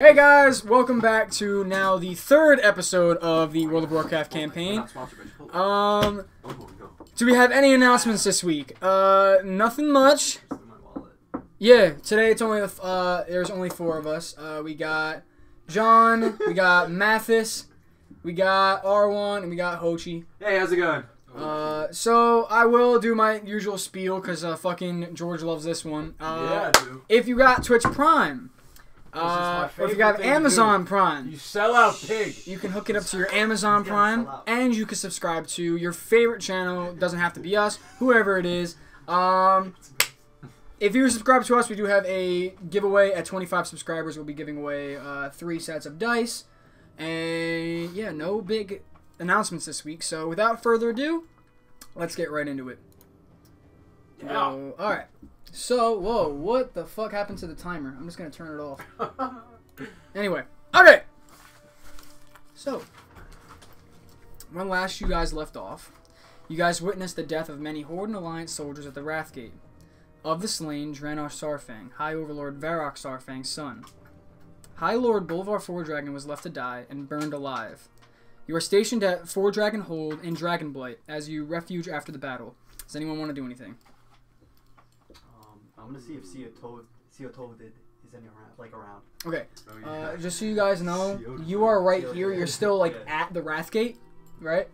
Hey guys, welcome back to now the third episode of the World of Warcraft campaign. Do we have any announcements this week? Nothing much. Yeah, today it's only there's only four of us. We got John, we got Mathis, we got R1, and we got Hochi. Hey, how's it going? So I will do my usual spiel because fucking George loves this one. Yeah, I do. If you got Twitch Prime. Or if you have Amazon Prime, you sell out pig. You can hook it up to your Amazon Prime, and you can subscribe to your favorite channel. Doesn't have to be us, whoever it is. If you subscribe to us, we do have a giveaway at 25 subscribers. We'll be giving away 3 sets of dice, and yeah, no big announcements this week. So without further ado, let's get right into it. Yeah. All right. So, whoa, what the fuck happened to the timer? I'm just going to turn it off. Anyway, okay. So, when last you guys left off, you guys witnessed the death of many Horde and Alliance soldiers at the Wrathgate. Of the slain, Draenor Sarfang, High Overlord Varrock Sarfang's son. High Lord Bolvar Foredragon was left to die and burned alive. You are stationed at Foredragon Hold in Dragonblight as you refuge after the battle. Does anyone want to do anything? I'm gonna see if Seotovid is any around. Okay. Oh, yeah. Just so you guys know, you are right here. You're still like at the Wrathgate, right?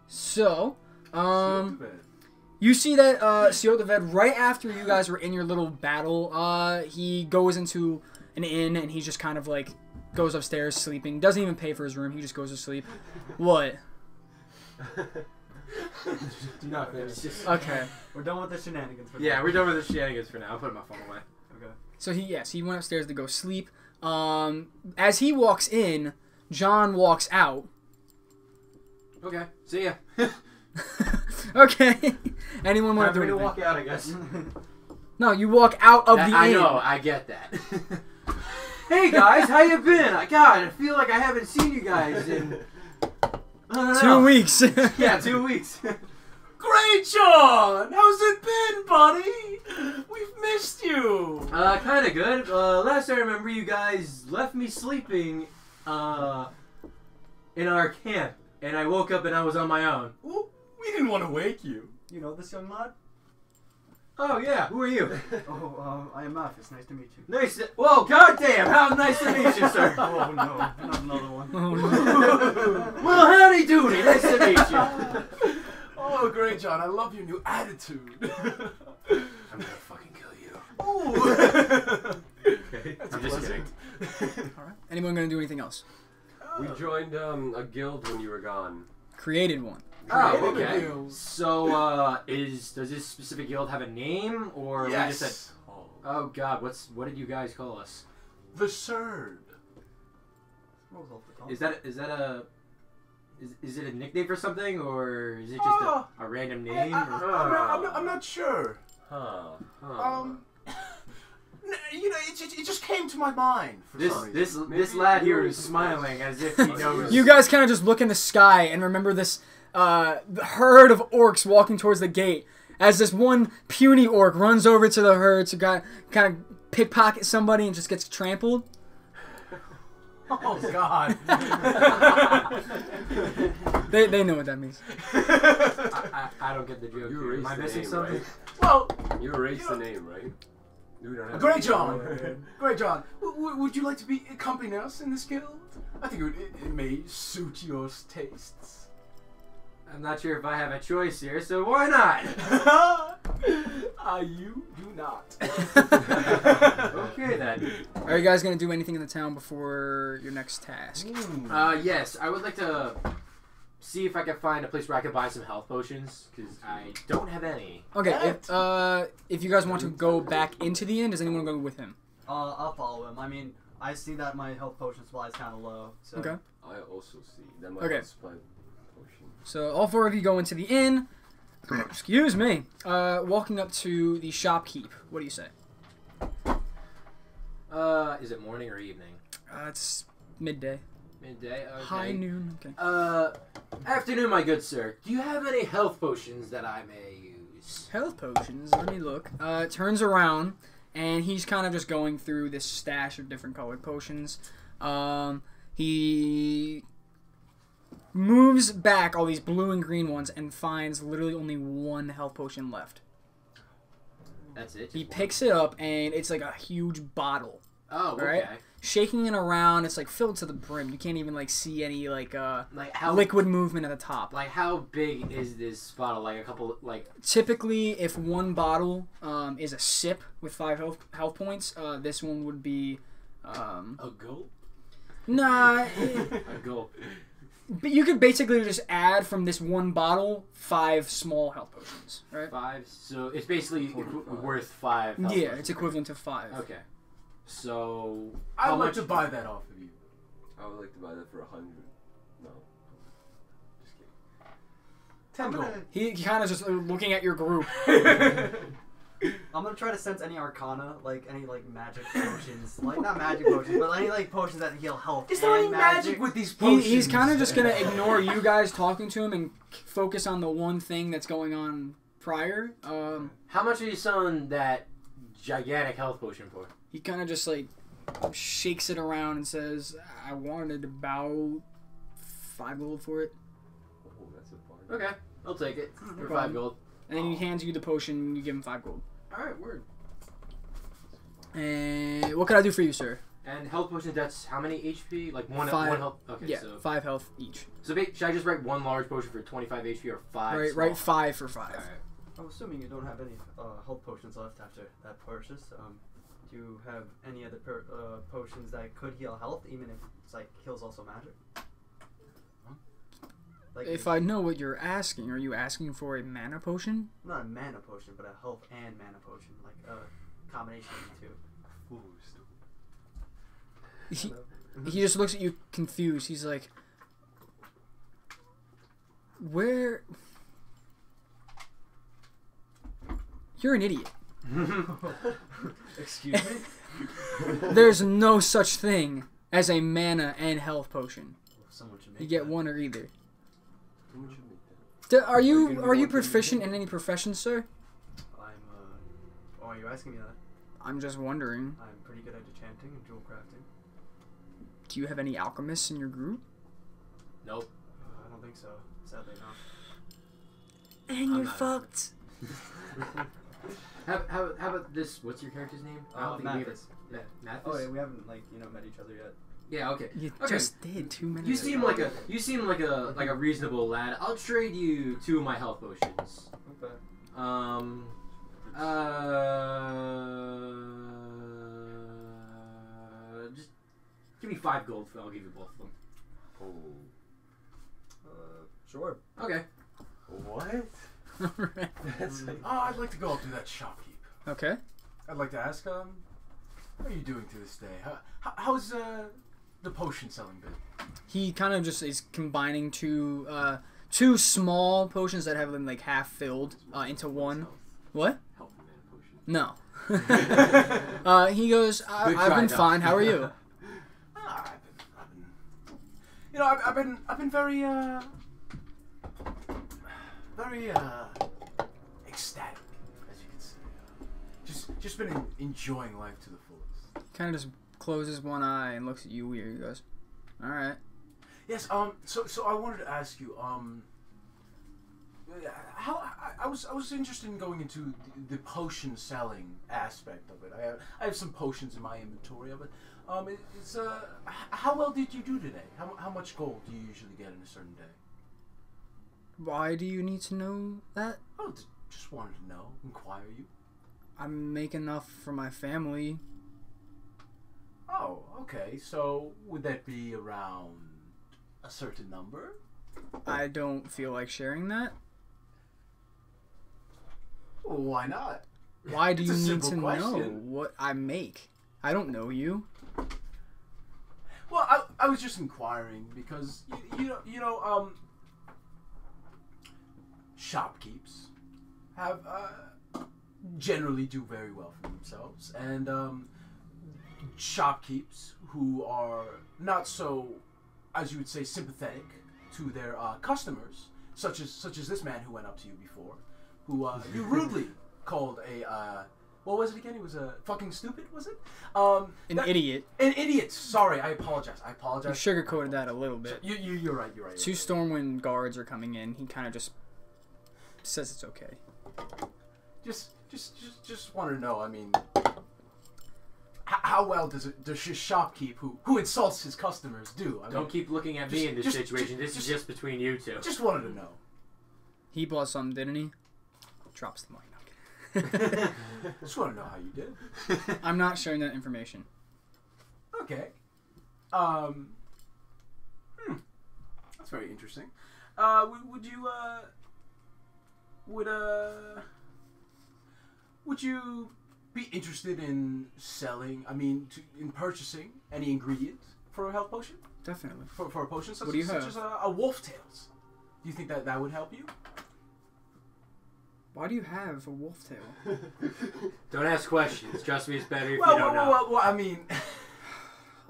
So, you see that Seotovid right after you guys were in your little battle. He goes into an inn and he just kind of like goes upstairs sleeping. Doesn't even pay for his room. He just goes to sleep. What? Nothing. Okay. We're done with the shenanigans for now. Yeah, we're done with the shenanigans for now. I'll put my phone away. Okay. So he went upstairs to go sleep. As he walks in, John walks out. Okay. See ya. Okay. Anyone want to do anything? walk out, I guess. No, you walk out of the inn. I know. I get that. Hey guys, how you been? God, I feel like I haven't seen you guys in 2 weeks. Yeah, 2 weeks. Great, John! How's it been, buddy? We've missed you. Kind of good. Last I remember, you guys left me sleeping, in our camp, and I woke up and I was on my own. Well, we didn't want to wake you. You know this young lad? Oh yeah, who are you? I am Mathis. Nice to meet you. Nice to... Whoa, goddamn! How nice to meet you, sir. Oh no, not another one. Oh, no. Well, howdy doody. Nice to meet you. Oh, great, John. I love your new attitude. I'm gonna fucking kill you. Ooh. Okay, That's I'm just pleasant. kidding. All right. Anyone gonna do anything else? We joined a guild when you were gone. Created one. Oh, Creative okay. deals. So, does this specific guild have a name, or we just said? Yes. Oh God, what did you guys call us? The Surd. Rolls off the tongue. Is it a nickname for something, or is it just a random name? I'm not sure. Huh. You know, it just came to my mind for some reason. This lad here is smiling as if he knows. You guys kind of just look in the sky and remember this herd of orcs walking towards the gate. As this one puny orc runs over to the herd to kind of pickpocket somebody and just gets trampled. Oh God. They know what that means. I don't get the joke. You Here. Am erased I the missing name, something? right? Well, You erased the name, right? We don't have great, John. Great, John. Would you like to be accompanying us in this guild? I think it may suit your tastes. I'm not sure if I have a choice here, so why not? You do not. Okay then. Are you guys gonna do anything in the town before your next task? Yes, I would like to see if I can find a place where I can buy some health potions, because I don't have any. Okay. If you guys want to go back into the inn, does anyone go with him? I'll follow him. I mean, I see that my health potion supply is kind of low. So. Okay. I also see that my Okay. supply potion. So all four of you go into the inn. Excuse me. Walking up to the shopkeep. What do you say? Is it morning or evening? It's midday. Midday? Okay. High noon. Okay. Afternoon, my good sir. Do you have any health potions that I may use? Health potions. Let me look. Turns around and he's kind of just going through this stash of different colored potions. He moves back all these blue and green ones and finds literally only one health potion left. That's it? He picks it up, and it's like a huge bottle. Oh, okay. Right? Shaking it around, it's like filled to the brim. You can't even like see any how liquid movement at the top. Like how big is this bottle? Like a couple Typically, if one bottle is a sip with 5 health points, this one would be a gulp? Nah. A gulp. But you could basically just add from this one bottle 5 small health potions, right? 5. So it's basically worth 5 health Yeah, potions. it's equivalent to 5. Okay. So I'd like to buy that off of you. I would like to buy that for 100. No. Just kidding. 10 gold. He kind of just looking at your group. I'm gonna try to sense any arcana, like any like magic potions, like not magic potions, but any like potions that heal health. Is there and any magic with these potions? He's kind of just gonna ignore you guys talking to him and focus on the one thing that's going on prior. How much are you selling that gigantic health potion for? He kind of just like shakes it around and says, "I wanted about 5 gold for it." Oh, that's a bargain. Okay, I'll take it for problem. 5 gold. And then he hands you the potion and you give him 5 gold. Alright, word. And what can I do for you, sir? And health potions, that's how many HP? Like one 5. health? Okay, Yeah, so 5 health each. should I just write 1 large potion for 25 HP or 5 Right, small? write 5 for 5. Alright. I'm assuming you don't have any health potions left after that purchase. Do you have any other potions that could heal health, even if it's like heals also magic? Like If I know what you're asking, are you asking for a mana potion? not a mana potion, but a health and mana potion, like a combination of the two. He just looks at you confused. He's like, where? You're an idiot. Excuse me? There's no such thing as a mana and health potion. Someone should make You get that. one or either. Someone should make that. Are you proficient in any profession, sir? Oh, are you asking me that? I'm just wondering. I'm pretty good at enchanting and jewel crafting. Do you have any alchemists in your group? Nope. I don't think so. Sadly, no. And you're not. fucked. How about this? What's your character's name? I don't think we Mathis. ever... Mathis? Oh, yeah, we haven't met each other yet. Yeah, okay. You Okay. just did 2 minutes. You seem like a reasonable lad. I'll trade you 2 of my health potions. Okay. Just give me 5 gold. I'll give you both of them. Oh. Sure. Okay. What? Alright. That's like... I'd like to go up to that shopkeep. Okay. I'd like to ask, how are you doing to this day? How's the potion selling bit? He kind of just is combining two small potions that have them like half filled into one. What? Health mana potion. No. He goes, I've try, been Doc. fine. How are you? I've been very ecstatic, as you can say. Just been enjoying life to the fullest. Kind of just closes one eye and looks at you weird. He goes, all right. Yes. So I wanted to ask you. How I was interested in going into the potion selling aspect of it. I have some potions in my inventory of it. How well did you do today? How much gold do you usually get in a certain day? Why do you need to know that? Oh, just wanted to know. Inquire you. I make enough for my family. Oh, okay. So would that be around a certain number? I don't feel like sharing that. Well, why not? Why do It's you a need simple to know question. what I make? I don't know you. Well, I was just inquiring because shopkeeps have generally do very well for themselves, and shopkeeps who are not so, as you would say, sympathetic to their customers, such as this man who went up to you before, who you rudely called What was it again? He was a fucking stupid, was it? An idiot. An idiot. Sorry, I apologize. You sugarcoated that a little bit. You're right. You're right. Two Stormwind guards are coming in. He kind of just says it's okay. Just want to know. I mean, how well does his shopkeep who insults his customers do? Don't keep looking at me in this situation. This is just between you two. Just wanted to know. He bought something, didn't he? Drops the money. Just want to know how you did. I'm not sharing that information. Okay. That's very interesting. Would you be interested in selling? I mean, in purchasing any ingredient for a health potion? Definitely. For a potion such, What do you such have? as a wolf tails. Do you think that would help you? Why do you have a wolf tail? Don't ask questions. Trust me, it's better if you don't know. Well, I mean,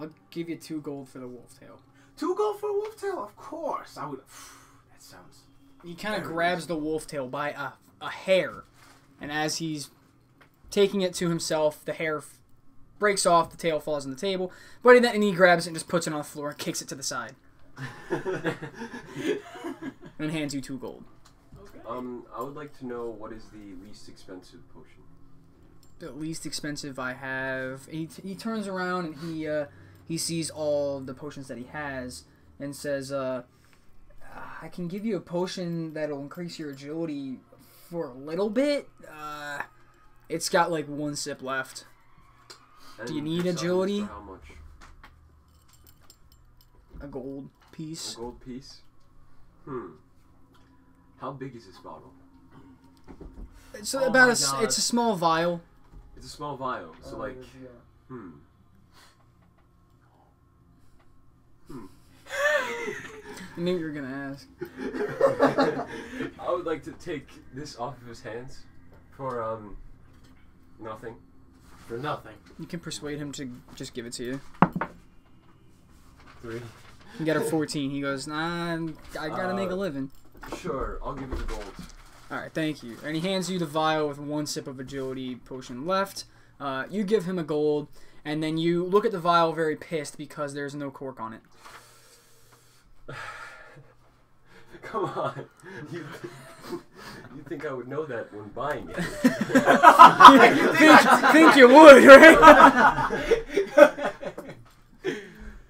I'll give you 2 gold for the wolf tail. 2 gold for a wolf tail? Of course. I would. That sounds. He kind of grabs the wolf tail by a hair, and as he's taking it to himself, the hair breaks off, the tail falls on the table, but then he grabs it and just puts it on the floor and kicks it to the side. And hands you 2 gold. I would like to know what is the least expensive potion. The least expensive I have. He turns around and he sees all the potions that he has and says, "I can give you a potion that'll increase your agility for a little bit. It's got like 1 sip left. And Do you need this agility? For how much? A gold piece. A gold piece? How big is this bottle? It's it's a small vial. It's a small vial, so I knew you were gonna ask. I would like to take this off of his hands for nothing. For nothing. You can persuade him to just give it to you. 3. You got a 14. He goes, "Nah, I gotta make a living." Sure, I'll give you the gold. Alright, thank you. And he hands you the vial with 1 sip of agility potion left. You give him a gold, and then you look at the vial very pissed because there's no cork on it. Come on. You think I would know that when buying it? think you would, right?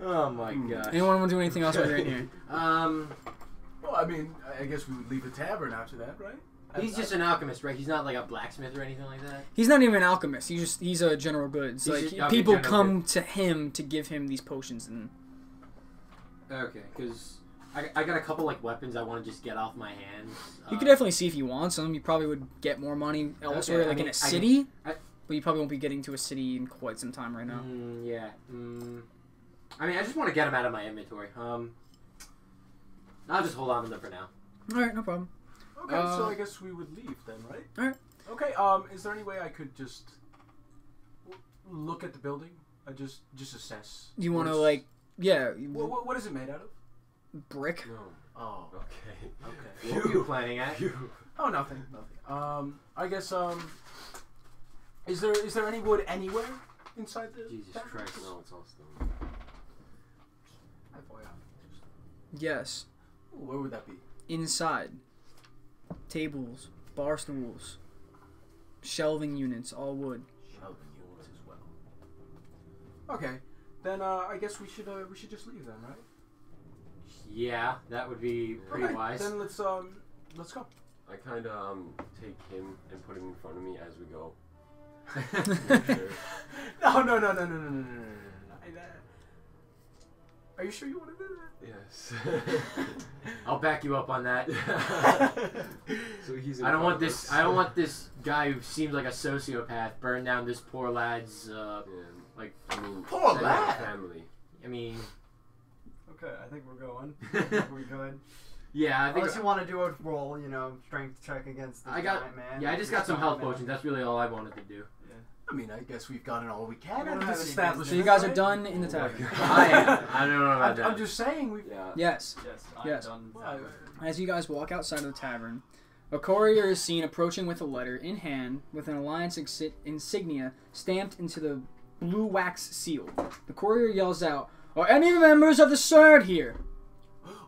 Oh my gosh. Anyone want to do anything else while you're in here? Well, I mean, I guess we would leave the tavern after that, right? He's just an alchemist, right? He's not like a blacksmith or anything like that? He's not even an alchemist. He's a general goods. People come to him to give him these potions. And okay, because I got a couple like weapons I want to just get off my hands. You could definitely see if he wants them. You probably would get more money elsewhere, in a city. But you probably won't be getting to a city in quite some time right now. Yeah. I mean, I just want to get them out of my inventory. I'll just hold on to them for now. Alright, no problem. Okay, so I guess we would leave then, right? Alright. Okay, is there any way I could just look at the building? Just assess? You want to, like, yeah. What is it made out of? Brick. No. Oh. Okay. What were you planning at? Oh, nothing. I guess, is there any wood anywhere inside the Jesus tavern? Christ. No, it's all stone. Yes. Ooh, where would that be? Inside. Tables, bar stools, shelving units, all wood. Shelving units as well. Okay, then I guess we should just leave then, right? Yeah, that would be pretty wise. Then let's go. I kind of take him and put him in front of me as we go. No. Are you sure you want to do that? Yes. I'll back you up on that. So he's. I don't want this guy who seems like a sociopath burn down this poor lad's like. I mean, poor lad. Family. I mean. Okay, I think we're going. We're good. Yeah, I think. Unless you want to do a roll, strength check against this giant man. Yeah, I just got some health potions. That's really all I wanted to do. I mean, I guess we've gotten all we can We out don't of have this any establishment. So you guys are done in the tavern. I don't know about that. I'm just saying. Yeah. Yes. Yes, Yes. I'm done. Well, As you guys walk outside of the tavern, A courier is seen approaching with a letter in hand with an alliance insignia stamped into the blue wax seal. The courier yells out, "Are any members of the Sword here?"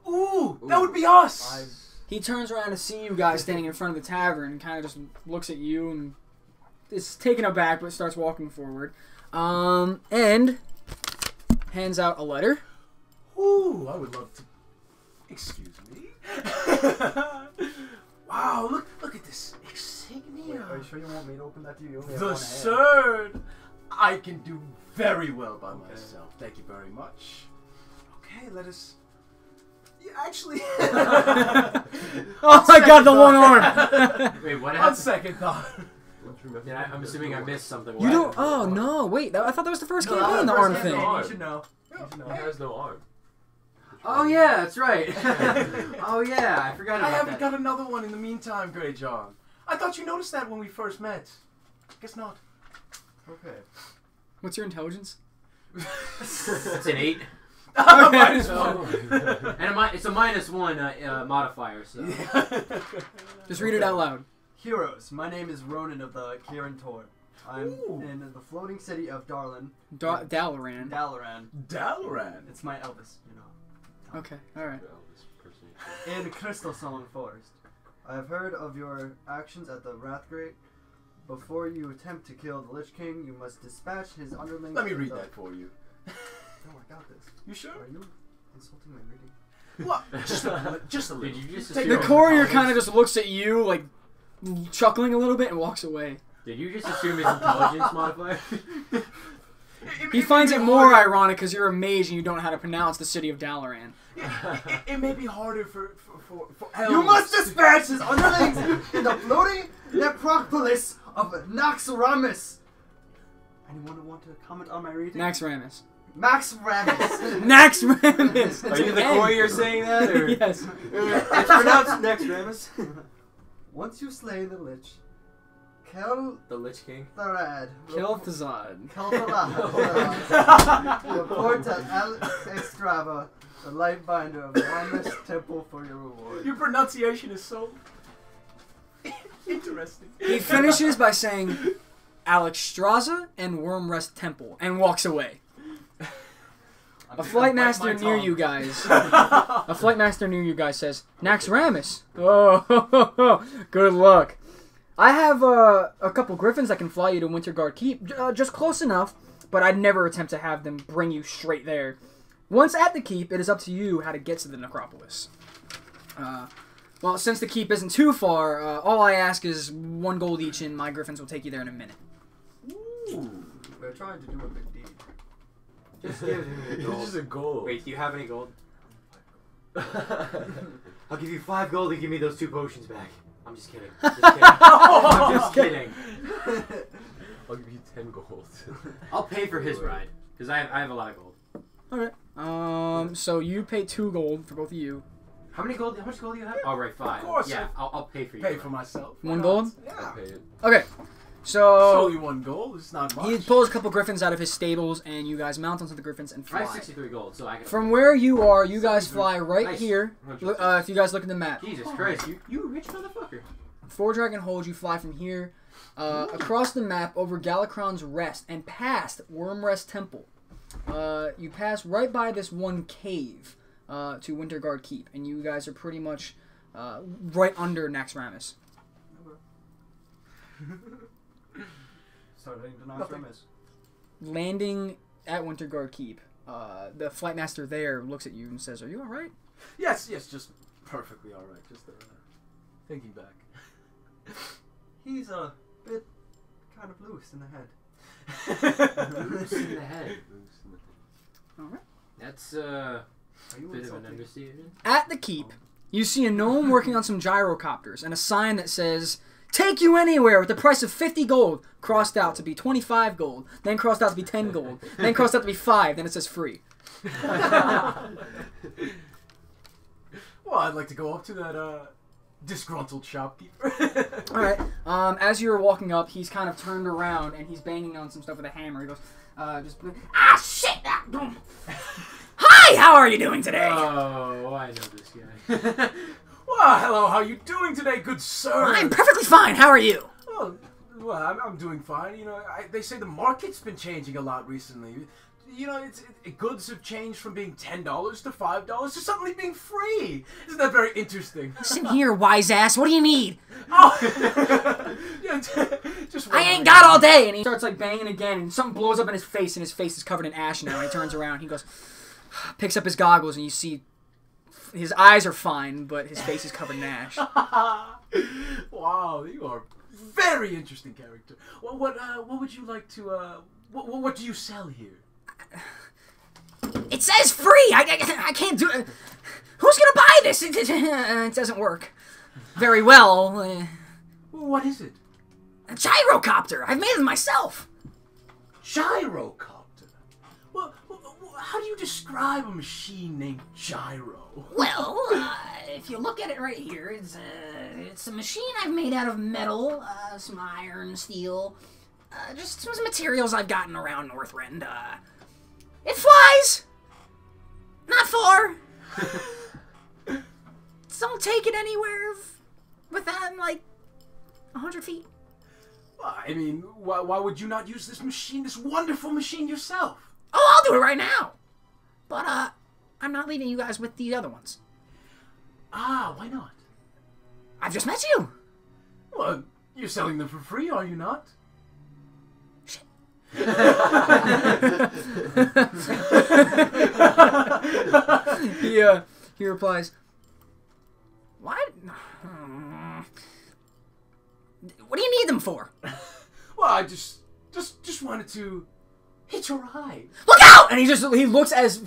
Ooh, that would be us! He turns around to see you guys standing in front of the tavern and kind of just looks at you and is taken aback but starts walking forward. And hands out a letter. Ooh, I would love to... Excuse me? Wow, look at this insignia. Wait, are you sure you want me to open that to you? You only have The one hand. sword! I can do very well by myself. Thank you very much. Okay, let us... Yeah, actually... Oh my god, the one arm! Wait, what On happened? second thought. Yeah, I'm assuming I missed something. You don't... Oh, no. Wait, I thought that was the first No, campaign, the first arm campaign, thing. You should know. You should know. He has no arm. Oh yeah, that's right. Oh yeah, I forgot I about haven't that. got another one in the meantime, Grey John. I thought you noticed that when we first met. Guess not. Okay. What's your intelligence? It's an 8. Minus Oh. one. And it's a -1 modifier, so. Just read it out loud. Heroes, my name is Ronan of the Kirin Tor. I'm Ooh. in the floating city of Dalaran. Dalaran. Dalaran. It's my Elvis, you know. Okay, alright. In Crystal Song Forest. I have heard of your actions at the Wrathgrate. Before you attempt to kill the Lich King, you must dispatch his underlings. Let me read that for you. No, I got this. You sure? Are you insulting my reading? What? Just a Did little. you just Take The assume courier intelligence- kind of just looks at you, like, chuckling a little bit and walks away. Did you just assume his intelligence modifier? He finds it more ironic because you're a mage and you don't know how to pronounce the city of Dalaran. It may be harder for elves. You must dispatch his underlings in the floating necropolis of Naxxramas. Anyone want to comment on my reading? Naxxramas. Max Ramus. Naxxramas! Are you the courier saying that? Or? Yes. It's pronounced Naxxramas. Once you slay the Lich, kill The Lich King? Tharad. Kill Thazad. Kill Tharad. Report to El Extrava, the light binder of the Windless Temple for your reward. Your pronunciation is so interesting. He finishes by saying Alexstrasza and Wormrest Temple and walks away. A flight master near you guys. A flight master near you guys says, Naxxramas. Oh, good luck. I have a couple griffins that can fly you to Winterguard Keep, just close enough, but I'd never attempt to have them bring you straight there. Once at the keep, it is up to you how to get to the Necropolis. Well, since the keep isn't too far, all I ask is 1 gold each, and my griffins will take you there in a minute. Ooh, we're trying to do a good deed. Just give me a It's gold. just a goal. Wait, do you have any gold? I'll give you 5 gold to give me those 2 potions back. I'm just kidding. I'm just kidding. I'll give you 10 gold. I'll pay for his ride because I have a lot of gold. Okay. So you pay 2 gold for both of you. How much gold do you have? Oh, right, 5. Of course, Yeah, I'll pay for you. Pay for myself. 1 gold? Yeah. I'll pay it. Okay. Only So 1 gold. It's not much. he pulls a couple griffins out of his stables, and you guys mount onto the griffins and I have fly. 63 gold, so I can. From where you are, you guys fly right Nice. here. If you guys look at the map. Jesus Christ, you rich motherfucker. 4 Dragon Hold, you fly from here across the map over Galakron's Rest and past Wormrest Temple. You pass right by this one cave to Winterguard Keep, and you guys are pretty much right under Naxxramas. Starting to Naxxramas. Landing at Winterguard Keep, the flight master there looks at you and says, "Are you all right?" Yes, just perfectly all right. Just thinking back. He's a bit kind of loose in the head. Loose in the head. All right. That's Are you bit of an insulting? understatement. At the keep, you see a gnome working on some gyrocopters and a sign that says, "Take you anywhere with the price of 50 gold," crossed out to be 25 gold, then crossed out to be 10 gold, then crossed out to be 5, then it says free. Well, I'd like to go up to that disgruntled shopkeeper. Alright, as you're walking up, he's kind of turned around and he's banging on some stuff with a hammer. He goes, shit! Hi, how are you doing today? Oh, I know this guy. Well, Ah, hello. How you doing today, good sir? I'm perfectly fine. How are you? Oh, well, I'm doing fine. You know, they say the market's been changing a lot recently. You know, goods have changed from being $10 to $5 to suddenly being free. Isn't that very interesting? Listen here, wise ass. What do you need? Oh, yeah, just I ain't got all day. And he starts like banging again, and something blows up in his face, and his face is covered in ash now. And he turns around. He goes, picks up his goggles, and you see his eyes are fine, but his face is covered in ash. Wow, you are a very interesting character. Well, what would you like to what do you sell here? It says free. I can't do it. Who's gonna buy this? It doesn't work very well. What is it? A gyrocopter. I've made it myself. Gyrocopter. Well, how do you describe a machine named Gyro? Well, if you look at it right here, it's a machine I've made out of metal, some iron, steel, just some materials I've gotten around Northrend. It flies! Not far! Don't take it anywhere within, like, 100 feet. Well, I mean, why would you not use this machine, this wonderful machine yourself? Oh, I'll do it right now! But, I'm not leaving you guys with the other ones. Ah, why not? I've just met you! Well, you're selling them for free, are you not? Shit. He replies, what? What do you need them for? Well, I just wanted to hitch a ride. Look out! And he looks as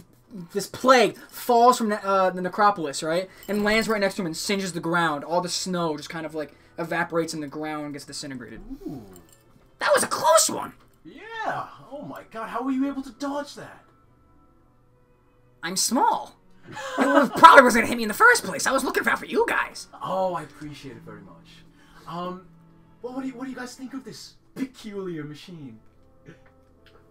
this plague falls from the Necropolis, right? And lands right next to him and singes the ground. All the snow just kind of like evaporates in the ground and gets disintegrated. Ooh. That was a close one! Yeah. Oh my god, how were you able to dodge that? I'm small. It probably wasn't gonna hit me in the first place. I was looking out for you guys. Oh, I appreciate it very much. Well, what do you guys think of this peculiar machine?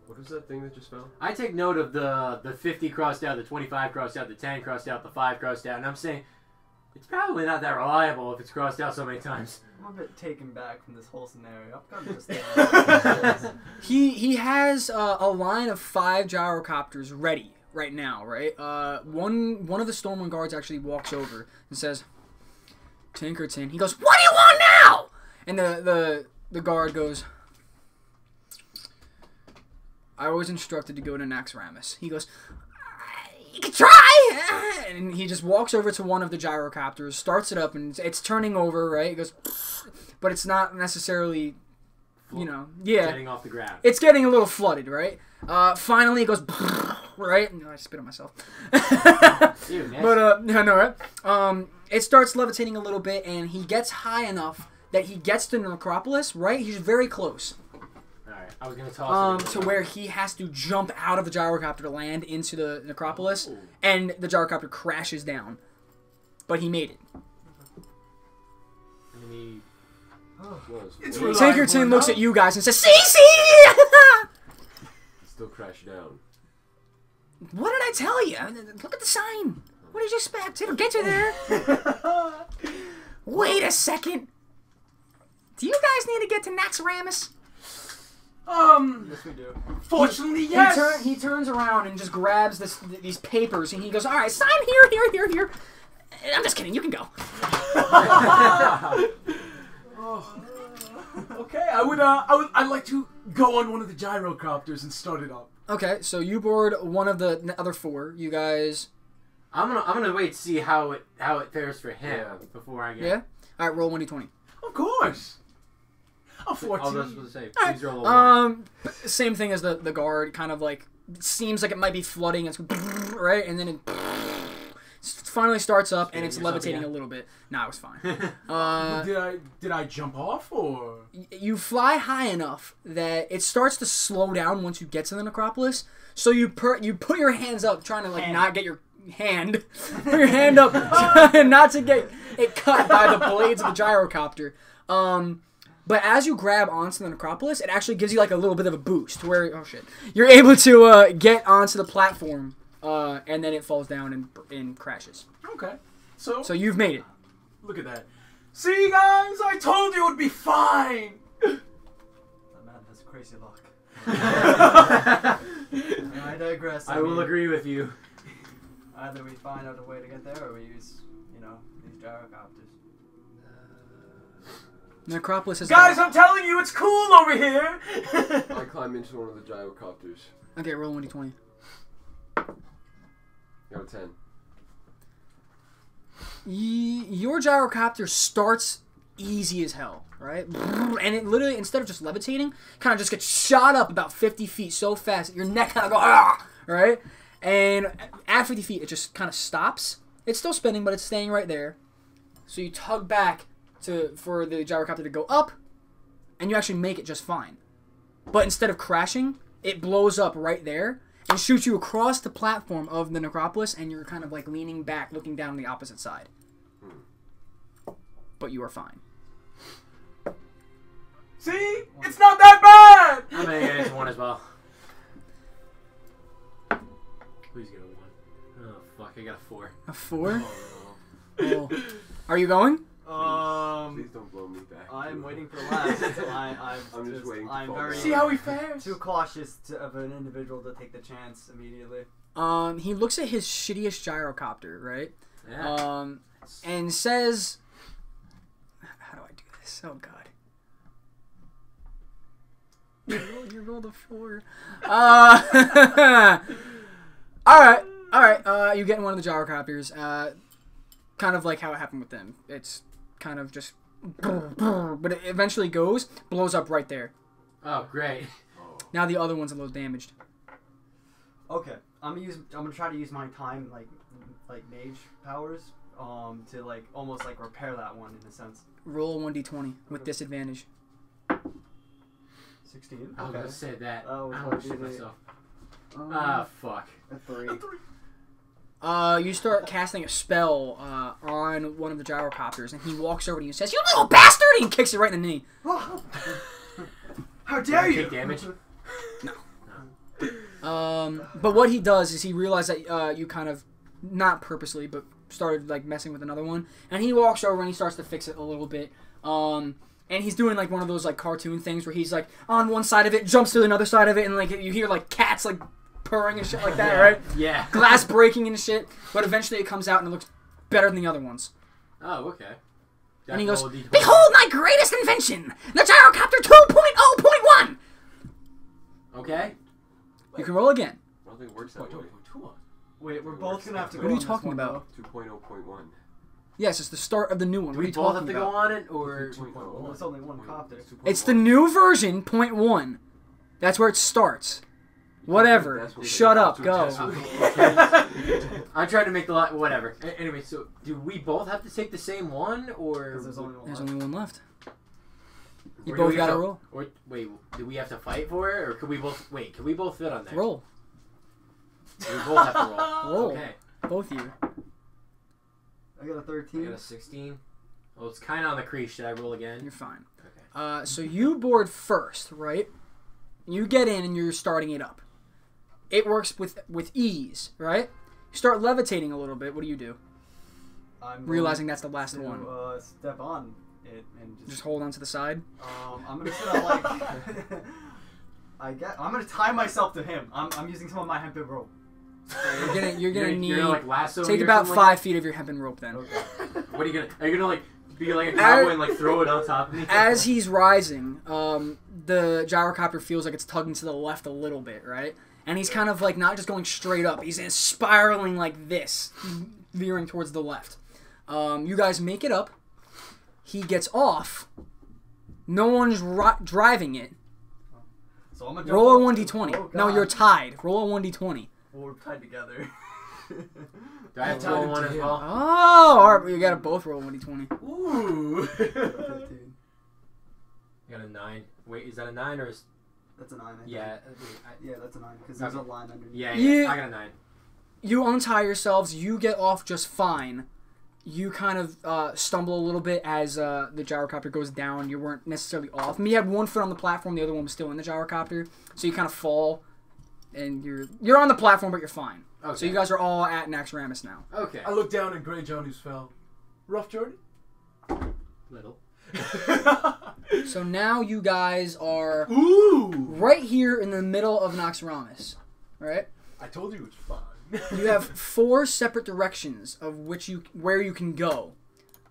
What was that thing that just fell? I take note of the 50 crossed out, the 25 crossed out, the 10 crossed out, the 5 crossed out, and I'm saying it's probably not that reliable if it's crossed out so many times. I'm a bit taken back from this whole scenario. I've got to stay. He has a line of 5 gyrocopters ready right now, right? One of the Stormwind guards actually walks over and says, Tinkerton. He goes, what do you want now? And the guard goes, I was instructed to go to Naxxramas. He goes, you can try! And he just walks over to one of the gyrocopters, starts it up, and it's turning over, right? He goes, but it's not necessarily, you know, yeah. Getting off the ground. It's getting a little flooded, right? Finally, it goes, right? No, I spit on myself. Ew, nasty. But, I know, right? It starts levitating a little bit, and he gets high enough that he gets to the Necropolis, right? He's very close. Alright, I was going to toss it. To where he has to jump out of the gyrocopter to land into the Necropolis, Ooh. and the gyrocopter crashes down. But he made it. And he was. It's Wait, reliable Tinkerton looks enough. at you guys and says, "See?" It still crashed down. What did I tell you? Look at the sign. What did you expect? It'll get you there. Wait a second. Do you guys need to get to Naxxramas? Yes, we do. Fortunately, yes. He turns around and just grabs these papers and he goes, all right, sign here. I'm just kidding. You can go. Okay, I'd like to go on one of the gyrocopters and start it up. Okay, so you board one of the other 4. You guys. I'm gonna wait to see how it fares for him before I get. Yeah. All right, roll 1d20. Of course. A 14. Oh, that's what to say. All right. Please roll a 1. Same thing as the guard. Kind of like seems like it might be flooding. It's right, and then it finally starts up and it's levitating a little bit. Nah, it was fine. Did I jump off or? You fly high enough that it starts to slow down once you get to the Necropolis. So you put your hands up, trying to like not get your hand, put your hand up, trying not to get it cut by the blades of the gyrocopter. But as you grab onto the Necropolis, it actually gives you like a little bit of a boost where you're able to get onto the platform, and then it falls down and crashes. Okay. So you've made it. Look at that. See, guys, I told you it would be fine. That man has crazy luck. I digress. I will agree with you. Either we find out a way to get there, or we use, you know, these gyrocopters. Necropolis is. Guys, I'm telling you, it's cool over here. I climb into one of the gyrocopters. Okay, roll 1d20. Got a 10. Your gyrocopter starts easy as hell, right? And it literally, instead of just levitating, kind of just gets shot up about 50 feet so fast that your neck kind of goes, ah, right? And at 50 feet, it just kind of stops. It's still spinning, but it's staying right there. So you tug back for the gyrocopter to go up, and you actually make it just fine. But instead of crashing, it blows up right there and shoots you across the platform of the Necropolis, and you're kind of like leaning back, looking down the opposite side. But you are fine. See? It's not that bad! I'm gonna get into one as well. Please get a 1. Oh, fuck, I got a 4. A 4? Oh, Oh. Are you going? Please don't blow me back. I'm waiting for last. I'm just waiting to I'm fall very down. See how he fares? too cautious of an individual to take the chance immediately. He looks at his shittiest gyrocopter, right? yeah. And says, how do I do this? Oh god. You rolled a 4. Alright, you get in one of the gyrocopters. Kind of like how it happened with them. It's kind of just, but it eventually blows up right there. Oh, great. Now the other one's a little damaged. Okay, I'm gonna try to use my time like mage powers to like almost like repair that one in a sense. Roll 1d20 with disadvantage. 16. I was gonna say that. Oh, I what almost did shit it- myself. Um, Ah, fuck. A 3. You start casting a spell on one of the gyrocopters, and he walks over to you and says, "You little bastard!" and he kicks it right in the knee. How dare you! Take damage? But what he does is he realized that you kind of, not purposely, but started like messing with another one, and he walks over and he starts to fix it a little bit. And he's doing like one of those like cartoon things where he's like on one side of it, jumps to another side of it, and like you hear like cats like purring and shit like that, right? Yeah. Glass breaking and shit. But eventually it comes out and it looks better than the other ones. Oh, okay. And he goes, Roll a D20. "Behold my greatest invention, the Gyrocopter 2.0.1." Okay. You can roll again. I don't think it works that way. Wait, we're both gonna have to go What are you on this talking one, about? 2.0.1. Yes, it's the start of the new one. Do What are we you both have talking to go about? on it, or... though. Well, it's only one copter. It's the new version, .1. That's where it starts. Whatever. That's what Shut they- up. Go. I'm trying to make the lot... Whatever. Anyway, so do we both have to take the same one, or... Because there's only one. There's left. only one left. You Or do both we gotta have to- roll. Or, wait, do we have to fight for it, or could we both... Wait, can we both fit on there? Roll. We both have to roll. Roll. Okay. Both of you. I got a I 13. got a 16. Well, it's kind of on the crease. Should I roll again? You're fine. Okay. So you board first, right? You get in and you're starting it up. It works with ease, right? You start levitating a little bit. What do you do? I'm Realizing that's the last going to, one. step on it and Just hold on to the side. I'm gonna sit on like. I'm gonna tie myself to him. I'm using some of my hemp rope. You're gonna need like lasso take me or about something 5 feet of your hempen rope then. Okay. What are you gonna? Are you gonna like be like a cowboy and like throw it on top of me? As he's rising, the gyrocopter feels like it's tugging to the left a little bit, right? And he's kind of like not just going straight up. He's spiraling like this, veering towards the left. You guys make it up. He gets off. No one's driving it. So I'm gonna Roll a jump 1d20. Oh, No, God. you're tied. Roll a 1d20. Well, we're tied together. Do I have to roll one as well? Oh, all right. You gotta both roll a 1d20. Ooh. 15. I got a 9. Wait, is that a 9 or is... That's a 9. I think. Yeah. Yeah, that's a 9 because there's a Okay. line underneath. Yeah, You- I got a 9. You untie yourselves. You get off just fine. You kind of stumble a little bit as the gyrocopter goes down. You weren't necessarily off. I mean, you had one foot on the platform. The other one was still in the gyrocopter. So you kind of fall, and you're on the platform, but you're fine. Okay. So you guys are all at Naxxramas now. Okay. I look down at Grey John who's fell. Rough journey? Little. So now you guys are Ooh! right here in the middle of Noxramas, right? I told you it was fun. You have 4 separate directions of where you can go.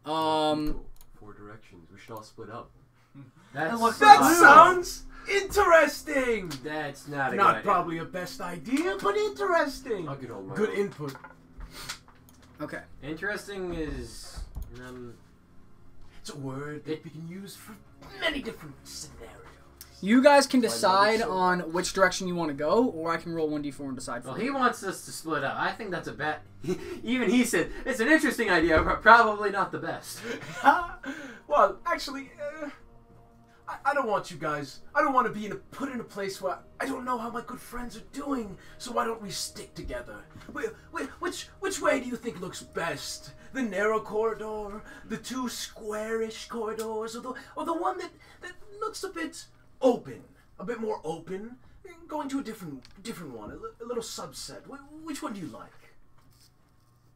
Cool. 4 directions. We should all split up. That's That sounds interesting. That's not a good Not idea. probably a best idea, but interesting. I'll get on my Good own. input. Okay. Interesting is It's a word that we can use for many different scenarios. You guys can Why not decide so? on which direction you want to go, or I can roll 1d4 and decide for well, you. he wants us to split up. I think that's a bet. Even he said it's an interesting idea, but probably not the best. Well, actually, I don't want you guys. I don't want to be put in a place where I don't know how my good friends are doing. So why don't we stick together? Which way do you think looks best? The narrow corridor, the 2 squarish corridors, or the one that looks a bit open, a bit more open, going to a different one, a little subset. Which one do you like?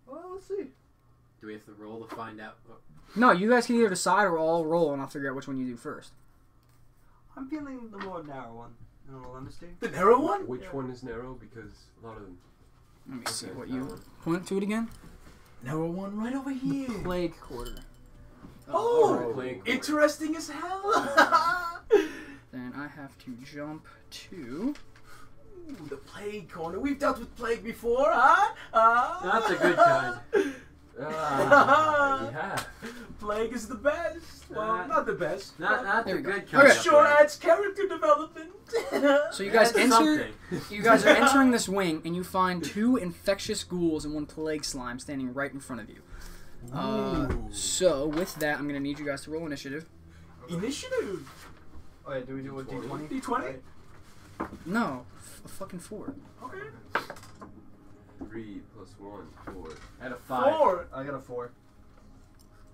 Well, let's see. Do we have to roll to find out? No, you guys can either decide or I'll roll and I'll figure out which one you do first. I'm feeling the more narrow one. In all honesty. The narrow one? Which one is narrow? Because a lot of them. Let me see Okay, what that you one. point to it again. Narrow one right over here. Plague quarter. Oh, Plague quarter. interesting as hell. Then I have to jump to. Ooh, the plague corner. We've dealt with plague before, huh? Not the good kind. Yeah. Plague is the best. Well, not the best. Not There the we go. good kind. Okay. of Sure plague. adds character development. So you guys That's enter. something. You guys are entering this wing, and you find 2 infectious ghouls and 1 plague slime standing right in front of you. Ooh. So with that, I'm gonna need you guys to roll initiative. Initiative. Oh yeah, do we do a D20? D20? No, a fucking 4. Okay. 3 plus 1, 4. I had a 5. 4. I got a 4.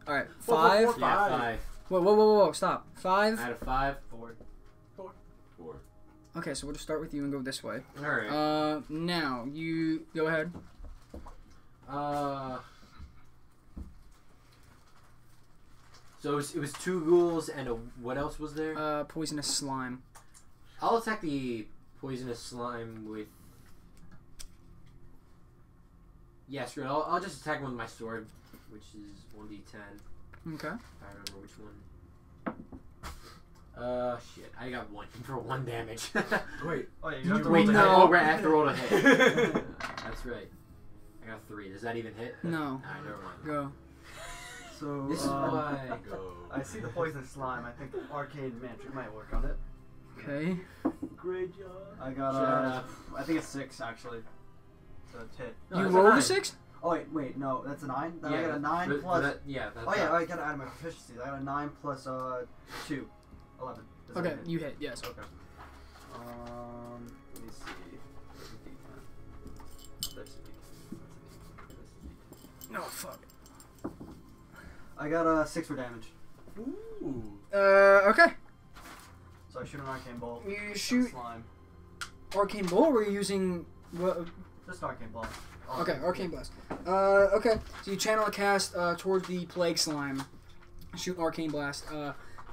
All right, Four, 5. four, Yeah, 5. 5. Whoa, stop. I 5. had a 5. 4. 4. Okay, so we'll just start with you and go this way. All right. Now you go ahead. So it was 2 ghouls and what else was there? Poisonous slime. I'll attack the poisonous slime with. Yeah, screw it. I'll just attack him with my sword, which is 1d10. Okay. If I remember which one. Shit. I got 1 for 1 damage. Wait. Oh yeah, You you have to wait, roll the no. hit. Oh, right. I have to roll to hit. That's right. I got 3. Does that even hit? No. Alright, never mind. Go. So This is why. Go. I see the poisonous slime. I think arcane magic might work on it. Okay. Great job. I got Shut up. I think it's 6 actually. So it's hit. No, You that's a rolled a 9. 6? Oh wait, no, that's a 9. Then I got a 9 but plus. that, yeah, that's Oh yeah, I gotta add my proficiencies. I got a 9 plus 2, 11. Does that Okay, hit? you hit. Yes. Okay. Let me see. That's No, fuck. I got 6 for damage. Ooh. Okay. So I shoot an arcane bolt. You shoot Slime. arcane bolt. Or are you using what? Just arcane bolt. Okay, arcane blast. Okay. So you channel a cast toward the plague slime. Shoot arcane blast.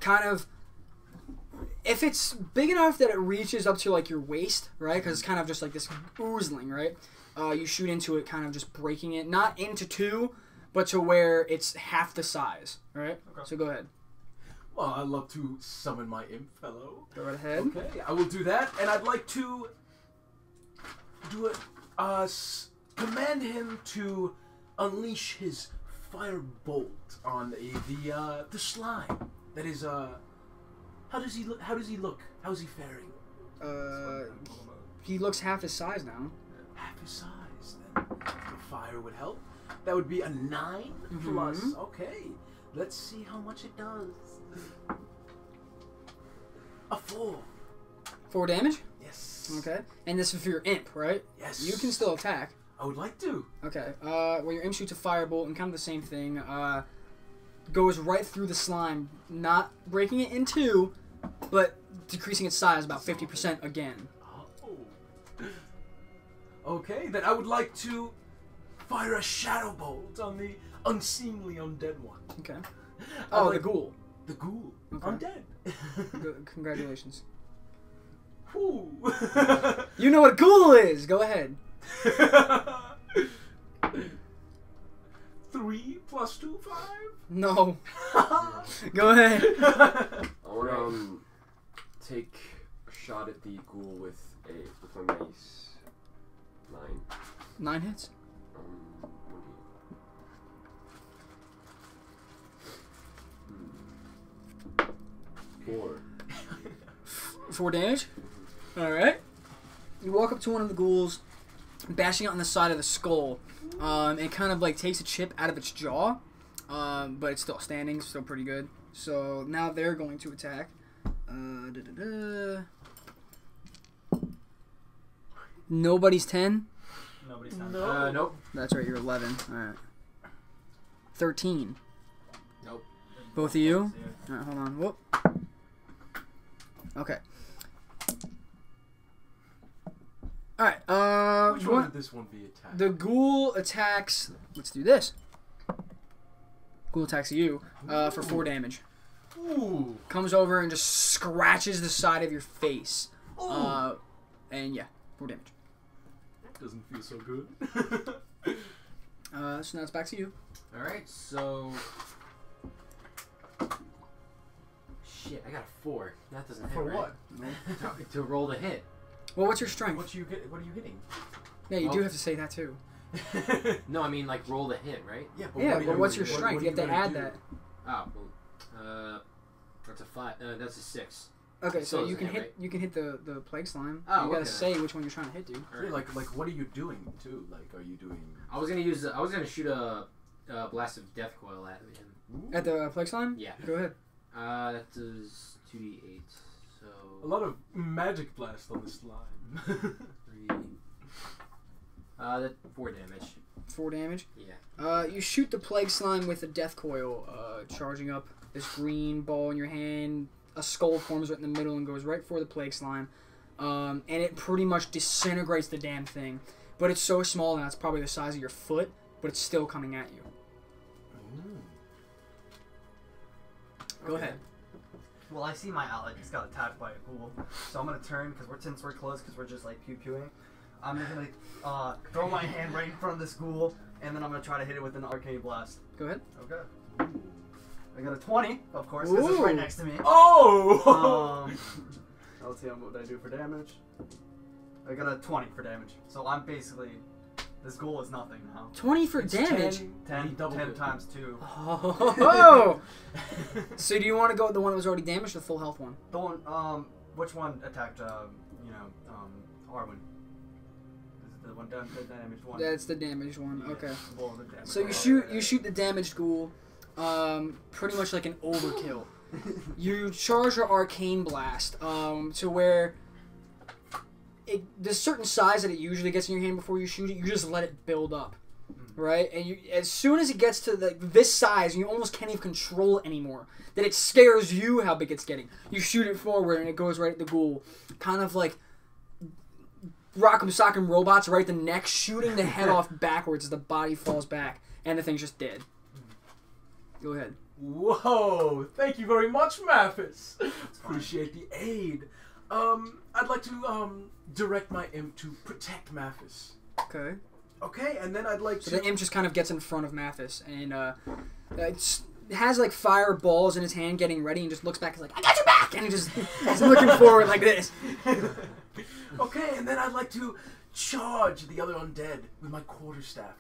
Kind of. If it's big enough that it reaches up to like your waist, right? Because it's kind of just like this oozling, right? You shoot into it, kind of just breaking it, not into 2, but to where it's half the size, right? Okay. So go ahead. Well, I'd love to summon my imp fellow. Go right ahead. Okay, I will do that, and I'd like to do it. Command him to unleash his fire bolt on the slime. That is How does he look? How does he look? How is he faring? He looks half his size now. Half his size. Then the fire would help. That would be a 9 plus. Okay, let's see how much it does. A 4. 4 damage? Yes. Okay. And this is for your imp, right? Yes. You can still attack. I would like to. Okay. Well, your imp shoots a firebolt and kind of the same thing. Goes right through the slime, not breaking it in 2, but decreasing its size about 50% again. Oh. Okay, then I would like to fire a shadow bolt on the unseemly undead one. Okay. Oh, the ghoul. The ghoul. Okay. I'm dead. Congratulations. Ooh. You know what a ghoul is. Go ahead. 3 plus 2, 5. No. Go ahead. I wanna take a shot at the ghoul with my mace. 9. 9 hits. 4. 4 damage. All right. You walk up to one of the ghouls, bashing it on the side of the skull. It kind of like takes a chip out of its jaw, but it's still standing, still pretty good. So now they're going to attack. Nobody's 10. Nobody's done. No. Nope. That's right, you're 11. All right. 13. Nope. Both of you? All right, hold on. Whoop. Okay. All right. Which one would this one be attacked? The ghoul attacks. Let's do this. Ghoul attacks you for 4 damage. Ooh. Comes over and just scratches the side of your face. Ooh. And yeah, 4 damage. Doesn't feel so good. So now it's back to you. Alright, so... Shit, I got a 4. That doesn't hit, For right? what? To roll the hit. Well, what's your strength? What are you hitting? Yeah, you Oh. do have to say that too. No, I mean like roll the hit, right? Yeah, But what's your strength? what You have to gonna add do? that. Oh, well, that's a 5. That's a 6. Okay, so So you is can it, hit right? you can hit the plague slime. Oh, you gotta okay. say which one you're trying to hit, dude. Yeah, like what are you doing too? Like, are you doing? I was gonna shoot a blast of death coil at him. At the plague slime? Yeah. Go ahead. That does 2d8. So A lot of magic blast on this slime. 3. That 4 damage. 4 damage. Yeah. You shoot the plague slime with a death coil, charging up this green ball in your hand. A skull forms right in the middle and goes right for the plague slime. And it pretty much disintegrates the damn thing. But it's so small now it's probably the size of your foot, but it's still coming at you. Go ahead. Well, I see my ally just got attacked by a ghoul, so I'm gonna turn since we're close, because we're just like pew-pewing. I'm gonna throw my hand right in front of this ghoul, and then I'm gonna try to hit it with an arcane blast. Go ahead. Okay. I got a 20, of course, because it's right next to me. Oh! Let's see what I do for damage. I got a 20 for damage, so I'm basically. This ghoul is nothing now. 20 for It's damage? 10 doubled it. times 2. Oh! So do you want to go with the one that was already damaged or the full health one? The one, which one attacked, Arwen? Is it the one the damaged one? That's the damaged one. Yeah, Okay. well, the damaged So one. you shoot the damaged ghoul, pretty much like an overkill. You charge your arcane blast, to where there's a certain size that it usually gets in your hand before you shoot it. You just let it build up, right? And as soon as it gets to this size, you almost can't even control it anymore. That it scares you how big it's getting. You shoot it forward and it goes right at the ghoul, kind of like Rock'em Sock'em Robots right at the neck, shooting the head off backwards as the body falls back, and the thing's just dead. Go ahead. Whoa! Thank you very much, Mathis. Appreciate the aid. I'd like to direct my imp to protect Mathis. Okay. Okay, and then I'd like So to. the imp just kind of gets in front of Mathis, and it has like fireballs in his hand, getting ready, and just looks back and is like, "I got your back!" And he just is looking forward like this. Okay, and then I'd like to charge the other undead with my quarterstaff,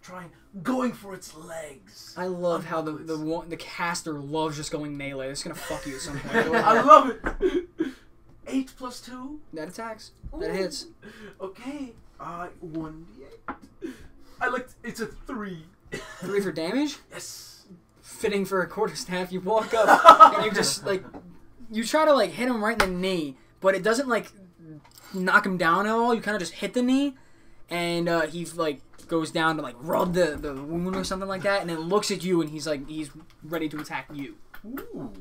going for its legs. I love how the caster loves just going melee. It's gonna fuck you at some point. Go I ahead. love it. 8 plus 2. That attacks. That Ooh. hits. Okay. 1d8. It's a 3. 3 for damage. Yes. Fitting for a quarterstaff. You walk up and you just you try to hit him right in the knee, but it doesn't knock him down at all. You kind of just hit the knee, and he goes down to rub the wound or something like that, and then looks at you and he's ready to attack you. Ooh.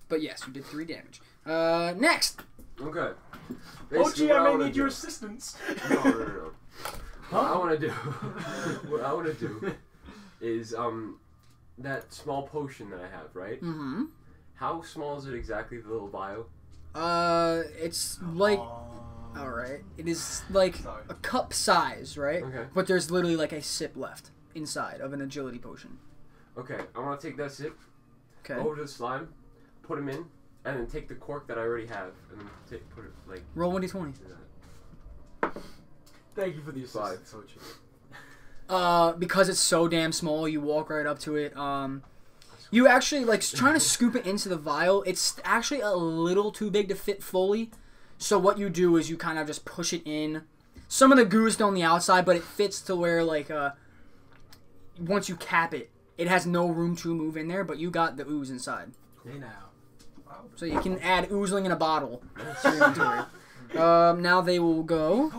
But yes, you did 3 damage. Next. Okay. Oh Basically, gee, what I may wanna need your do- assistance. No. What I want to do. What I want to do is that small potion that I have, right? Mm-hmm. How small is it exactly, the little vial? It's like... Alright. It is like a cup size, right? Okay. But there's literally like a sip left inside of an agility potion. Okay, I want to take that sip, Okay. go over to the slime, put him in, and then take the cork that I already have, and then put it, like... Roll 1d20. Thank you for the assist. 5. Because it's so damn small, you walk right up to it. You actually, like, trying to scoop it into the vial. It's actually a little too big to fit fully. So what you do is you kind of just push it in. Some of the goo is still on the outside, but it fits to where, like, once you cap it, it has no room to move in there, but you got the ooze inside. Hey now. So you can add oozling in a bottle to your inventory. Now they will go.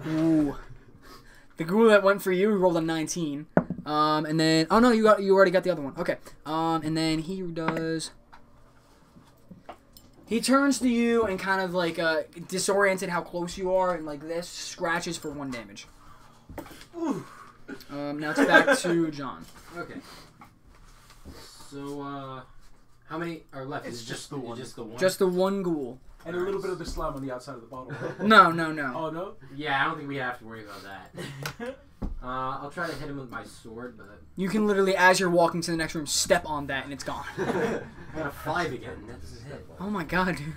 Ooh. The ghoul that went for you rolled a 19. And then oh no, you already got the other one. Okay. And then he does. He turns to you and kind of like disoriented how close you are and like this scratches for 1 damage. Now it's back to John. Okay. So, how many are left? It's just the one. Just the one? Just the one ghoul. And a little bit of the slime on the outside of the bottle. No. Oh, no? Yeah, I don't think we have to worry about that. I'll try to hit him with my sword, but... You can literally, as you're walking to the next room, step on that and it's gone. I got a 5 again. That's a hit. Oh my god, dude.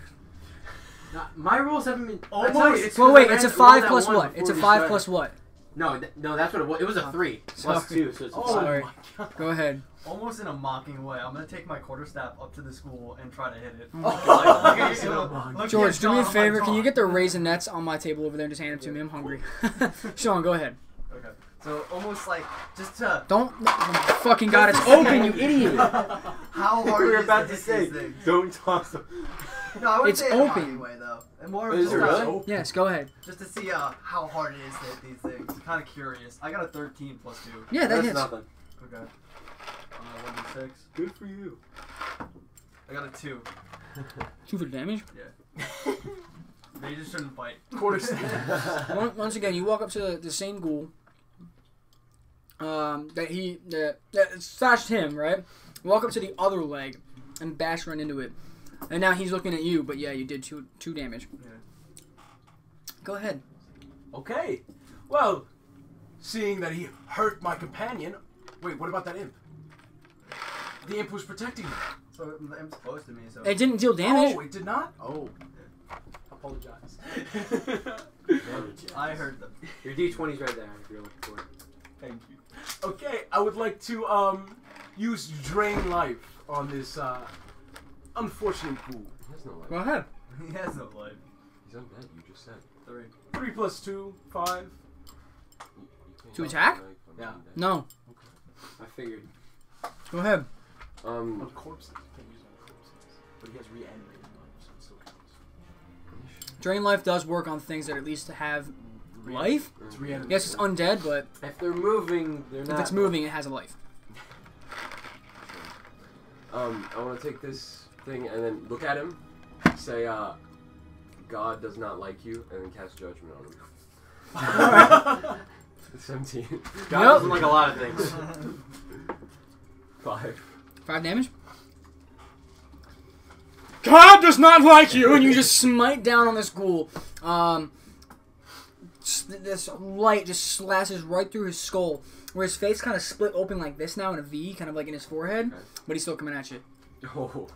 My rolls haven't been... Almost. Well, wait, it's a 5 plus what? It's a 5 plus what? No, that's what it was. It was a 3 plus 2, so it's a 5. Sorry. Go ahead. Almost in a mocking way, I'm gonna take my quarterstaff up to the school and try to hit it. George, do me a favor. Can you get the raisinets on my table over there and just hand them to me? I'm hungry. Sean, go ahead. Okay. So almost like just to Don't. Oh, fucking God, it's open, you idiot. how hard We were it is about to to hit say, these things. don't toss them. No, I wouldn't It's say it in a open. mocking way though. And more of Is it just, really? Yes, go ahead. just to see how hard it is to hit these things. Kind of curious. I got a 13 plus 2. Yeah, that That's hits. nothing. Okay. 1d6. Good for you. I got a 2. 2 for damage. Yeah. They just shouldn't fight. Once again, you walk up to the same ghoul that slashed him, right? Walk up to the other leg and bash right into it. And now he's looking at you, but yeah, you did 2 damage. Yeah. Go ahead. Okay. Well, seeing that he hurt my companion... Wait, what about that imp? The imp was protecting me. So the imp's close to me, so... It didn't deal damage. Oh, it did not? Oh. Apologize. I heard them. Your D20's right there if you're looking for it. Thank you. Okay, I would like to use Drain Life on this unfortunate ghoul. He has no life. Go ahead. He has no life. He's undead, you just said. 3. 3 plus 2, 5. You can't To use attack? a knife on Yeah. undead. No. I figured. Go ahead. On corpses. You can't use it on corpses. But he has reanimated life, so it still counts. Drain life does work on things that at least have life. It's reanimated. Yes, it's undead, but If they're moving, they're not... if it's moving, it has a life. I want to take this thing and then look at him, say, God does not like you, and then cast judgment on him. 17. God doesn't like a lot of things. 5. 5 damage. God does not like you, and you just smite down on this ghoul. This light just slashes right through his skull, where his face kind of split open like this now in a V, kind of like in his forehead, Okay. but he's still coming at you. Oh.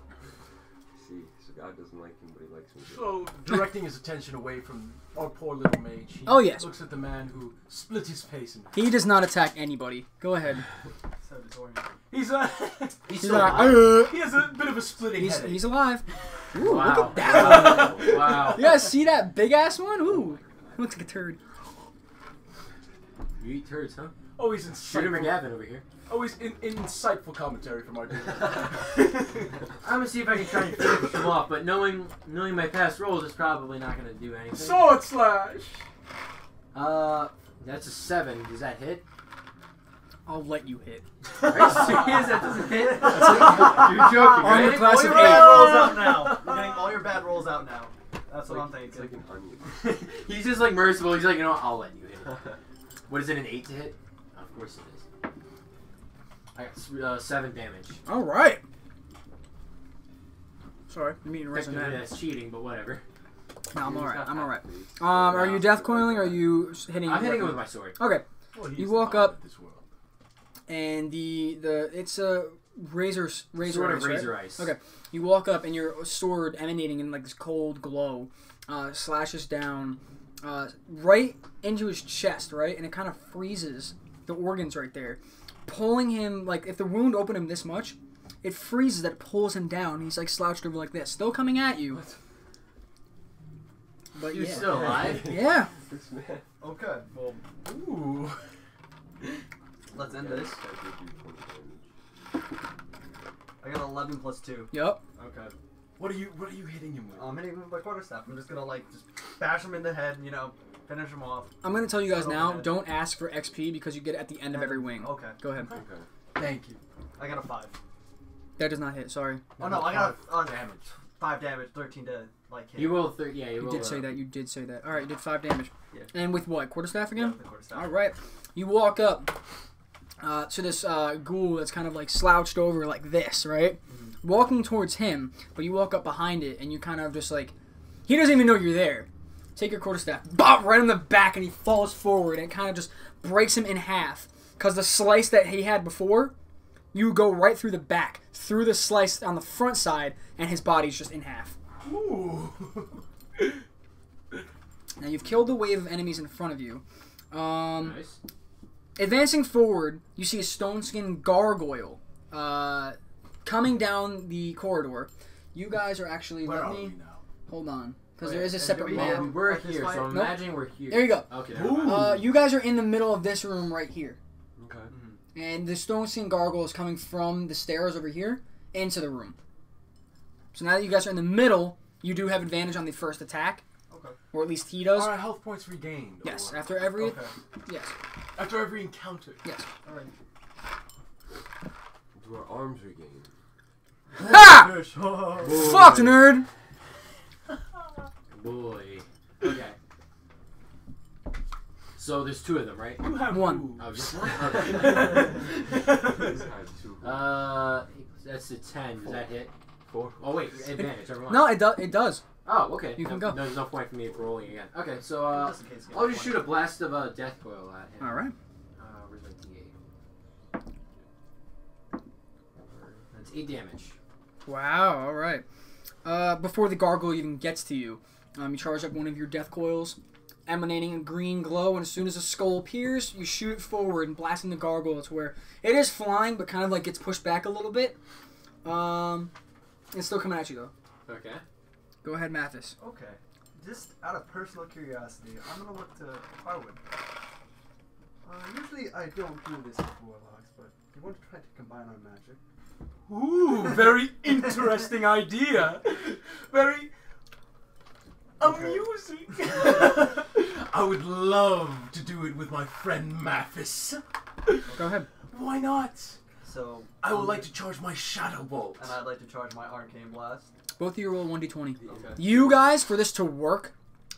See, so God doesn't like him, but he likes me. So, directing his attention away from our poor little mage, he Oh, yes. looks at the man who split his face in half. He does not attack anybody. Go ahead. So disoriented. He's He's still like, alive. he has a bit of a splitting headache. he's alive. Ooh, Wow. look at that one. Wow. You guys see that big ass one? Ooh, looks like a turd. You eat turds, huh? Always Shooter insightful. McGavin over here. Always insightful commentary from our dude. I'm gonna see if I can try and finish him off, but knowing my past rolls is probably not gonna do anything. Sword slash. That's a 7. Does that hit? I'll let you hit. Are you serious? That doesn't hit? You're joking, Armor right? class All of your bad 8. rolls out now. You're getting all your bad rolls out now. That's what I'm It's thinking. like an onion. He's just like merciful. He's like, you know what? I'll let you hit it. What is it, an 8 to hit? Of course it is. I got 7 damage. All right. Sorry, I mean Technically that. that's cheating, but whatever. No, I'm all right. I'm all right. Please. Are you death coiling or are you hitting? I'm hitting it with my sword. Okay. Well, You he's walk the god up- of this world. And it's a razor Sword of ice, right? razor ice. Okay. You walk up and your sword emanating in like this cold glow slashes down right into his chest, right? And it kind of freezes the organs right there, pulling him, like if the wound opened him this much, it freezes that, it pulls him down. He's like slouched over like this, still coming at you. What? But You're yeah. still alive? Yeah. This man. Okay, well, Ooh. let's end this. I got 11 plus 2. Yep. Okay. What are you hitting him with? I'm hitting him with my quarterstaff. I'm just gonna like just bash him in the head, you know, finish him off. I'm gonna tell you guys now, Okay. don't ask for XP because you get it at the end of every wing. Okay. Go ahead. Okay. Thank you. I got a 5. That does not hit, sorry. Oh no, I got damage. 5 damage, 13 to like hit. You will, yeah, you You will. did say that, you did say that. Alright, you did 5 damage. Yeah. And with what, quarterstaff again? with the quarterstaff. Alright. You walk up to this ghoul that's kind of like slouched over like this, right? Walking towards him, but you walk up behind it and you kind of just like, he doesn't even know you're there. Take your quarterstaff, bop, right in the back, and he falls forward and it kind of just breaks him in half. Because the slice that he had before, you go right through the back, through the slice on the front side, and his body's just in half. Ooh. Now you've killed the wave of enemies in front of you. Nice. Advancing forward, you see a stone-skinned gargoyle coming down the corridor. You guys are actually... Where let are me... we now? Hold on. Because Wait, there is a and separate do we map. have- We're At this here, fight? so Nope. imagine we're here. There you go. Okay, Ooh. never mind. You guys are in the middle of this room right here. Okay. And the stone-skinned gargoyle is coming from the stairs over here into the room. So now that you guys are in the middle, you do have advantage on the first attack. Okay. Or at least he does. All right, health points regained. Yes, or- after every... Okay. Yes, After every encounter. yes. Alright. Do our arms regain? Ha! Oh. Fucked, nerd! Boy. Okay. So there's 2 of them, right? You have One. moves. Oh, just one? Okay. This had 2. That's a 10. Does that hit? 4. Oh, wait. Advantage. Never mind. No, it does. Oh, okay. You can no, go. There's no point for me rolling again. Okay, so Just in case you I'll get just one. shoot a blast of death coil at him. Alright. Where's my D8? That's 8 damage. Wow, alright. Before the gargoyle even gets to you, you charge up one of your death coils, emanating a green glow, and as soon as the skull appears, you shoot it forward and blasting the gargoyle to where it is flying, but kind of like gets pushed back a little bit. It's still coming at you though. Okay. Go ahead, Mathis. Okay. Just out of personal curiosity, I'm gonna look to Harwood. Usually I don't do this with warlocks, but you want to try to combine our magic? Ooh, very interesting idea. Very amusing. I would love to do it with my friend Mathis. Go ahead. Why not? So I would like to charge my Shadow Bolt. and I'd like to charge my Arcane Blast. Both of you roll 1d20. Okay. You guys, for this to work,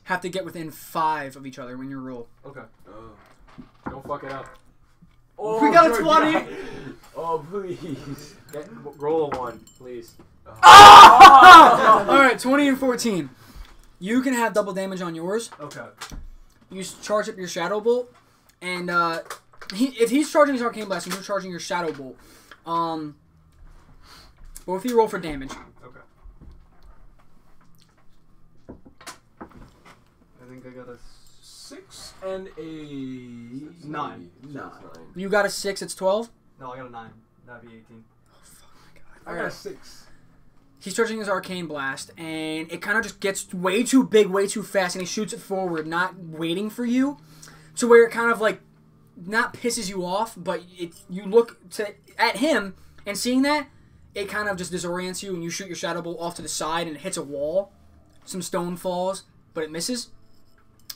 have to get within 5 of each other when you roll. Okay. Oh. Don't fuck it up. Oh, We got a Georgia. 20! Oh, please. Roll a 1, please. Alright, 20 and 14. You can have double damage on yours. Okay. You charge up your Shadow Bolt, and if he's charging his Arcane Blast and you're charging your Shadow Bolt, both of you roll for damage. Okay. I think I got a 6 and a 9. No. You got a 6, it's 12. No, I got a 9. That'd be 18. I got a 6. He's charging his Arcane Blast, and it kind of just gets way too big, way too fast, and he shoots it forward, not waiting for you, to where it kind of like, not pisses you off, but you look at him, and seeing that, it kind of just disorients you, and you shoot your Shadow Bolt off to the side, and it hits a wall. Some stone falls, but it misses.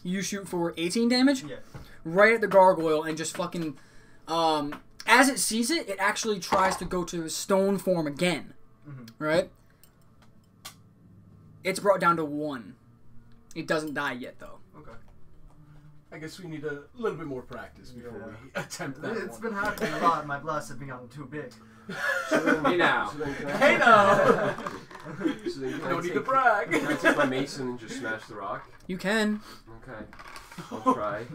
You shoot for 18 damage, Yeah. right at the gargoyle, and just fucking, as it sees it, it actually tries to go to stone form again, right? It's brought down to 1. It doesn't die yet, though. Okay. I guess we need a little bit more practice before we attempt that It's one. been happening a lot. My blasts have become too big. Hey now. Hey now! So then can I No need to take- brag. Can I take my mason and just smash the rock? You can. Okay. I'll try.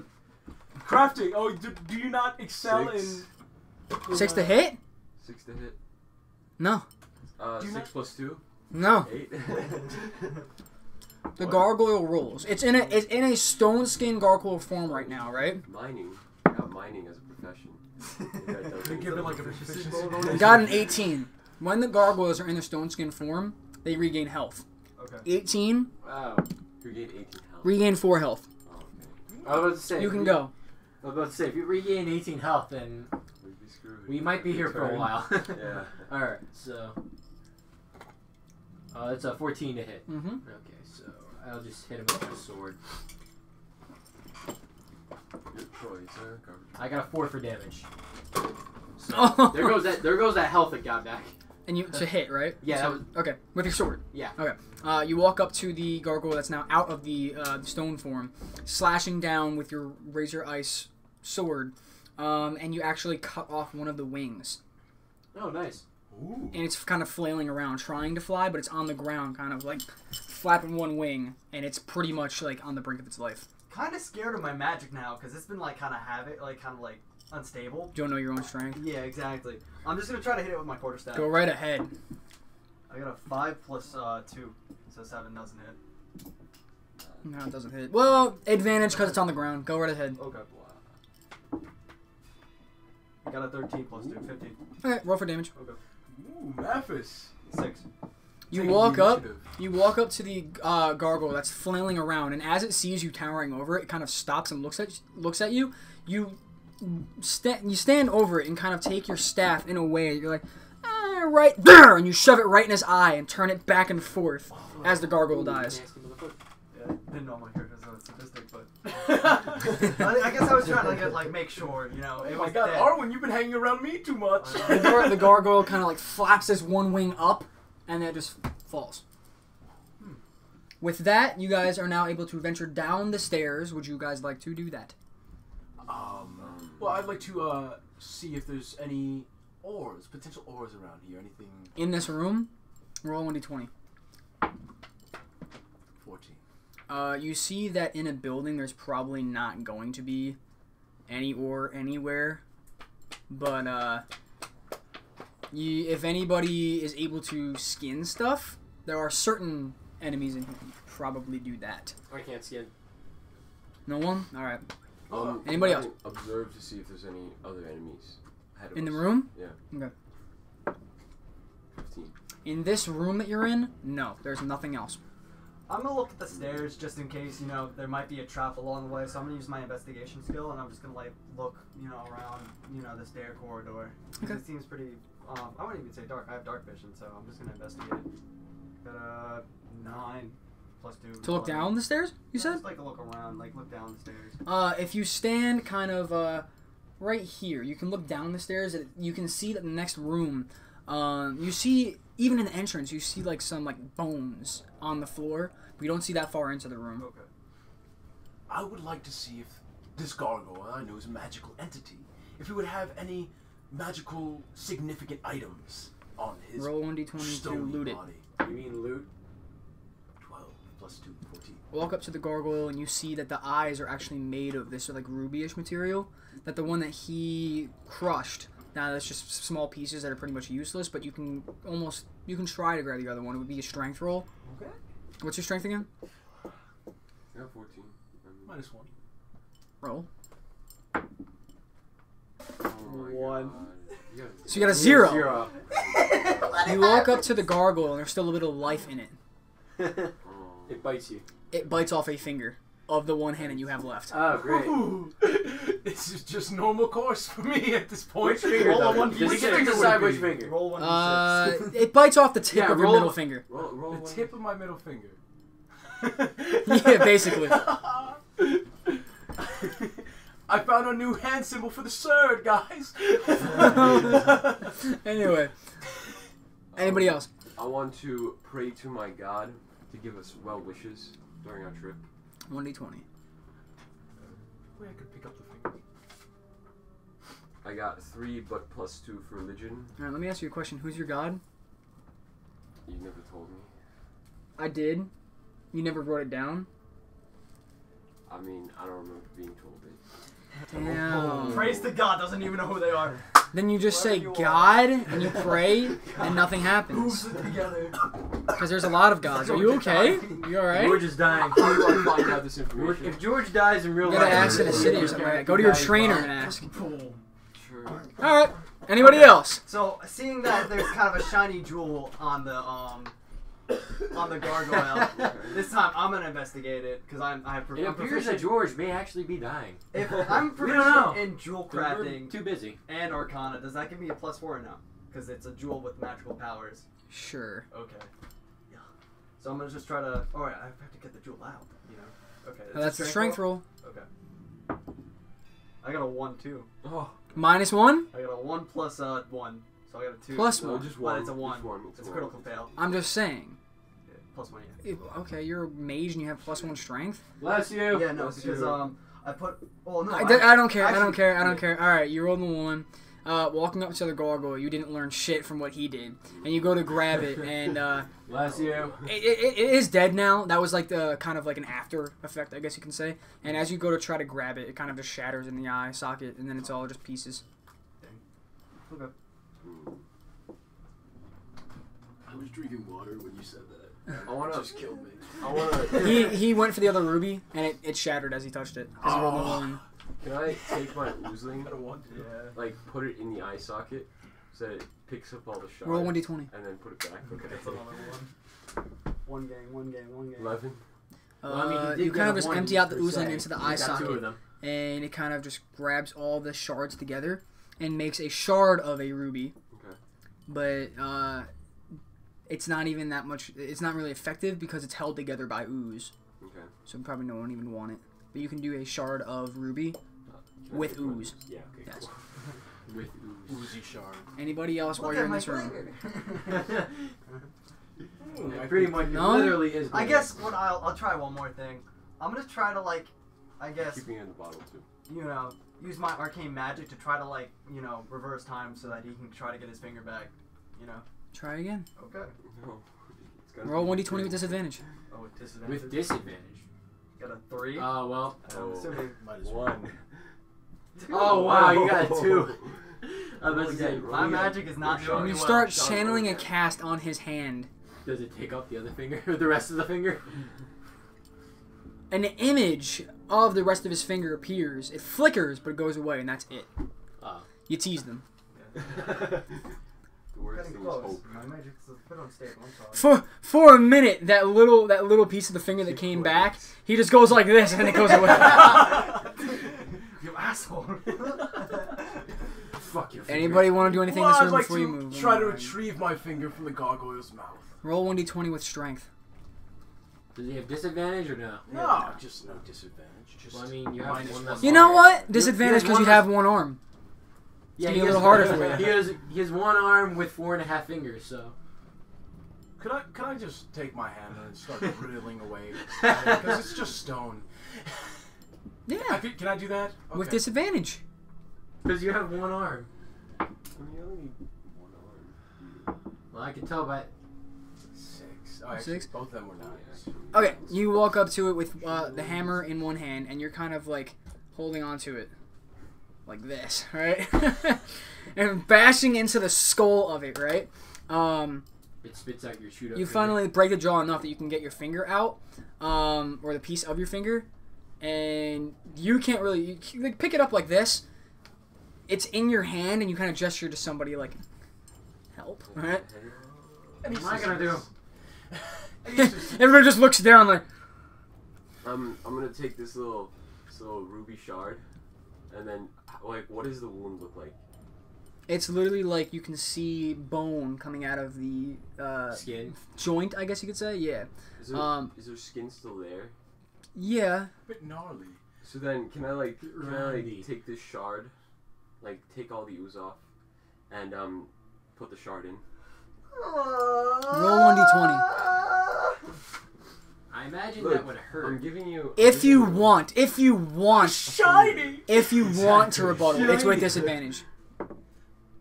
Crafting. Oh, do you not excel Six. in 6 to hit? 6 to hit. No. Do you 6 not- plus 2. No. 8. The gargoyle rules. It's in a stone skin gargoyle form right now, right? Mining. I got mining as a profession. They give it like a proficiency You bonus. got an 18. When the gargoyles are in their stone skin form, they regain health. Okay. 18, Wow. You gain 18 health. regain 4 health. Oh, okay. I was about to say. You can go. I was about to say, if you regain 18 health, then We'd be screwed. we might be here for a Turn. while. Yeah. Alright, so. It's a 14 to hit. Mm-hmm. Okay, so I'll just hit him with my sword. You're Troy, sir. Garbage. I got a 4 for damage. So, Oh. there goes that health that got back. And you to hit, right? Yeah, So- that was. Okay, with your sword. Yeah. Okay. You walk up to the gargoyle that's now out of the stone form, slashing down with your razor ice sword, and you actually cut off one of the wings. Oh, nice. Ooh. And it's kind of flailing around, trying to fly, but it's on the ground, kind of like flapping one wing, and it's pretty much like on the brink of its life. Kind of scared of my magic now because it's been like kind of unstable. Don't know your own strength. Yeah, exactly. I'm just gonna try to hit it with my quarterstaff. Go right ahead. I got a 5 plus 2, so 7 doesn't hit. No, it doesn't hit. Well, advantage because it's on the ground. Go right ahead. Okay. I got a 13 plus 2, 15. Okay, roll for damage. Okay. Ooh, Mathis. 6. You Taking walk the up. initiative. You walk up to the gargoyle that's flailing around, and as it sees you towering over it, it kind of stops and looks at you. You stand over it and kind of take your staff in a way. You're like, right there, and you shove it right in his eye and turn it back and forth as the gargoyle dies. Nasty motherfucker. Yeah, didn't know my character was so sadistic, but I guess I was trying to like make sure, you know. It Oh my was god, dead. Arwen, you've been hanging around me too much. The gargoyle kind of like flaps his one wing up, and then it just falls. With that, you guys are now able to venture down the stairs. Would you guys like to do that? Well, I'd like to see if there's any ores, potential ores around here. Anything? In this room, roll 1d20. 14. You see that in a building, there's probably not going to be any ore anywhere, but if anybody is able to skin stuff, there are certain enemies in here who probably do that. I can't skin. No one? All right. can Anybody I else? Observe to see if there's any other enemies ahead of In the us. room? Yeah. Okay. 15. In this room that you're in, no, there's nothing else. I'm gonna look at the stairs just in case, you know, there might be a trap along the way. So I'm gonna use my investigation skill, and I'm just gonna like look, you know, around, you know, the stair corridor. 'Cause Okay. It seems pretty. I wouldn't even say dark. I have dark vision, so I'm just gonna investigate it. Got a 9 plus 2. To look down the stairs, you said? Just like a look around, like look down the stairs. If you stand kind of right here, you can look down the stairs. And you can see that the next room. You see even in the entrance, you see like some like bones on the floor. But you don't see that far into the room. Okay. I would like to see if this gargoyle I know is a magical entity. If he would have any magical significant items on his Roll 1d20 to stony loot it. body. You mean loot? 12 plus 2, 14. Walk up to the gargoyle and you see that the eyes are actually made of this like ruby-ish material. That the one that he crushed. Now that's just small pieces that are pretty much useless. But you can try to grab the other one. It would be a strength roll. Okay. What's your strength again? Yeah, 14. Minus 1. Roll. Oh my 1. God. You got So you got a 0. 0. You walk up to the gargoyle and there's still a bit of life in it. Oh. It bites you. It bites off a finger of the one hand that you have left. Oh, great. Ooh, this is just normal course for me at this point. Which finger, Roll a though? 1d6. Just Which finger would decide it which be? finger. Roll 1d6. It bites off the tip Yeah, of your roll- middle finger. Roll The one. tip of my middle finger. Yeah, basically. I found a new hand symbol for the sword, guys. Anyway. Anybody else? I want to pray to my God to give us well wishes during our trip. 1d20. way I could pick up the finger. I got 3, but +2 for religion. Alright, let me ask you a question. Who's your god? You never told me. I did. You never wrote it down? I mean, I don't remember being told it. Damn. Praise to God doesn't even know who they are. Then you just say Whoever you God, and you pray, and nothing happens. Who's it together? Because there's a lot of gods. Are you okay? You alright? George is dying. How do I find out this information? If George dies in real You life, gotta ask in a city or something like that. Go to your trainer and ask. Sure. Alright. Anybody else? So, seeing that there's kind of a shiny jewel on the gargoyle, this time I'm gonna investigate it because I'm it appears that proficient. George may actually be dying. If I'm We don't know. proficient in jewel We're crafting too busy. and Arcana, does that give me a +4 or no? Because it's a jewel with magical powers. Sure. Okay. Yeah. So I'm gonna just try to. All right, I have to get the jewel out. You know. Okay. Well, that's the strength roll. Okay. I got a 1 too. Oh, -1? I got a 1 plus 1, so I got a 2. Plus no, one. just But one. it's a 1. Just one. It's a critical fail. I'm just saying. Yeah, +1, yeah. Okay, you're a mage and you have +1 strength? Bless you. Yeah, no, Plus because 2. I put. Oh no. I don't care. I don't actually- care. I don't yeah. care. Alright, you rolled the 1. Walking up to the gargoyle, you didn't learn shit from what he did. And you go to grab it, and Bless you. it is dead now. That was like the kind of like an after effect, I guess you can say. And as you go to try to grab it, it kind of just shatters in the eye socket, and then it's all just pieces. Okay. I was drinking water when you said that. I wanna Just killed me. I wanna. He went for the other ruby, and it shattered as he touched it. As he rolled the 1. Can I take my oozling, I don't want to. Yeah. like put it in the eye socket, so that it picks up all the shards, Roll 1d20. and then put it back? Okay. That's another 1. 1 game. 11. Well, I mean, he did You get kind a of just 1 empty out the per oozling se. into the He eye got 2 socket, of them. and it kind of just grabs all the shards together and makes a shard of a ruby. Okay. But it's not even that much. It's not really effective because it's held together by ooze. Okay. So probably no one even want it. But you can do a shard of ruby Can I with take one? ooze. Yeah. Okay. Yes. Cool. With ooze. Oozy shard. Anybody else while you're in this room? It pretty much No? literally is. I guess what I'll try one more thing. I'm gonna try to I guess Keeping it in the bottle too. use my arcane magic to try to reverse time so that he can try to get his finger back. Try again. Okay. No. It's gonna Roll be 1d20 with disadvantage. Oh, with disadvantage. with disadvantage. Got a 3. Oh well. And I'm assuming Might as well. 1. 2. Oh wow, you got a 2. I was about to say, My magic is not doing When me you well. start channeling a cast on his hand, does it take off the other finger or the rest of the finger? an image of the rest of his finger appears. It flickers, but it goes away, and that's it. Oh. You tease them. The worst Getting thing is close. hope. My magic's a bit unstable. I'm sorry. For a minute, that little piece of the finger that came back, he just goes like this, and then it goes away. You asshole. Fuck your finger. Anybody want to do anything in Well, this I'd room like before to you move? try to Alright. retrieve my finger from the gargoyle's mouth. Roll 1d20 with strength. Does he have disadvantage or no? No, just no disadvantage. Just Well, I mean, you have minus one one. less. You know what? Disadvantage because you have one arm. Yeah, gonna be he a little has- harder for you. He has one arm with 4.5 fingers, so. Could I just take my hammer and start drilling away? Because it's just stone. Yeah, Can I do that? with Okay. disadvantage. Because you have one arm. I mean, you only need one arm. Well, I can tell by. 6. Oh, actually, 6? both of them were 9s. Okay, you walk up to it with the hammer in one hand, and you're kind of like holding onto it like this, right? And bashing into the skull of it, right? It spits out your shoot up. You finger. finally break the jaw enough that you can get your finger out, or the piece of your finger, and you can't really like pick it up like this. It's in your hand, and you kind of gesture to somebody like, "Help!" Right? What am I gonna do? Everybody just looks down like, I'm gonna take this little ruby shard, and then like, what does the wound look like? it's literally like you can see bone coming out of the Skin. joint, I guess you could say. Yeah. Is there skin still there? Yeah. A bit gnarly. So then, can I Randy. take this shard, like take all the ooze off, and put the shard in? Roll 1d20. I I imagine Look, that would hurt. I'm giving you. If you want Shiny. to rebuttal, it's with disadvantage.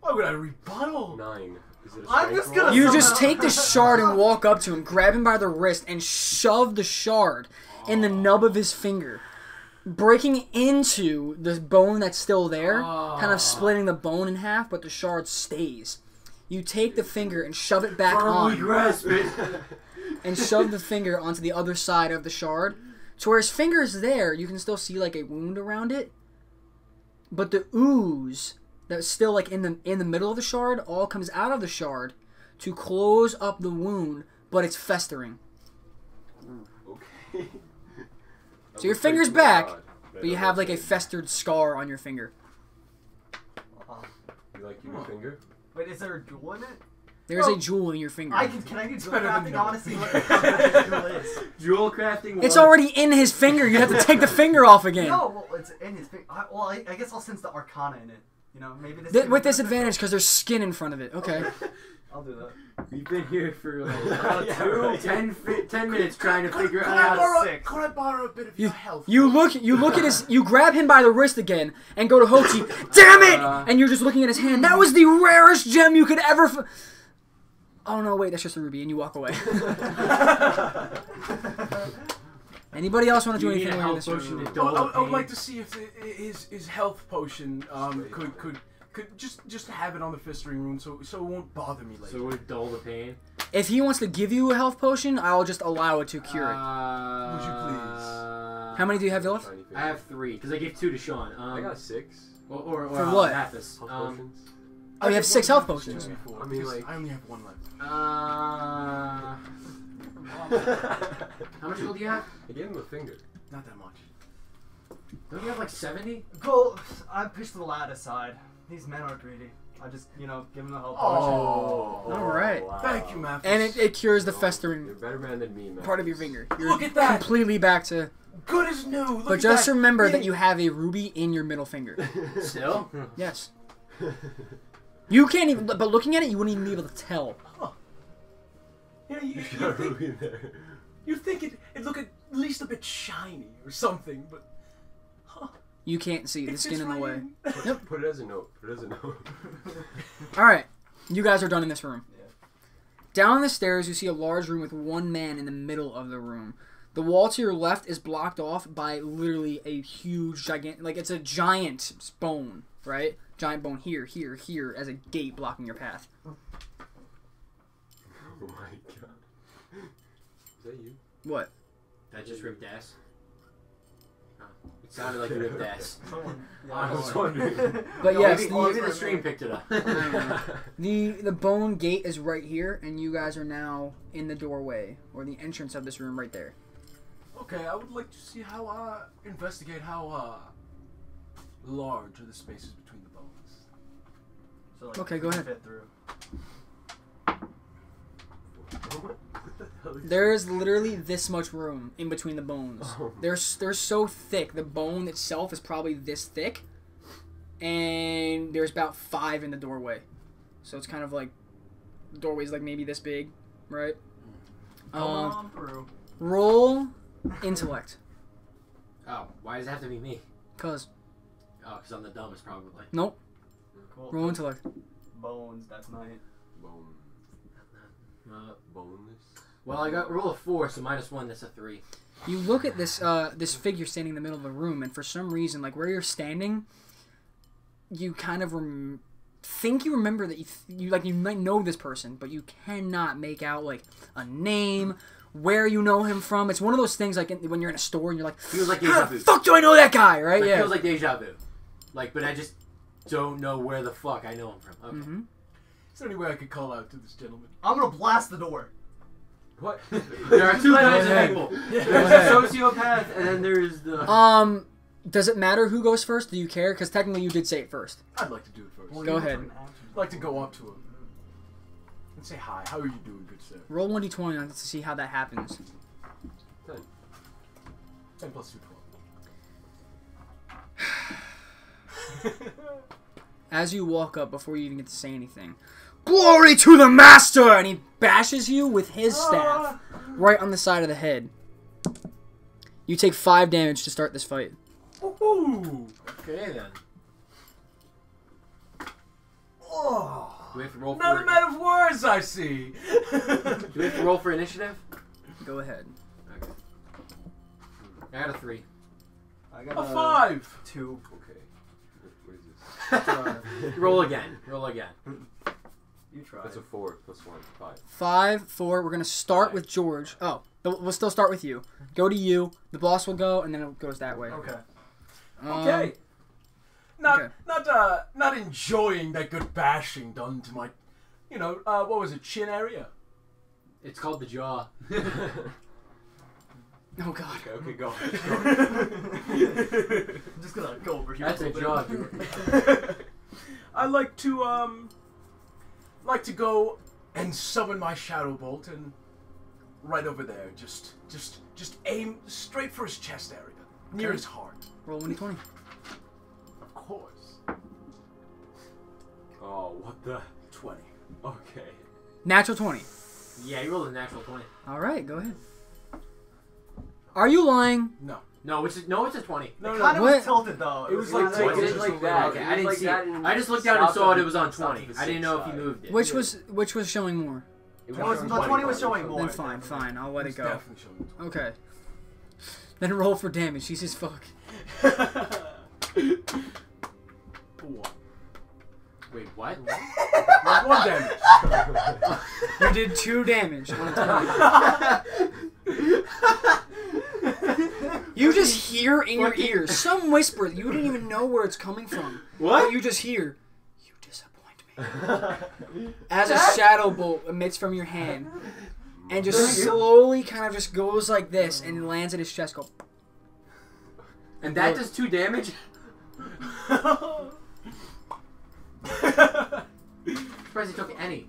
Why would I rebuttal? 9. Is it a I'm strength just roll? gonna- You just take the shard and walk up to him, grab him by the wrist, and shove the shard in the nub of his finger, breaking into the bone that's still there, kind of splitting the bone in half, but the shard stays. You take the finger and shove it back on, grasp it. and shove the finger onto the other side of the shard. So where his finger is there, you can still see like a wound around it, but the ooze that's still like in the middle of the shard all comes out of the shard to close up the wound, but it's festering. Okay. So your finger's back, but you have like a festered scar on your finger. You like your finger? Wait, is there a jewel in it? There's a jewel in your finger. Can I do jewel better than crafting? I want to see what the jewel is. Jewel crafting. It's already in his finger. You have to take the finger off again. No, well, it's in his finger. Well, I guess I'll sense the arcana in it. You know, maybe this. With disadvantage because there's skin in front of it. Okay. I'll do that. We've been here for like 10 minutes trying to figure Could I out. borrow, 6. could I borrow a bit of your health? You look at his. You grab him by the wrist again and go to Hochi. Damn it! And you're just looking at his hand. That was the rarest gem you could ever. Oh no! Wait, that's just a ruby, and you walk away. Anybody else want to do You need anything a in this health room? potion to I would like to see if his health potion could just have it on the festering wound so it won't bother me later. So it would dull the pain. If he wants to give you a health potion, I'll just allow it to cure it. Would you please? How many do you have left? Shiny finger. I have 3 because I gave 2 to Sean. I got 6. Or For what? Mathis. Health potions. Oh, you have 6 health potions. Before, I mean, because like- I only have 1 left. How much gold do you have? I gave him a finger. Not that much. Don't you have like 70? Go. I pushed the lad aside. These men are greedy. I just, give them the help potion. Oh. All right. Wow. Thank you, Mathis. And it cures the You're a festering better man than me, man. part of your finger. You're Look at that. completely back to. Good as new. Look But at just that. remember that Yeah. you have a ruby in your middle finger. Still? Yes. You can't even. But looking at it, you wouldn't even be able to tell. You know, You got a ruby there. you think it look at least a bit shiny or something, but You can't see the it skin fits in the right way. in. Put it as a note. Put it as a note. All right, you guys are done in this room. Yeah. Down the stairs, you see a large room with one man in the middle of the room. The wall to your left is blocked off by literally a huge, gigantic, like it's a giant bone, right? Giant bone here, here, here, as a gate blocking your path. Oh my god. Is that you? What? That just ripped ass. Oh, it sounded like a ripped ass. Someone. I was wondering. But No, yes, maybe the stream picked it up. the bone gate is right here, and you guys are now in the doorway or the entrance of this room right there. Okay, I would like to see how investigate how large are the spaces between the bones. So, like, Okay, go ahead. Fit through. What the hell is There's literally this much room in between the bones. Oh. They're so thick. The bone itself is probably this thick, and there's about 5 in the doorway. So it's kind of like the doorway's like maybe this big, right? Come on through. Roll intellect, Oh, why does it have to be me? cause Oh, because I'm the dumbest, probably. nope. Cool. Roll intellect. Bones. That's nice. Bone. Boneless. Well, I got roll of 4, so -1. That's a 3. You look at this this figure standing in the middle of the room, and for some reason, like where you're standing, you kind of think you remember that you might know this person, but you cannot make out like a name, where you know him from. It's one of those things like when you're in a store and you're like, Feels like how deja the vu. fuck do I know that guy, right? Like, Yeah. feels like deja vu. Like, but I just don't know where the fuck I know him from. Okay. Mm-hmm. Is there any way I could call out to this gentleman? I'm gonna blast the door. What? There are 2 kinds of ahead. people. Go There's ahead. a sociopath, and then there's the... Does it matter who goes first? Do you care? Because technically you did say it first. I'd like to do it first. Go ahead. I'd like to go up to him and say hi. How are you doing, good sir? Roll 1d20 on it to see how that happens. 10. 10 plus 2, 12. As you walk up, before you even get to say anything, glory to the master! And he bashes you with his staff right on the side of the head. You take 5 damage to start this fight. Woohoo! Okay then. Oh. Do we have to roll Not for a man of words, I see. Do we have to roll for initiative? Go ahead. Okay. I got a 3. I got A 5. 2. Okay. What is this? Roll again. Roll again. You try. That's a 4 plus 1. 5. 5, 4. We're gonna start with George. Oh, we'll still start with you. Go to you. The boss will go, and then it goes that way. Okay. Okay. Not okay. not enjoying that good bashing done to my, what was it, chin area? It's called the jaw. Oh God. Okay, go. I'm just gonna go over here. That's a jaw, dude. I like to go and summon my shadow bolt and right over there, just aim straight for his chest area, near his heart. Roll 1d20. Of course. Oh, what the? 20. Okay. Natural 20. Yeah, you rolled a natural 20. All right, go ahead. Are you lying? No. No, it's a 20. No, It no. kind of What? was tilted though. It was not like It was just like a that. Okay, It I was didn't like see that it. and I just looked down and stopped saw at it was on stopped 20. at the I didn't know if you six moved it. Which was showing more? It It was, the 20 was showing more. Then fine. I'll let it It's go. definitely showing 20. Okay. Then roll for damage. She's his fuck. One. Wait, what? There's 1 damage. You did 2 damage. You just hear in your ear some whisper. You didn't even know where it's coming from. What? But you just hear, "You disappoint me," as a shadow bolt emits from your hand, and just slowly kind of just goes like this and lands at his chest. Go. And that does 2 damage? Surprised he took any.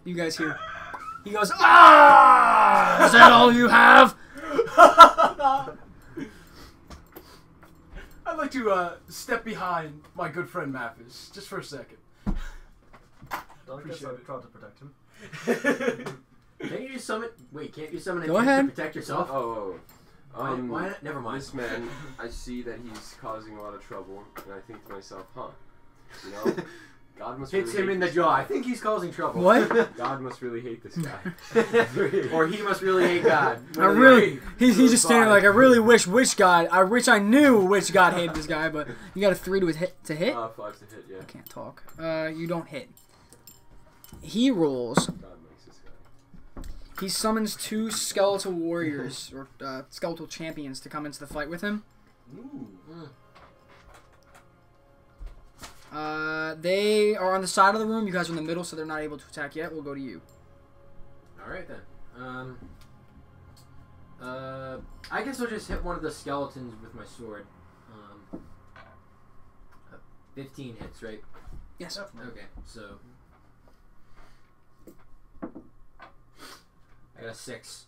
You guys hear? He goes, "Ah! Is that all you have?" I'd like to step behind my good friend Mathis, just for a second. Don't guess I tried to protect him. Can't you just summon? Wait, can't you summon a Go thing ahead. to protect yourself? Oh. Why not? Never mind. This man, I see that he's causing a lot of trouble, and I think to myself, God must Hits really him hate in the this jaw. guy. I think he's causing trouble. What? God must really hate this guy. Or he must really hate God. He's just standing like, I really wish which God, I wish I knew which God hated this guy, but you got a 3 to hit. 5 to hit, yeah. I can't talk. You don't hit. He rolls. God makes this guy. He summons 2 skeletal warriors, or skeletal champions, to come into the fight with him. Ooh. They are on the side of the room. You guys are in the middle, so they're not able to attack yet. We'll go to you. Alright then. I guess I'll just hit one of the skeletons with my sword. 15 hits, right? Yes. Okay, so I got a 6.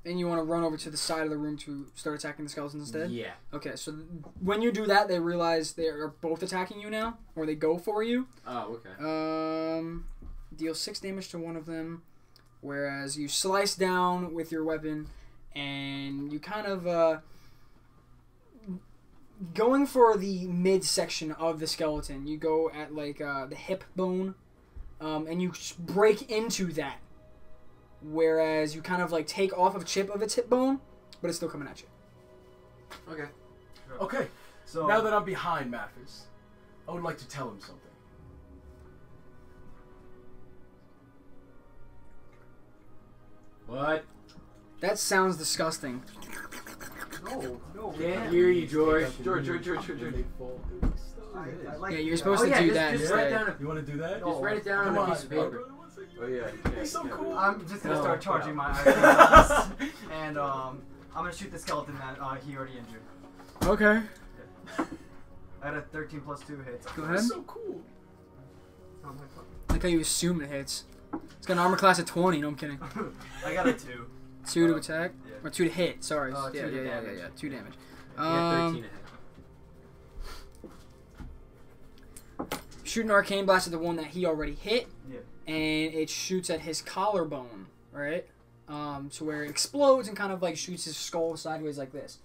And you want to run over to the side of the room to start attacking the skeletons instead? Yeah. Okay, so when you do that, they realize they are both attacking you now, or they go for you. Oh, okay. Deal 6 damage to one of them, whereas you slice down with your weapon, and you kind of going for the midsection of the skeleton. You go at like the hip bone, and you break into that. Whereas you kind of like take off a chip of its hip bone, but it's still coming at you. Okay. Okay, So now that I'm behind Mathis, I would like to tell him something. What? That sounds disgusting. no, Can't hear you, George. George. I like Yeah, you're supposed to do that just write instead. down You want to do that? Just write it down Come on a on, piece of paper. Oh yeah, He's so cool. I'm just gonna No, start charging no. my items, and I'm gonna shoot the skeleton that he already injured. Okay. I had a 13 plus 2 hits. Go ahead. That's so cool. Oh my God. Like how you assume it hits. It's got an armor class of 20. No, I'm kidding. I got a 2. 2 to attack? Yeah. Or 2 to hit, sorry. 2 yeah, to damage. 2 damage. Yeah, 13 ahead. Shoot an arcane blast at the one that he already hit, Yeah. and it shoots at his collarbone, right? so where it explodes and kind of like shoots his skull sideways like this.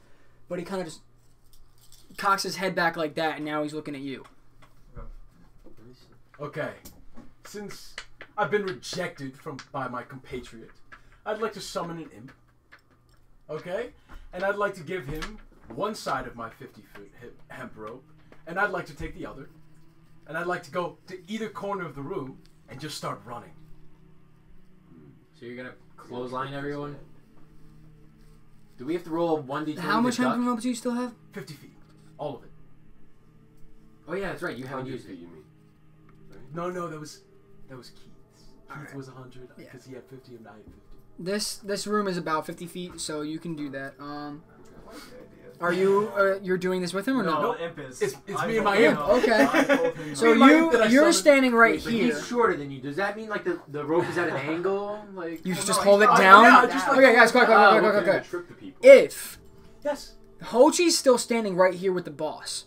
But he kind of just cocks his head back like that, and now he's looking at you. Okay. Since I've been rejected by my compatriot, I'd like to summon an imp. Okay? And I'd like to give him one side of my 50-foot hemp rope, and I'd like to take the other. And I'd like to go to either corner of the room and just start running. So you're gonna clothesline everyone? Do we have to roll a 1d20? How much hemp rope do you still have? 50 feet. All of it. Oh yeah, that's right. You haven't 100 used feet, it. you mean? No, that was Keith's. Keith Alright. was 100 Yeah. because he had 50 and I had 50. This room is about 50 feet, so you can do that. I like the idea. Are you you're doing this with him or no? No, the imp is. It's I me and my vote imp. no. Okay. I vote him no. So Me and my imp that I you're summoned. standing right Wait, but here. he's shorter than you. Does that mean like the rope is at an angle? Like You Well, just no, hold he's it not- down. yeah, just like- Okay, guys, quick. Okay. Trip the people. If Yes. Hochi's still standing right here with the boss,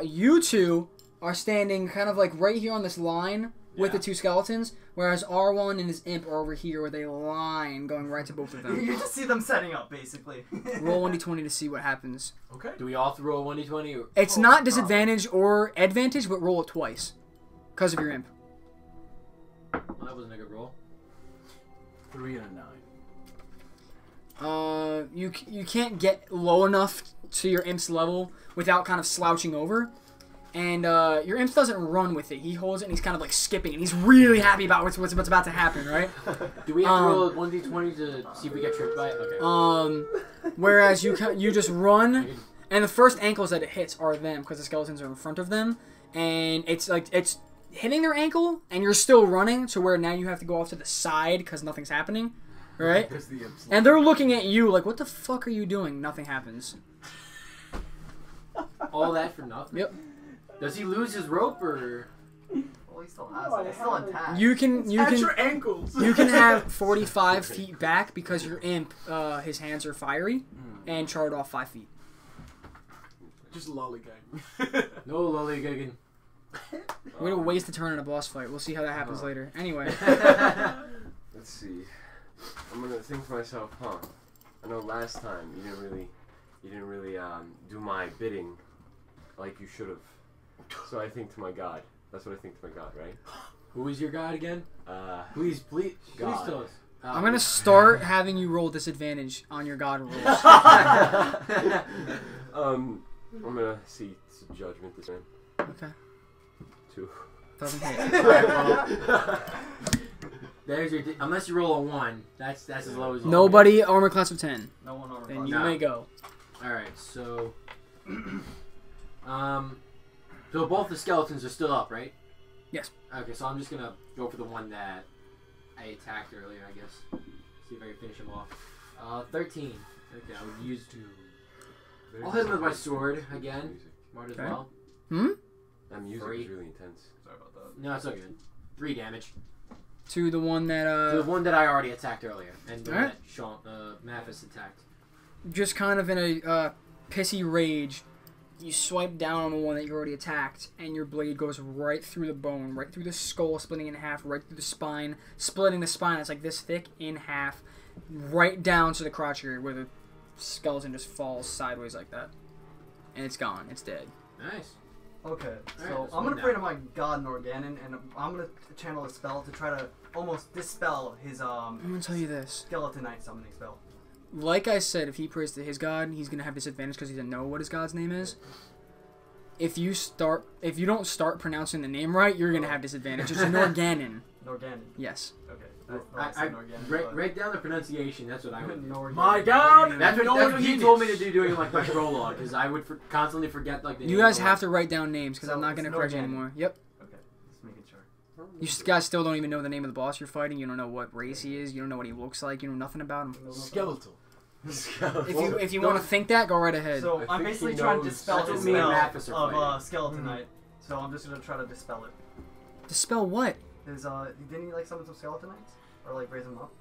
you two are standing kind of like right here on this line with the two skeletons, whereas R1 and his imp are over here with a line going right to both of them. You just see them setting up, basically. Roll 1d20 to see what happens. Okay. do we all have to roll a 1d20? Or... It's not disadvantage or advantage, but roll it twice because of your imp. Well, that wasn't a good roll. 3 and a 9. You can't get low enough to your imp's level without kind of slouching over. And your imp doesn't run with it. He holds it and he's kind of like skipping, and he's really happy about what's about to happen, right? Do we have to roll a 1d20 to see if we get tripped by it? Okay. Whereas you just run, and the first ankles that it hits are them because the skeletons are in front of them, and it's hitting their ankle, and you're still running to where now you have to go off to the side because nothing's happening, right? Because the imp's And they're looking at you like, what the fuck are you doing? Nothing happens. All that for nothing? Yep. Does he lose his rope or? Well, he still has it. It's still intact. You can at your ankles. you can have 45 feet back because your imp, his hands are fiery, and charred off 5 feet. Just lollygag. No lollygagging. Way to waste a turn in a boss fight. We'll see how that happens later. Anyway, Let's see. I'm gonna think to myself, I know last time you didn't really do my bidding like you should have. So I think to my god. That's what I think to my god, right? Who is your god again? Please God. tell us. I'm gonna start having you roll disadvantage on your god rolls. I'm gonna see judgment this time. Okay. 2. Doesn't hit. Alright, well, there's your. Unless you roll a 1, that's as low as you Nobody armor class of 10. No one over. Then you No. may go. Alright, so. So both the skeletons are still up, right? Yes. Okay, so I'm just gonna go for the one that I attacked earlier, I guess. See if I can finish him off. 13. Okay, I would use 2. I'll hit him with my sword again. Might as Okay. well. That music 3. is really intense. Sorry about that. No, it's not good. 3 damage. To the one that The one that I already attacked earlier, and the one Alright. that Sean, Mathis attacked. just kind of in a pissy rage, you swipe down on the one that you already attacked, and your blade goes right through the bone, right through the skull, splitting in half, right through the spine, splitting the spine. It's like this thick in half, right down to the crotch area where the skeleton just falls sideways like that, and it's gone. It's dead. Nice. Okay, so Alright, I'm gonna now. pray to my god Norganon, and I'm gonna channel a spell to try to almost dispel his I'm gonna tell you this. skeletonite summoning spell. Like I said, if he prays to his god, he's gonna have disadvantage because he doesn't know what his god's name is. If you don't start pronouncing the name right, you're gonna have disadvantage. It's Norganon. Norganon. Yes. Okay. That's I Norganon. write down the pronunciation. That's what I would do. Norganon. My god! That's what he Norganon. told me to do during like my prologue, because I would constantly forget like the. You name guys of the have to write down names because So I'm not it's gonna correct you Norganon. anymore. Yep. Okay, just making sure. You guys still don't even know the name of the boss you're fighting. You don't know what race he is. You don't know what he looks like. You know nothing about him. Skeletal. If you want to think that, go right ahead. So I I'm think basically he trying to knows- dispel That's the what me and spell Mathis are of fighting. skeletonite. So I'm just gonna try to dispel it. Dispel what? His didn't he like summon some skeletonites or like raise them up?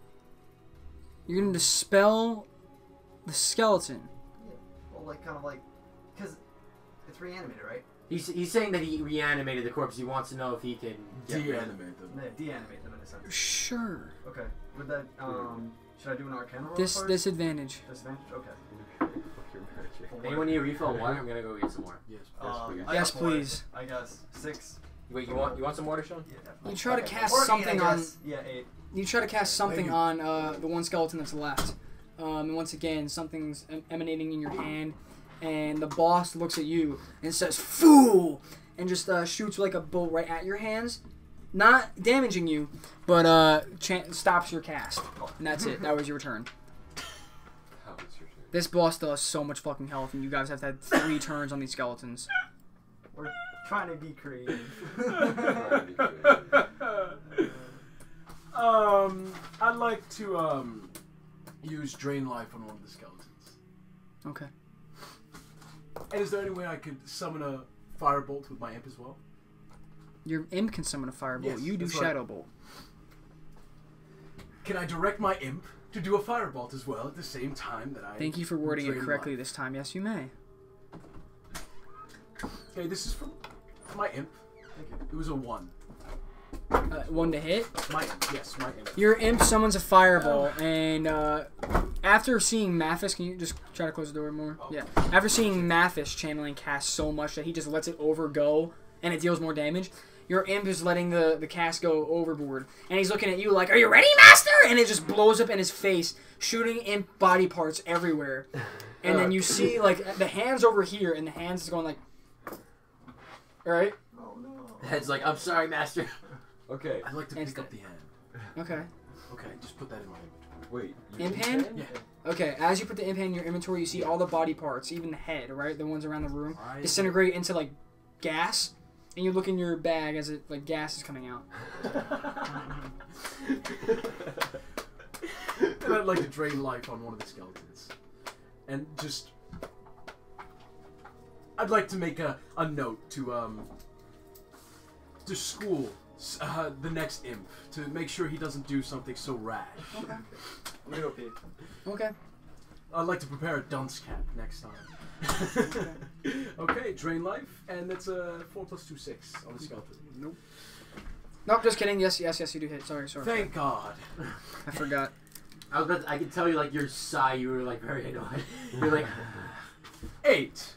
You're gonna dispel the skeleton. Yeah. Well, like kind of like, cause It's reanimated, right? He's saying that he reanimated the corpse. He wants to know if he can Deanimate them. No, deanimate them in a sense. Sure. Okay. Would that should I do an Arcana roll? Disadvantage. Disadvantage. Okay. Fuck your magic. Anyone need a refill on water? I'm gonna go get some more. Yes. please. I Yes, got four, please. I guess 6. Wait, you want some water, Sean? Yeah, You definitely. try to Okay. cast Or 8, something I on. guess. Yeah, 8. You try to cast something Maybe. on the one skeleton that's left. And once again, something's emanating in your hand, and the boss looks at you and says, "Fool!" and just shoots like a bolt right at your hands, not damaging you, but stops your cast, and that's it. That was your turn. How is your turn? This boss still has so much fucking health, and you guys have had 3 turns on these skeletons. We're trying to be creative. I'd like to use Drain Life on one of the skeletons. Okay. And is there any way I could summon a Firebolt with my imp as well? Your imp can summon a firebolt. Yes, You do that's right. shadow bolt. Can I direct my imp to do a Firebolt as well at the same time that I... Thank you for wording it Drain correctly Life? this time. Yes, you may. Okay, this is from my imp. Thank you. It was a 1. 1 to hit. My imp, yes, my imp. Your imp summons a fireball, and after seeing Mathis, can you just try to close the door more? Yeah. After seeing Mathis channeling cast so much that he just lets it overgo, and it deals more damage, your imp is letting the cast go overboard, and he's looking at you like, "Are you ready, Master?" And it just blows up in his face, shooting imp body parts everywhere. And then you see like the hands over here, and the hands is going like, all right. Oh no. The head's like, I'm sorry, Master. Okay. I'd like to pick Instant. up the hand. Okay. Okay, just put that in my inventory. Wait. you Imp can hand? stand? Yeah. Okay, as you put the imp hand in your inventory, you see all the body parts, even the head, right? The ones around the room, disintegrate into like gas, and you look in your bag as it like gas is coming out. And I'd like to drain life on one of the skeletons. And just... I'd like to make a note to school the next imp to make sure he doesn't do something so rash. Okay. I'm gonna go pee. Okay. I'd like to prepare a dunce cap next time. Okay, drain life, and that's a 4 + 2, 6 on the skeleton. Nope. Nope, just kidding. Yes, you do hit. Sorry. Thank God. I forgot. I could tell you like your sigh. You were like very annoyed. You're like, 8.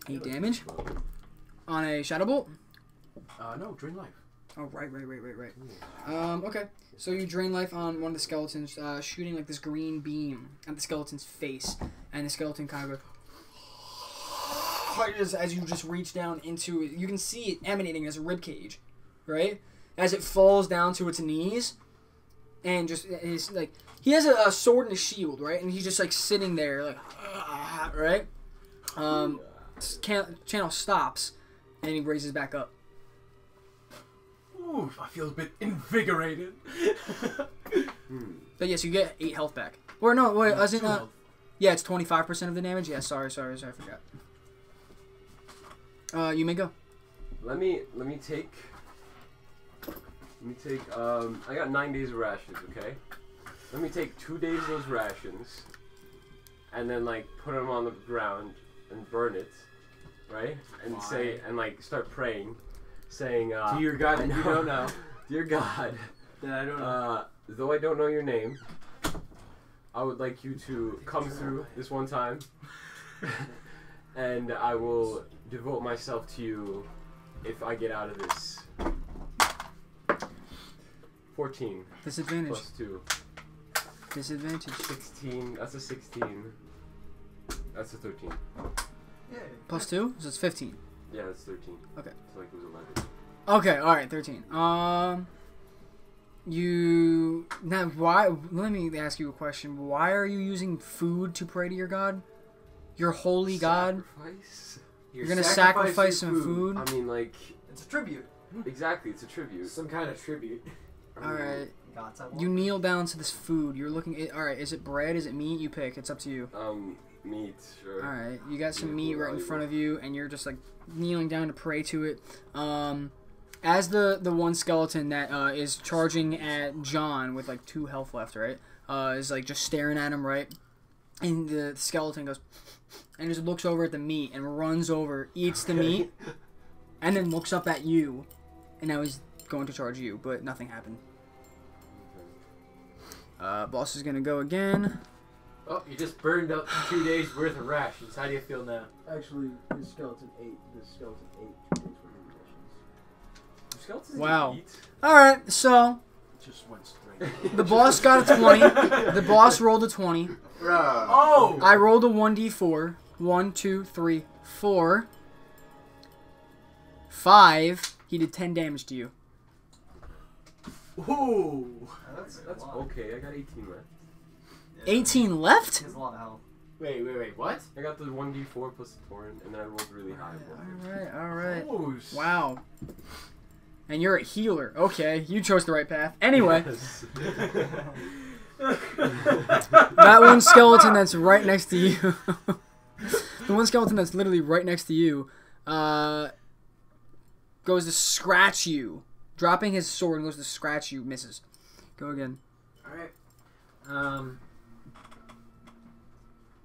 8 damage on a shadow bolt. No, drain life. Oh, right. Okay. So you drain life on one of the skeletons, shooting like this green beam at the skeleton's face, and the skeleton kind of goes, as you just reach down into it, you can see it emanating as a rib cage, right? As it falls down to its knees, and just is like he has a sword and a shield, right? And he's just like sitting there, like, right? Channel stops, and he raises back up. Ooh, I feel a bit invigorated. But yes, you get 8 health back. Or no, wait, isn't 2 health. yeah, it's 25% of the damage. Yeah, sorry, I forgot. You may go. Let me take. I got 9 days of rations. Okay. Let me take 2 days of those rations, and then like put them on the ground and burn it, right? And say and like start praying, saying to your God that you don't know. Dear God, That I don't know. though I don't know your name, I would like you to come through this one time, and I will devote myself to you if I get out of this. 14 Disadvantage. plus 2. Disadvantage. 16. That's a 16. That's a 13. Yeah. Plus 2? So it's 15. Yeah, that's 13. Okay. It's like it was 11. Okay, alright, 13. You... Now, why... Let me ask you a question. Why are you using food to pray to your god? Your holy god? Sacrifice? You're gonna sacrifice some food? I mean, like, It's a tribute. exactly, it's a tribute. Some kind of tribute. Alright. Gods I want. You kneel down to this food. You're looking... Alright, is it bread? Is it meat? You pick. It's up to you. Meat, sure. Alright, you got some Yeah, meat right in valuable. front of you, and you're just, like, kneeling down to pray to it. As the one skeleton that is charging at John with, like, 2 health left, right? Is, like, just staring at him, right? And the skeleton goes and just looks over at the meat and runs over, eats the meat, and then looks up at you. And now he's going to charge you, but nothing happened. Boss is gonna go again. Oh, you just burned up 2 days worth of rations. How do you feel now? Actually, the skeleton ate 2 days worth of rations. Skeletons Wow. eat. Alright, so Just went straight. the boss got a 20. The boss rolled a 20. Oh! I rolled a 1d4. 1, 2, 3, 4. 5. He did 10 damage to you. Ooh! That's okay. I got 18 left. 18 left? He has a lot of health. Wait, what? I got the 1d4 plus the torrent, and then I rolled really high. Alright. Close. Wow. And you're a healer. Okay, you chose the right path. Anyway, Yes. that one skeleton that's right next to you. The one skeleton that's literally right next to you goes to scratch you. Dropping his sword and goes to scratch you. Misses. Go again. Alright.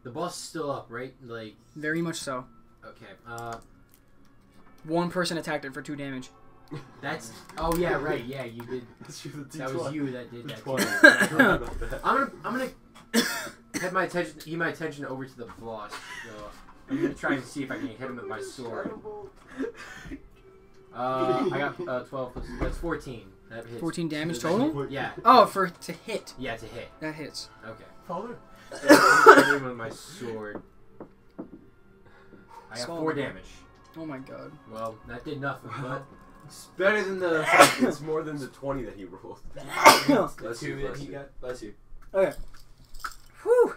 The boss is still up, right? Like, Very much so. okay. One person attacked it for 2 damage. That's. Oh yeah, right. Yeah, you did. That was you that did that. Too. I'm gonna head my attention over to the boss. So I'm gonna try and see if I can hit him with my sword. I got 12 plus. That's 14. That hits. 14 damage total? Yeah. Oh, to hit. Yeah, to hit. That hits. Okay. Father? So I'm gonna hit him with my sword. I got Swallow 4 it. damage. Oh my god. Well, that did nothing, but it's better than the It's more than the 20 that he rolled. Bless you that he got. Bless you. Okay. Whew.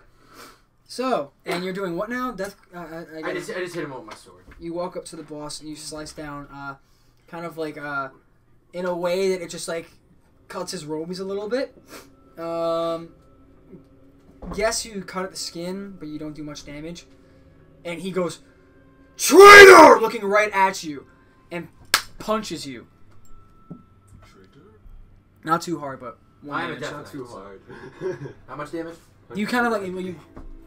So, and you're doing what now? Death. I just hit him with my sword. You walk up to the boss and you slice down, kind of like in a way that it just like cuts his robes a little bit. Yes, you cut at the skin, but you don't do much damage. And he goes, "Traitor!" looking right at you, and punches you. Not too hard, but one I'm a damage. death Not too hard. How much damage? You kind of like you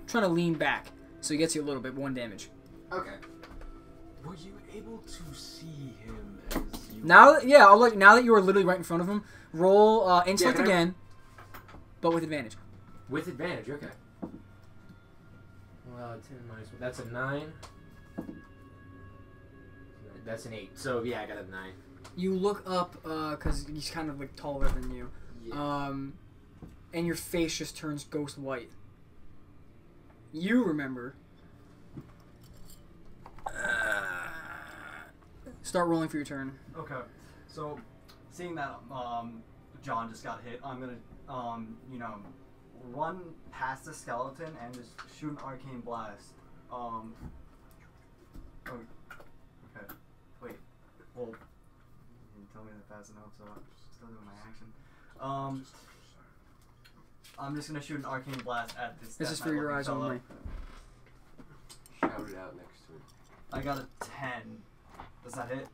trying to lean back, so he gets you a little bit, 1 damage. Okay. Were you able to see him as you... Now, yeah, I'll let now that you are literally right in front of him, roll intellect can I- again, but with advantage. With advantage, okay. Well, 10 minus 1. That's a 9. That's an 8. So, yeah, I got a 9. You look up, because he's kind of like taller than you, Yeah. and your face just turns ghost white. You remember. Start rolling for your turn. Okay, so seeing that John just got hit, I'm gonna run past the skeleton and just shoot an arcane blast. Okay. Wait. Well, you didn't tell me that fast enough, so I'm still doing my action. I'm just gonna shoot an arcane blast at this. This is for death your knight eyes looking only. Shout it out next to him. fella. I got a 10. Does that hit?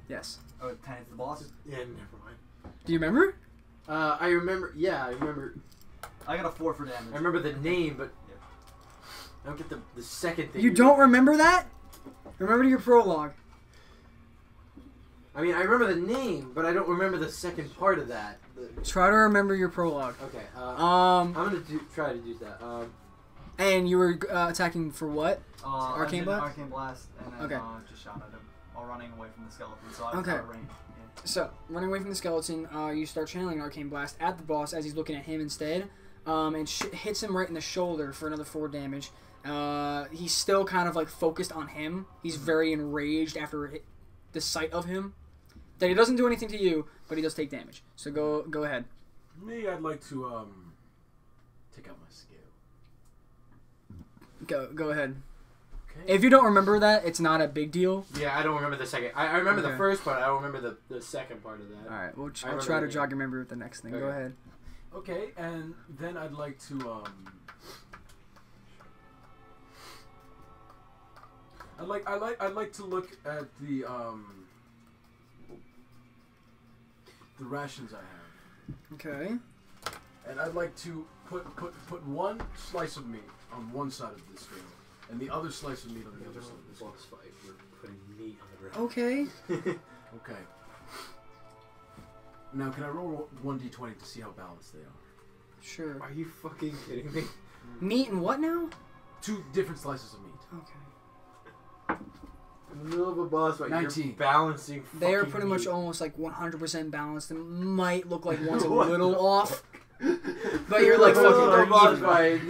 Yes. Oh, 10 is the boss? Yeah, never mind. Do you remember? I remember. Yeah, I remember. I got a 4 for damage. I remember the name, but I don't get the second thing. You don't remember that? Remember your prologue. I mean, I remember the name, but I don't remember the second part of that. Try to remember your prologue. Okay. I'm gonna try to do that. And you were attacking for what? I did Blast? Arcane Blast, and then Okay. just shot at him while running away from the skeleton, so I was Okay. out of range. Yeah. So, running away from the skeleton, you start channeling Arcane Blast at the boss as he's looking at him instead, and hits him right in the shoulder for another 4 damage. He's still kind of like focused on him. He's very enraged after the sight of him. That he doesn't do anything to you, but he does take damage. So go ahead. Me, I'd like to, take out my scale. Go ahead. okay. If you don't remember that, it's not a big deal. Yeah, I don't remember the second. I remember Okay. the first part. I don't remember the second part of that. All right, we'll I try remember to the jog your memory with the next thing. Go Okay. ahead. Okay, and then I'd like to, I'd like to look at the rations I have. Okay. And I'd like to put one slice of meat on one side of the scale, and the other slice of meat on the other side of the scale. Boss fight. We're putting meat on the ground. Okay. Okay. Now, can I roll 1d20 to see how balanced they are? Sure. Are you fucking kidding me? Meat and what now? 2 different slices of meat. Okay. In the middle of a boss fight, 19. you're balancing. They are fucking pretty much meat. almost like 100% balanced. It might look like one's a little off, but you're like fucking. They're boss even. fight.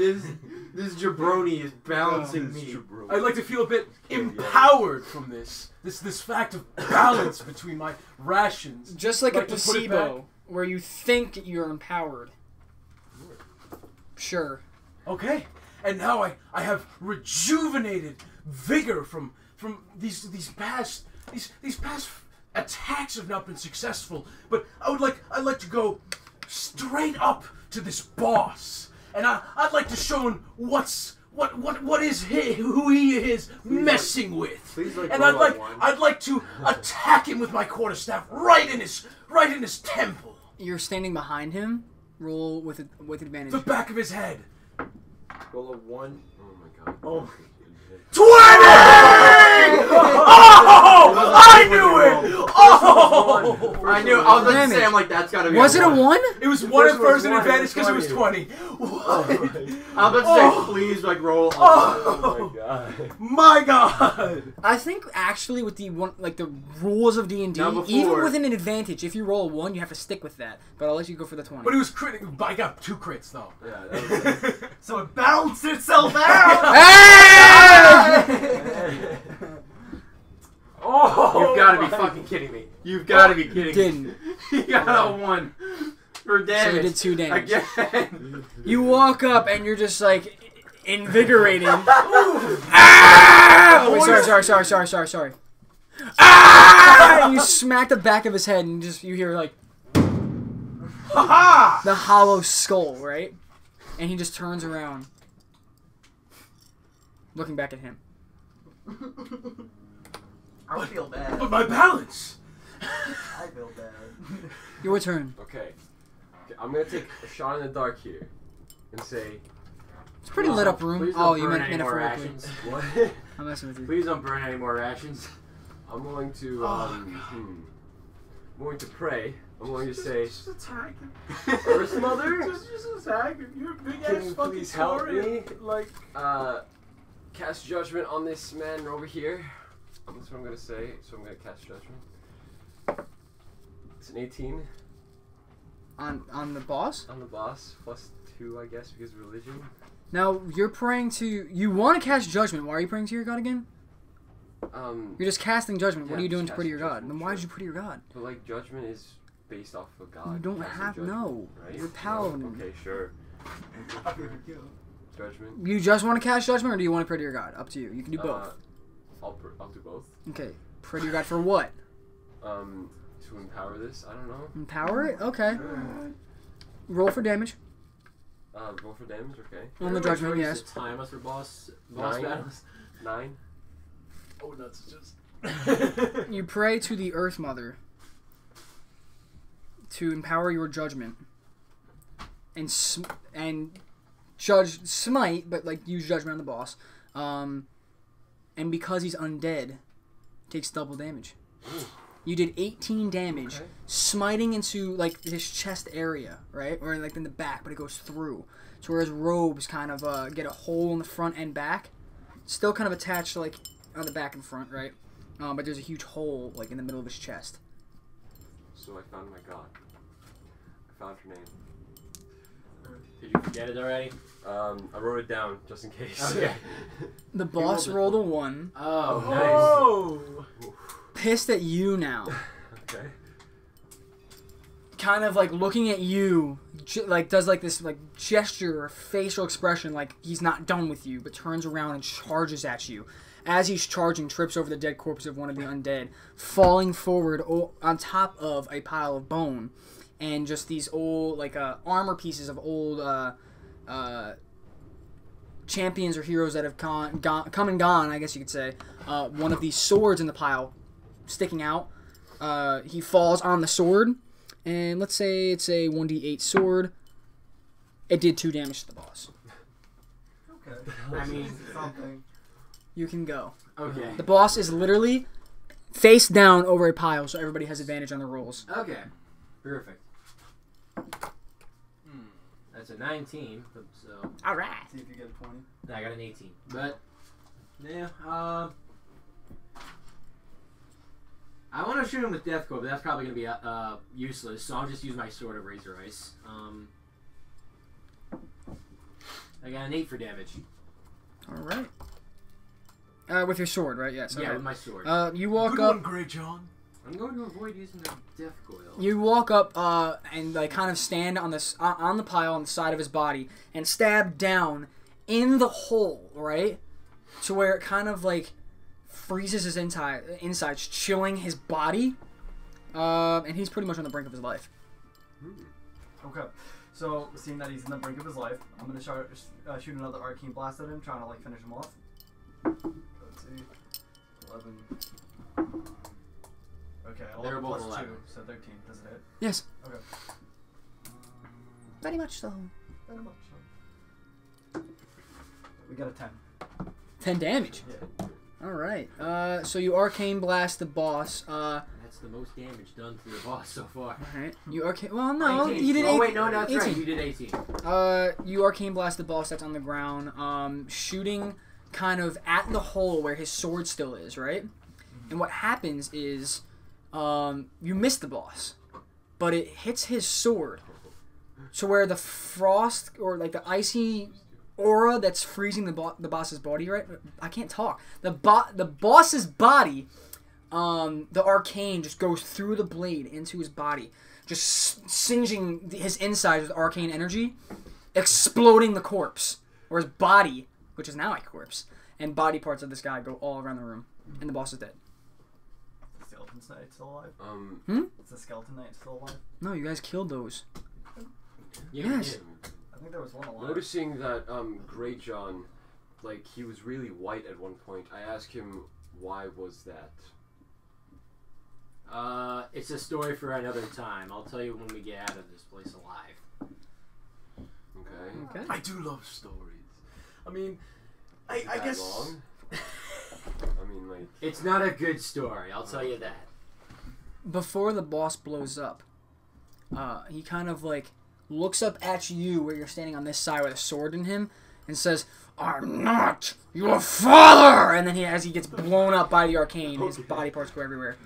This jabroni is balancing me. I'd like to feel a bit empowered from this fact of balance between my rations. Just like a Like to put it placebo, where you think you're empowered. Sure. Okay, and now I have rejuvenated vigor from these past attacks have not been successful. But I'd like to go straight up to this boss, and I'd like to show him what is who he is messing with. Please, like, And roll a one. I'd like to attack him with my quarterstaff right in his temple, You're standing behind him. Roll with advantage. the back of his head. Roll a 1. Oh my god. Oh. 20! Oh! I knew it! Oh! I knew. I was about to Damage. say, I'm like, that's gotta be. Was it a 1? It was 1 at first and one, advantage because it was 20. 20. What? I was about to say, Oh. please, like, roll. Oh Oh! my god. My God! I think actually with the rules of D&D, Now before- even with an advantage, if you roll a 1, you have to stick with that. But I'll let you go for the 20. But it was critical. I got 2 crits though. Yeah, that was So it balanced itself out. Oh! You've got to be fucking kidding me. You've got to be kidding me. Didn't. You got a 1 for So damage. you did 2 damage. Again. You walk up and you're just like invigorating. Ah! Wait, sorry. Ah! And you smack the back of his head and you hear like Ha the hollow skull, right? And he just turns around, looking back at him. I feel bad. But my balance. I feel bad. Your turn. okay. I'm gonna take a shot in the dark here and say, It's a pretty lit up room. Please don't Oh, you burn meant any more metaphorically. rations. what? I'm messing with you. Please don't burn any more rations. I'm going to I'm going to pray. I'm going to say, Just attack him. Earth Mother, Just attack him. You're a big can ass you fucking please help me? story. Like. Cast judgment on this man over here. That's what I'm gonna say. So I'm gonna cast judgment. It's an 18 On the boss? on the boss, plus 2, I guess, because of religion. Now, you're praying to... You want to cast judgment. Why are you praying to your god again? You're just casting judgment. What Yeah, are you doing to just pray to your casting god? Then judgment, why sure. did you pray to your god? But like judgment is based off of God. You don't casting have... judgment, No. right? You're a No? paladin. Okay, sure. Judgment. You just want to cast judgment, or do you want to pray to your god? Up to you. You can do both. I'll do both. Okay. Pray to your god for what? To empower this, I don't know. Empower it? Okay. Roll for damage. Roll for damage, okay. On the judgment, yes. Time us for boss 9. battles. 9. Oh, nuts! Just. You pray to the Earth Mother to empower your judgment and smite, but like use judgment on the boss. And because he's undead, takes double damage. You did 18 damage, Okay. smiting into like his chest area, right, or like in the back, but it goes through. So where his robes kind of get a hole in the front and back, still kind of attached like on the back and front, right? But there's a huge hole like in the middle of his chest. So I found my god. I found her name. Did you forget it already? I wrote it down just in case. Okay. The boss rolled a 1, Oh, nice. Oh. pissed at you now. Okay. Kind of like looking at you, like does like this like gesture or facial expression like he's not done with you, but turns around and charges at you. As he's charging, trips over the dead corpse of one of the undead, falling forward on top of a pile of bone, and just these old like armor pieces of old champions or heroes that have come and gone, I guess you could say. One of these swords in the pile sticking out. He falls on the sword. And let's say it's a 1d8 sword. It did 2 damage to the boss. Okay. I mean, something. You can go. okay. The boss is literally face down over a pile, so everybody has advantage on the rolls. Okay. Perfect. That's a 19, so... Alright. See if you get a 20. I got an 18. But, yeah, I want to shoot him with Death Core, but that's probably going to be useless, so I'll just use my Sword of Razor Ice. I got an 8 for damage. Alright. With your sword, right? Yes. Yeah, Okay. with my sword. You walk Good up. one, Grey John. I'm going to avoid using the Death Coil. You walk up and like kind of stand on this on the pile on the side of his body and stab down in the hole, right? To where it kind of like freezes his insides, chilling his body. And he's pretty much on the brink of his life. Okay. So, seeing that he's in the brink of his life, I'm going to shoot another Arcane Blast at him, trying to like finish him off. Let's see. 11. Okay, 11 They're both plus 11. 2, so 13. Does it hit? Yes. Okay. Very much so. Very much so. We got a 10. 10 damage. Yeah. Alright. So you arcane blast the boss. That's the most damage done to the boss so far. Alright. You arcane. Well, no, 19. you did 8. Oh, wait, no, that's 18. right. You did 18. You arcane blast the boss that's on the ground, shooting kind of at the hole where his sword still is, right? And what happens is, you miss the boss, but it hits his sword, to where the frost or like the icy aura that's freezing the boss's body, right? I can't talk. The boss's body, the arcane just goes through the blade into his body, just singeing his insides with arcane energy, exploding the corpse, or his body, which is now a corpse, and body parts of this guy go all around the room, and the boss is dead. Is the Skeleton Knight still alive? Is the Skeleton Knight still alive? No, you guys killed those. Yeah, Yes. I think there was one alive. Noticing that Grey John, like he was really white at one point, I asked him why was that. It's a story for another time. I'll tell you when we get out of this place alive. Okay. Okay. I do love stories. I mean, I That guess. long? I mean, like. It's not a good story, I'll tell you that. Before the boss blows up, he kind of like looks up at you where you're standing on this side with a sword in him and says, "I'm not your father!" And then as he gets blown up by the arcane, his body parts go everywhere.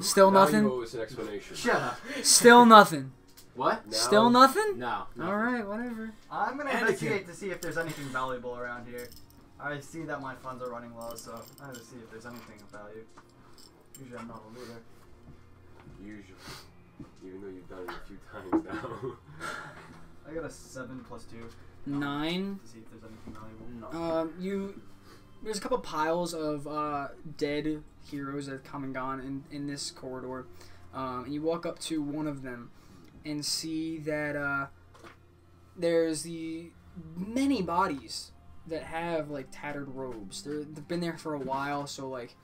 Still Now nothing? you owe us an explanation. Shut up. Still nothing? What? Now- Still nothing? No. Alright, whatever. I'm gonna Anakin. investigate to see if there's anything valuable around here. I see that my funds are running low, so I'm gonna see if there's anything of value. Usually I'm not a looter. Usually. Even though you've done it a few times now. I got a 7 plus 2 9. to see if there's anything valuable. There's a couple piles of dead heroes that have come and gone in this corridor. And you walk up to one of them and see that there's the many bodies that have like tattered robes. They've been there for a while, so like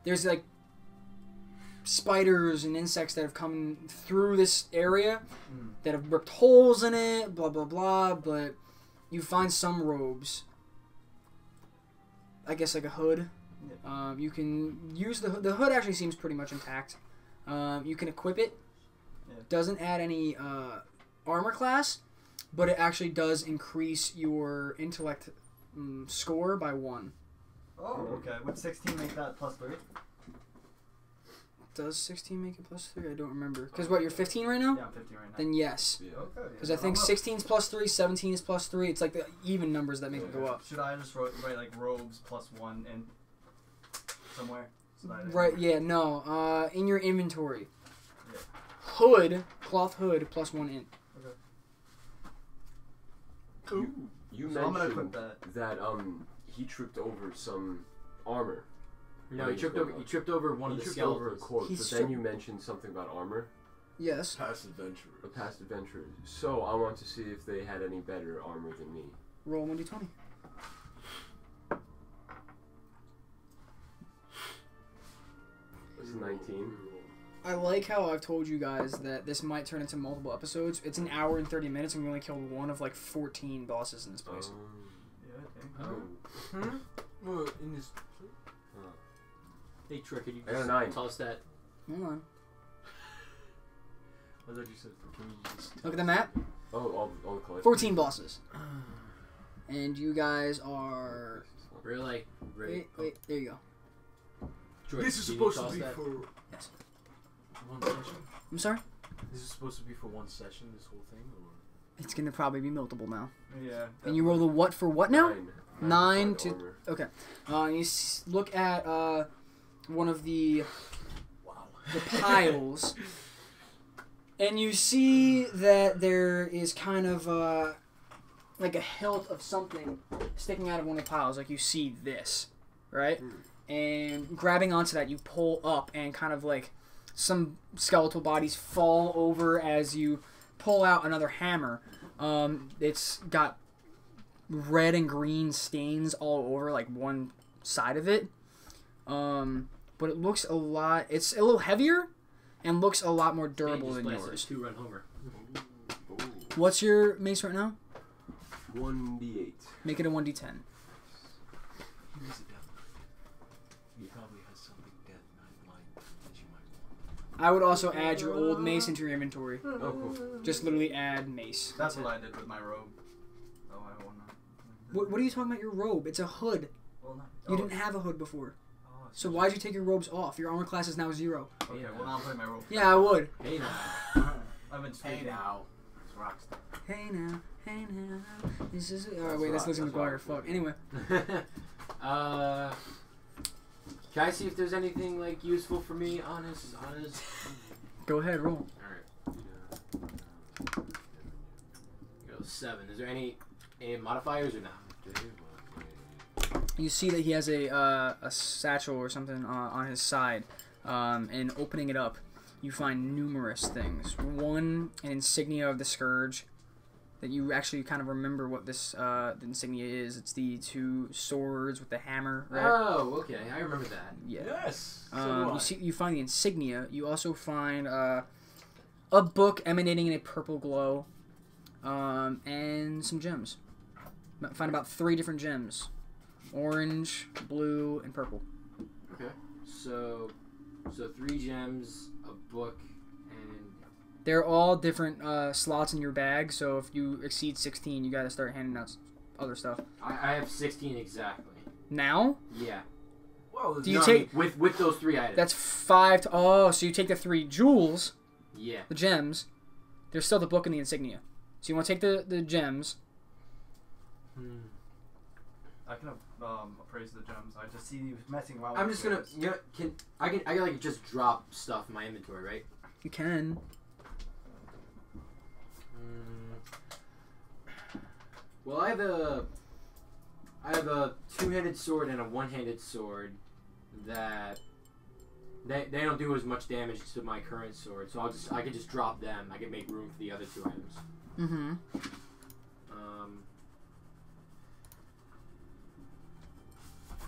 there's like spiders and insects that have come through this area that have ripped holes in it, blah blah blah, but you find some robes, I guess like a hood. You can use the hood actually seems pretty much intact. You can equip it. Doesn't add any armor class, but it actually does increase your intellect score by 1. Oh, okay. Would 16 make that plus 3? Does 16 make it plus 3? I don't remember. Because what, you're 15 right now? Yeah, I'm 15 right now. Then yes. Yeah. Okay. Because I think 16 is plus 3, 17 is plus 3. It's like the even numbers that make it go up. Should I just write like robes plus 1 in somewhere? So that I didn't- Right, yeah, no. In your inventory. Yeah. Hood, cloth hood, plus 1 int. You So I'm gonna equip mentioned that. that he tripped over some armor. No, he tripped over one of the He tripped over a skeletons. corpse, He but stri- then you mentioned something about armor. Yes. Past adventurers. A past adventurers. So I want to see if they had any better armor than me. Roll 1d20. This is 19. I like how I've told you guys that this might turn into multiple episodes. It's an hour and 30 minutes, and we only killed one of like 14 bosses in this place. Yeah, Well, in this. Hey, Trick, could you I got a just 9. toss that? Hold on. I thought you said can you just. Look at the map. Oh, all the colors. 14 bosses. And you guys are... Really? Wait, there you go. Trick, This is can you supposed to toss be that? for Yes. one session. I'm sorry? This is supposed to be for one session. This whole thing, or It's going to probably be multiple now. Yeah. And you roll the what for what now? 9. 9 for to... armor. Okay. You look at one of the piles, and you see that there is kind of like a hilt of something sticking out of one of the piles. Like you see this, right? And grabbing onto that, you pull up, and kind of like some skeletal bodies fall over as you pull out another hammer. It's got red and green stains all over like one side of it. But it looks a lot. It's a little heavier and looks a lot more durable than yours. 2-run homer. Ooh. What's your mace right now? 1d8. Make it a 1d10. he is a devil. He probably has something dead line that you might want. I would also add your old mace into your inventory. Oh, cool. Just literally add mace. That's it. what I did with my robe. Oh, I won't know. What are you talking about? Your robe? It's a hood. Well, no. You didn't have a hood before. Oh, So why'd you take your robes off? Your armor class is now 0. Okay, well now I'm putting my robe. Yeah, I would. Hey now. I've been Hey speaking. now, it's Rockstar. Hey now, hey now. This is. Oh wait, that's Lizzie McGuire. Fuck. Anyway. Can I see if there's anything like useful for me on his? Go ahead, roll. All right. Go 7. Is there any modifiers or not? You see that he has a satchel or something on his side, and opening it up, you find numerous things. One, an insignia of the Scourge, that you actually kind of remember what this the insignia is. It's the 2 swords with the hammer, right? Oh, okay. I remember that. Yeah. Yes. So do I. You find the insignia. You also find a book emanating in a purple glow, and some gems. Find about 3 different gems. Orange, blue, and purple. Okay. So 3 gems, a book, and They're all different slots in your bag, so if you exceed 16, you gotta start handing out other stuff. I have 16 exactly. Now? Yeah. Well, Do you No, take... with those 3 items? That's 5 to... Oh, so you take the 3 jewels, Yeah. the gems. There's still the book and the insignia. So you want to take the gems. I can appraise the gems. I just see you messing around. I'm with just gonna. gems. You know, I can like just drop stuff in my inventory, right? You can. Well, I have a 2-handed sword and a 1-handed sword that they don't do as much damage to my current sword, so I can just drop them. I can make room for the other 2 items. Mm-hmm.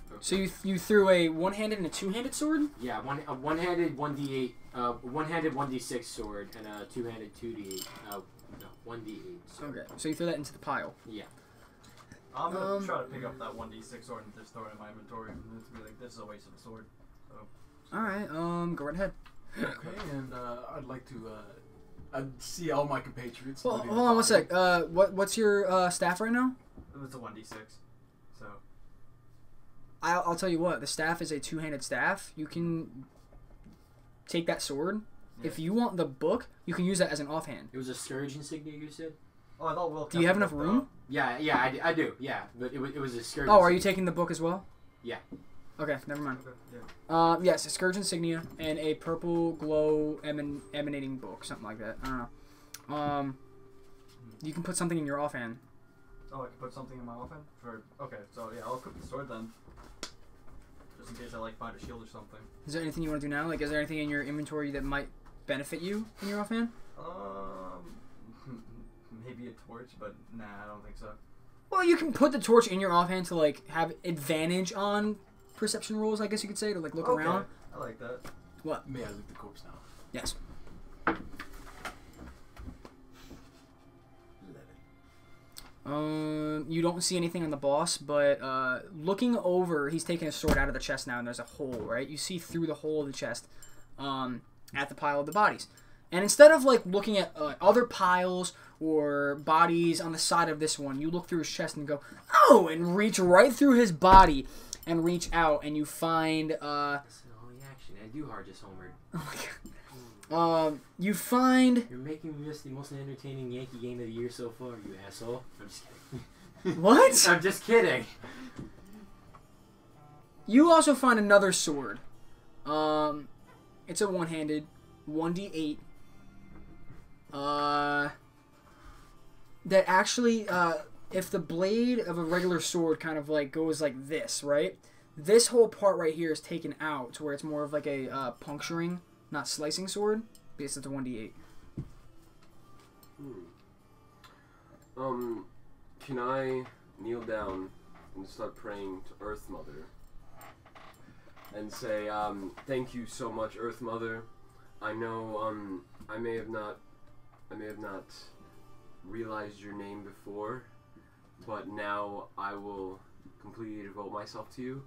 Okay. So you threw a 1-handed and a 2-handed sword? Yeah, a one-handed 1d8, one-handed 1d6 sword, and a 2-handed 2d8. No, 1d8. Sword. Okay. So you threw that into the pile. Yeah. I'm gonna try to pick up that 1d6 sword and just throw it in my inventory. And it's be like, this is a waste of a sword. So. All right. Go right ahead. Okay, and I'd like to see all my compatriots. Well, living hold on one fine. sec. What's your staff right now? It's a 1d6. So. I'll tell you what. The staff is a 2-handed staff. You can take that sword. Yeah. If you want the book, you can use that as an offhand. It was a scourge insignia, you said? Oh, I thought Will. Do you have enough room? Yeah, I do. Yeah, but it was a scourge. Oh, are you taking the book as well? Yeah. Okay, never mind. Okay, yeah. Yes, a Scourge insignia and a purple glow emanating book, something like that. I don't know. You can put something in your offhand. Oh, I can put something in my offhand? Okay, so yeah, I'll equip the sword then. Just in case I like find a shield or something. Is there anything you want to do now? Like, is there anything in your inventory that might benefit you in your offhand? Maybe a torch, but nah, I don't think so. Well, you can put the torch in your offhand to like have advantage on perception rolls, I guess you could say, to like look Okay, around. I like that. May I loot the corpse now? Yes. 11. You don't see anything on the boss, but looking over, he's taking his sword out of the chest now, and there's a hole, right? You see through the hole of the chest at the pile of the bodies. And instead of like looking at other piles or bodies on the side of this one, you look through his chest and go, oh, and reach right through his body and reach out, and you find... That's an only action. And you are just homered. Oh my god. You find... You're making this the most entertaining Yankee game of the year so far, you asshole. I'm just kidding. What? I'm just kidding. You also find another sword. It's a one-handed 1d8. That actually, if the blade of a regular sword kind of like goes like this, right? This whole part right here is taken out to where it's more of like a puncturing, not slicing sword, because it's a 1d8. Can I kneel down and start praying to Earth Mother and say, thank you so much, Earth Mother. I know, I may have not realized your name before, but now I will completely devote myself to you.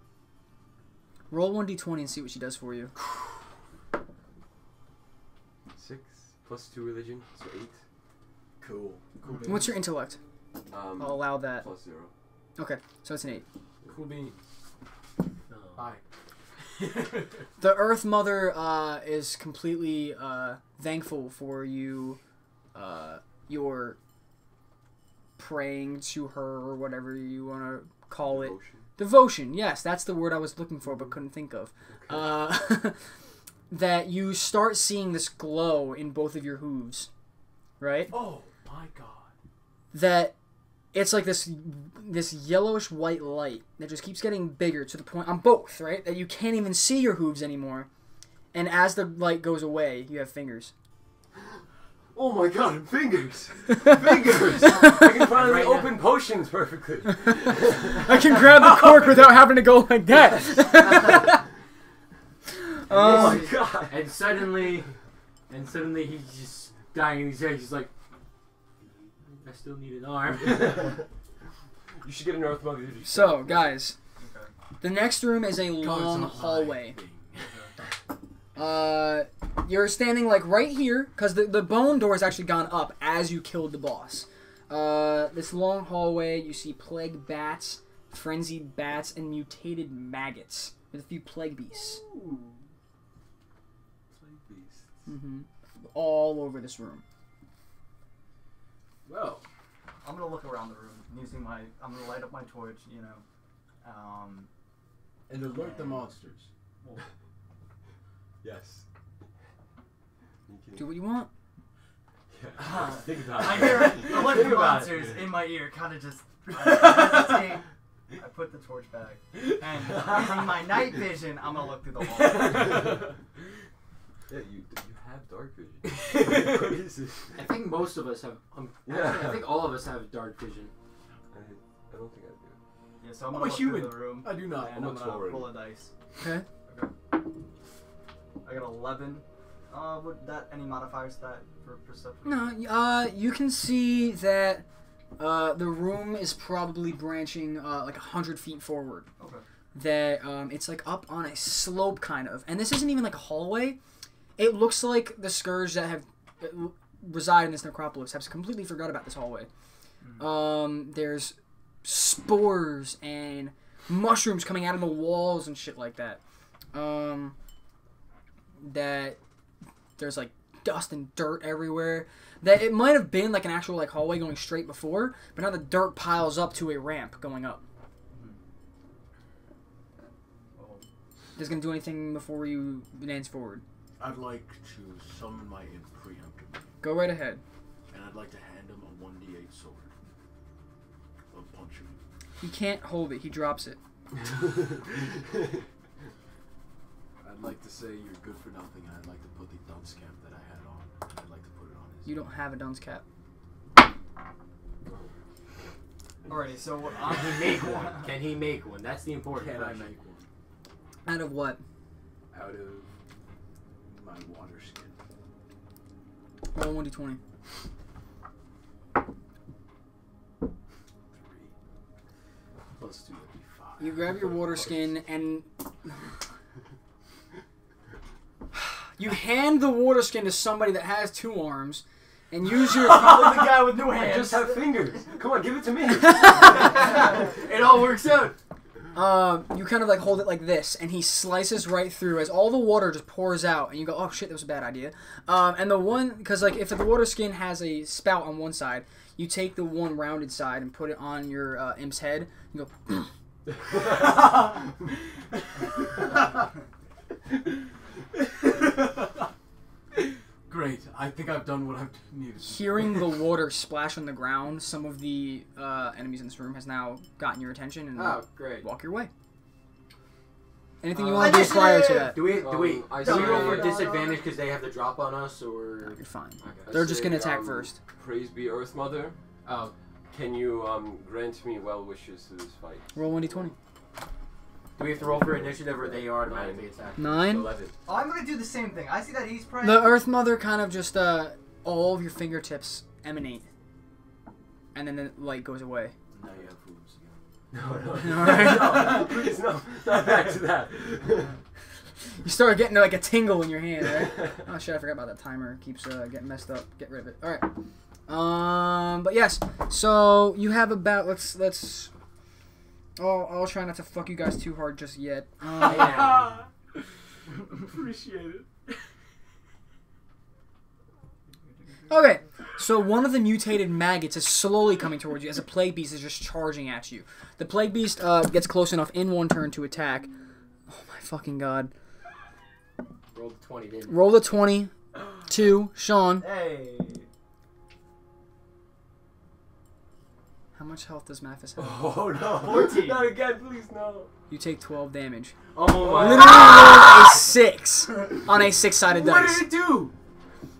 Roll 1d20 and see what she does for you. 6 plus 2 religion, so 8. Cool. What's your intellect? I'll allow that. Plus 0. Okay, so it's an 8. Cool beans. Bye. The Earth Mother is completely thankful for you, your praying to her, or whatever you want to call it. Devotion, yes, that's the word I was looking for but couldn't think of. Okay. That you start seeing this glow in both of your hooves, right? Oh my god. That it's like this yellowish white light that just keeps getting bigger to the point on both, right? That you can't even see your hooves anymore. And as the light goes away, you have fingers. Oh my god, fingers! Fingers! I can finally open potions perfectly. I can grab the cork without having to go like that. Oh my god! And suddenly he's just dying in his head. He's like, I still need an arm. You should get an Earth Mother. So, guys, Okay. the next room is a long hallway. You're standing like right here, because the bone door has actually gone up as you killed the boss. This long hallway, you see plague bats, frenzied bats, and mutated maggots with a few plague beasts. Ooh. Plague beasts. All over this room. Well, I'm gonna look around the room using my. I'm gonna light up my torch, you know. And alert the monsters. yes. Do what you want. Yeah. Think about it. I hear alert the Think about monsters it. in my ear, kind of just. I hesitate. I put the torch back, and using my night vision, I'm gonna look through the wall. Yeah, you have dark vision. What is this? I think most of us have. Actually, I think all of us have dark vision. I don't think I do. Yeah, so I'm I'm gonna a look human. through the room. I do not. And I'm I'm a gonna Tauren. roll a dice. Okay. I got 11. Would that any modifiers to that for perception? No, you can see that the room is probably branching like 100 feet forward. Okay. That it's like up on a slope kind of, and this isn't even like a hallway. It looks like the scourge that have reside in this necropolis have completely forgot about this hallway. There's spores and mushrooms coming out of the walls and shit like that. That there's like dust and dirt everywhere. That it might have been like an actual like hallway going straight before, but now the dirt piles up to a ramp going up. Is gonna do anything before you advance forward? I'd like to summon my imp preemptively, Go right ahead. and I'd like to hand him a 1d8 sword. I'll punch him. He can't hold it. He drops it. I'd like to say you're good for nothing, and I'd like to put the dunce cap that I had on, and I'd like to put it on his. You don't have a dunce cap. Alrighty, so Can he make one? Can he make one? That's the important Can I question. make one? Out of what? Out of my water skin. Roll 1d20. 3 plus 2 would be 5. You grab your water skin and you hand the water skin to somebody that has 2 arms and use your... Probably the guy with no I hands. just have fingers. Come on, give it to me. It all works out. You kind of like hold it like this, and he slices right through as all the water just pours out, and you go, "Oh shit, that was a bad idea." And the one, because like if the water skin has a spout on one side, you take the one rounded side and put it on your imp's head. You go. Great. I think I've done what I've needed. Hearing the water splash on the ground, some of the enemies in this room has now gotten your attention, and Oh, great. walk your way. Anything you want to do prior to that? Do we I roll for say- disadvantage because they have the drop on us, or? You're fine. Okay. They're just say, gonna attack first. Praise be Earth Mother. Oh, Can you grant me well wishes to this fight? Roll 1d20. do we have to roll for initiative, or they automatically attack? 9. 11. Oh, I'm gonna do the same thing. I see that he's praying. The Earth Mother kind of just all of your fingertips emanate, and then the light goes away. Now you have boobs again. No, Alright. no, please, no, not back to that. You start getting like a tingle in your hand, right? Oh shit, I forgot about that timer. It keeps getting messed up. Get rid of it. All right. But yes. So you have about let's. Oh, I'll try not to fuck you guys too hard just yet. Appreciate it. Okay. So one of the mutated maggots is slowly coming towards you as a plague beast is just charging at you. The plague beast gets close enough in one turn to attack. Oh my fucking god. Roll the 20, didn't Roll the 20. 2. Sean. Hey. How much health does Mathis have? Oh no! 14. Not again, please, no. You take 12 damage. Oh my. Literally rolled a 6 on a 6-sided What dice. did it do?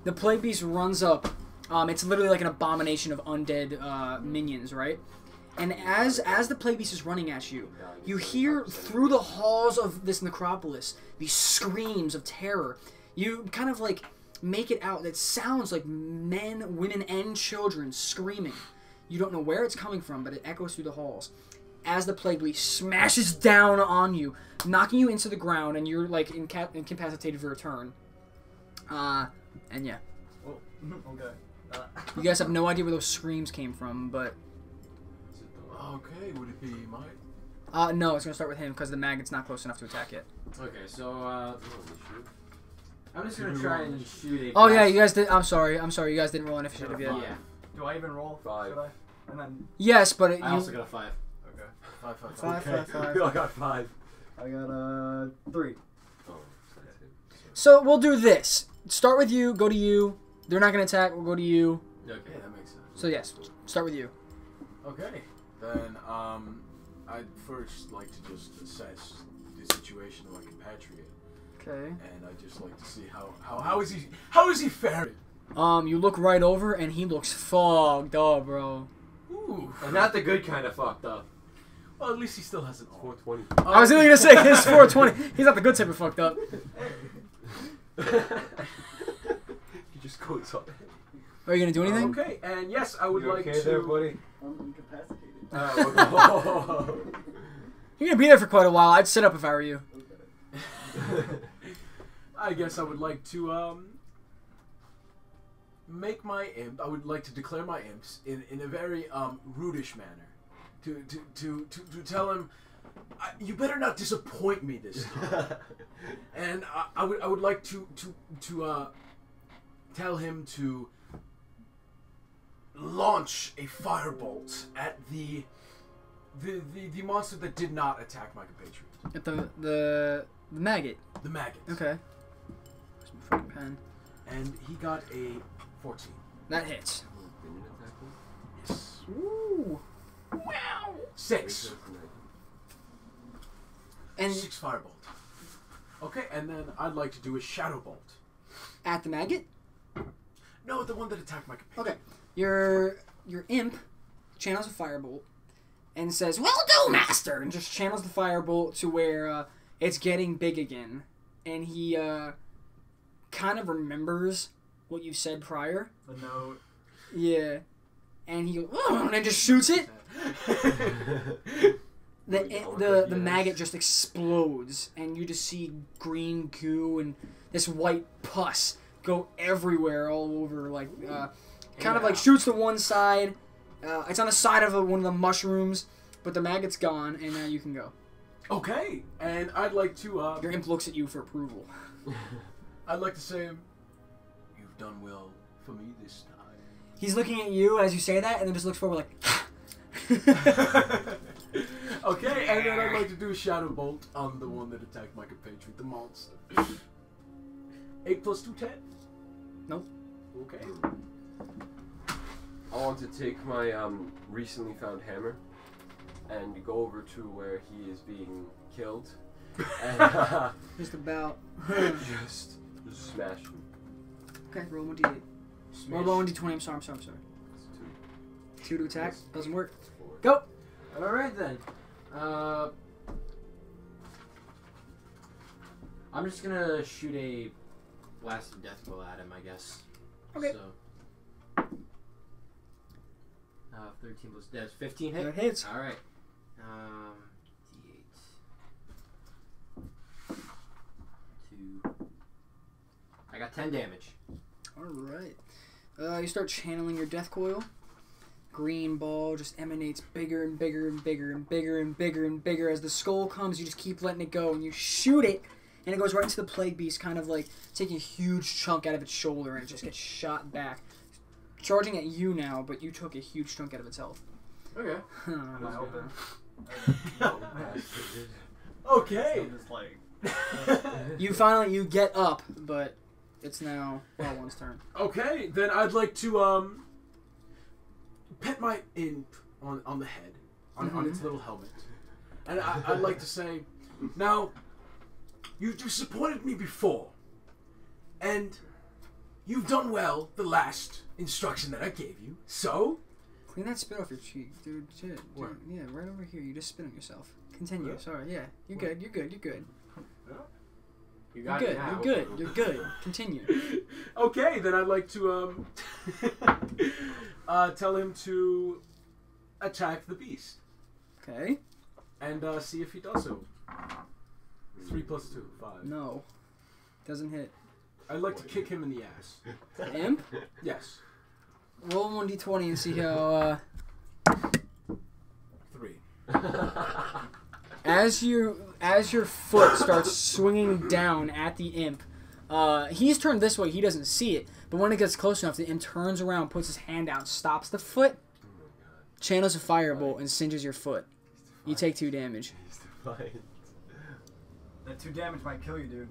The plague beast runs up. It's literally like an abomination of undead minions, right? And as the plague beast is running at you, you hear through the halls of this necropolis these screams of terror. You kind of like make it out. It sounds like men, women, and children screaming. You don't know where it's coming from, but it echoes through the halls. As the plague beast smashes down on you, knocking you into the ground, and you're like incapacitated for a turn. And yeah. Oh, okay. You guys have no idea where those screams came from, but Okay, would it be my... no, it's gonna start with him because the maggot's not close enough to attack yet. Okay, so I'm just gonna try and shoot a. Oh yeah, blast. you guys did. I'm sorry, you guys didn't roll initiative yet. Yeah. Do I even roll? 5. Should I? And then Yes, but I also got a 5. okay. 5, 5, 5. Five, Okay. five, five. We all got 5. I got 3. Oh, that's it. So we'll do this. Start with you. Go to you. They're not gonna attack. We'll go to you. Yeah, that makes sense. So yes, start with you. Okay, then I'd first like to just assess the situation of my compatriot, Okay. and I'd just like to see how is he faring? You look right over and he looks fogged up, bro. Ooh. And not the good kind of fucked up. Well, at least he still has an arm. 420. I was really gonna say his 420. He's not the good type of fucked up. He just goes up. Are you gonna do anything? Okay, and yes, I would You like okay to. there, buddy? I'm incapacitated. You're gonna be there for quite a while. I'd sit up if I were you. I guess I would like to make my imp. I would like to declare my imps in a very rudish manner. To tell him, you better not disappoint me this time. And I would like to tell him to launch a firebolt at the monster that did not attack my compatriot. At the maggot. The maggot. Okay. Where's my fucking pen? And he got a 14. That hits. Yes. Ooh. 6. And 6 firebolt. Okay, and then I'd like to do a shadow bolt. at the maggot. No, the one that attacked my compatriot. Okay. Your imp channels a firebolt and says, "Well do, master," and just channels the firebolt to where it's getting big again, and he kind of remembers what you said prior. The note. Yeah. And he goes, oh, and then just shoots it. The maggot just explodes, and you just see green goo and this white pus go everywhere, all over, like, kind of like shoots to one side. It's on the side of one of the mushrooms, but the maggot's gone, and now you can go. Okay, and I'd like to, Your imp looks at you for approval. I'd like to say, you've done well for me this time. He's looking at you as you say that, and then just looks forward like, Okay, and then I'd like to do a Shadow Bolt on the one that attacked my compatriot, the monster. 8 plus 2, 10? Nope. Okay. I want to take my recently found hammer and go over to where he is being killed and just about. just smash him. Okay, roll 1d8. Roll 1d20, I'm sorry. It's 2. 2 to attack, Yes. doesn't work. 4. Go! Alright then. I'm just gonna shoot a blast of death blow at him, I guess. Okay. So, 13 plus that's 15 hit. That hits. All right. D8. 2. I got 10 damage. Alright. You start channeling your death coil. Green ball just emanates bigger and bigger and bigger and bigger and bigger and bigger. As the skull comes, you just keep letting it go, and you shoot it, and it goes right into the plague beast, kind of like taking a huge chunk out of its shoulder, and it just gets shot back. Charging at you now, but you took a huge chunk out of its health. Okay. Am I open? Okay. I'm just like... You get up, but it's now one's turn. Okay, then I'd like to pet my imp on the head, on its little helmet, and I'd like to say, now, you've supported me before, and you've done well the last instruction that I gave you. So clean that spit off your cheek, dude. Shit, dude. Where? Yeah, right over here. You just spit on yourself. Continue. Where? Sorry. Yeah, you're Where? good. You're good. You're good. You You're got good. it now. You're good. You're good. Continue. okay, then I'd like to tell him to attack the beast Okay. and see if he does so. 3 plus 2, 5. No. Doesn't hit. I'd like to kick him in the ass. Imp? Yes. Roll 1d20 and see how. 3. As your foot starts swinging down at the imp, he's turned this way. He doesn't see it, but when it gets close enough, the imp turns around, puts his hand out, stops the foot, channels a firebolt, and singes your foot. You take 2 damage. That 2 damage might kill you, dude.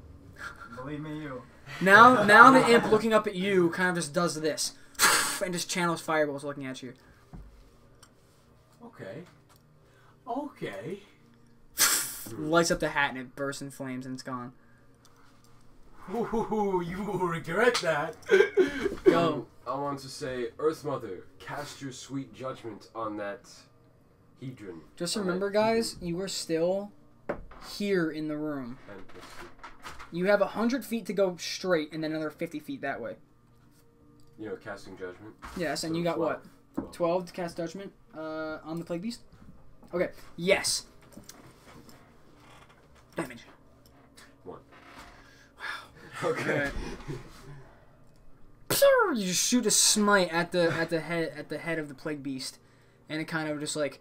Believe me, you. Now the imp looking up at you kind of just does this, and just channels fireballs looking at you. Okay. Okay. Lights up the hat and it bursts in flames and it's gone. Ooh, you will regret that. Go. I want to say, Earth Mother, cast your sweet judgment on that hedron. Just On remember, that guys, you are still here in the room. hedron. 10 plus 2. You have 100 feet to go straight and then another 50 feet that way. You know, casting judgment. Yes, and So you got 12. what? 12 to cast judgment on the plague beast? Okay, yes. Damage. 1. Wow. Okay. You just shoot a smite at the head of the plague beast, and it kind of just like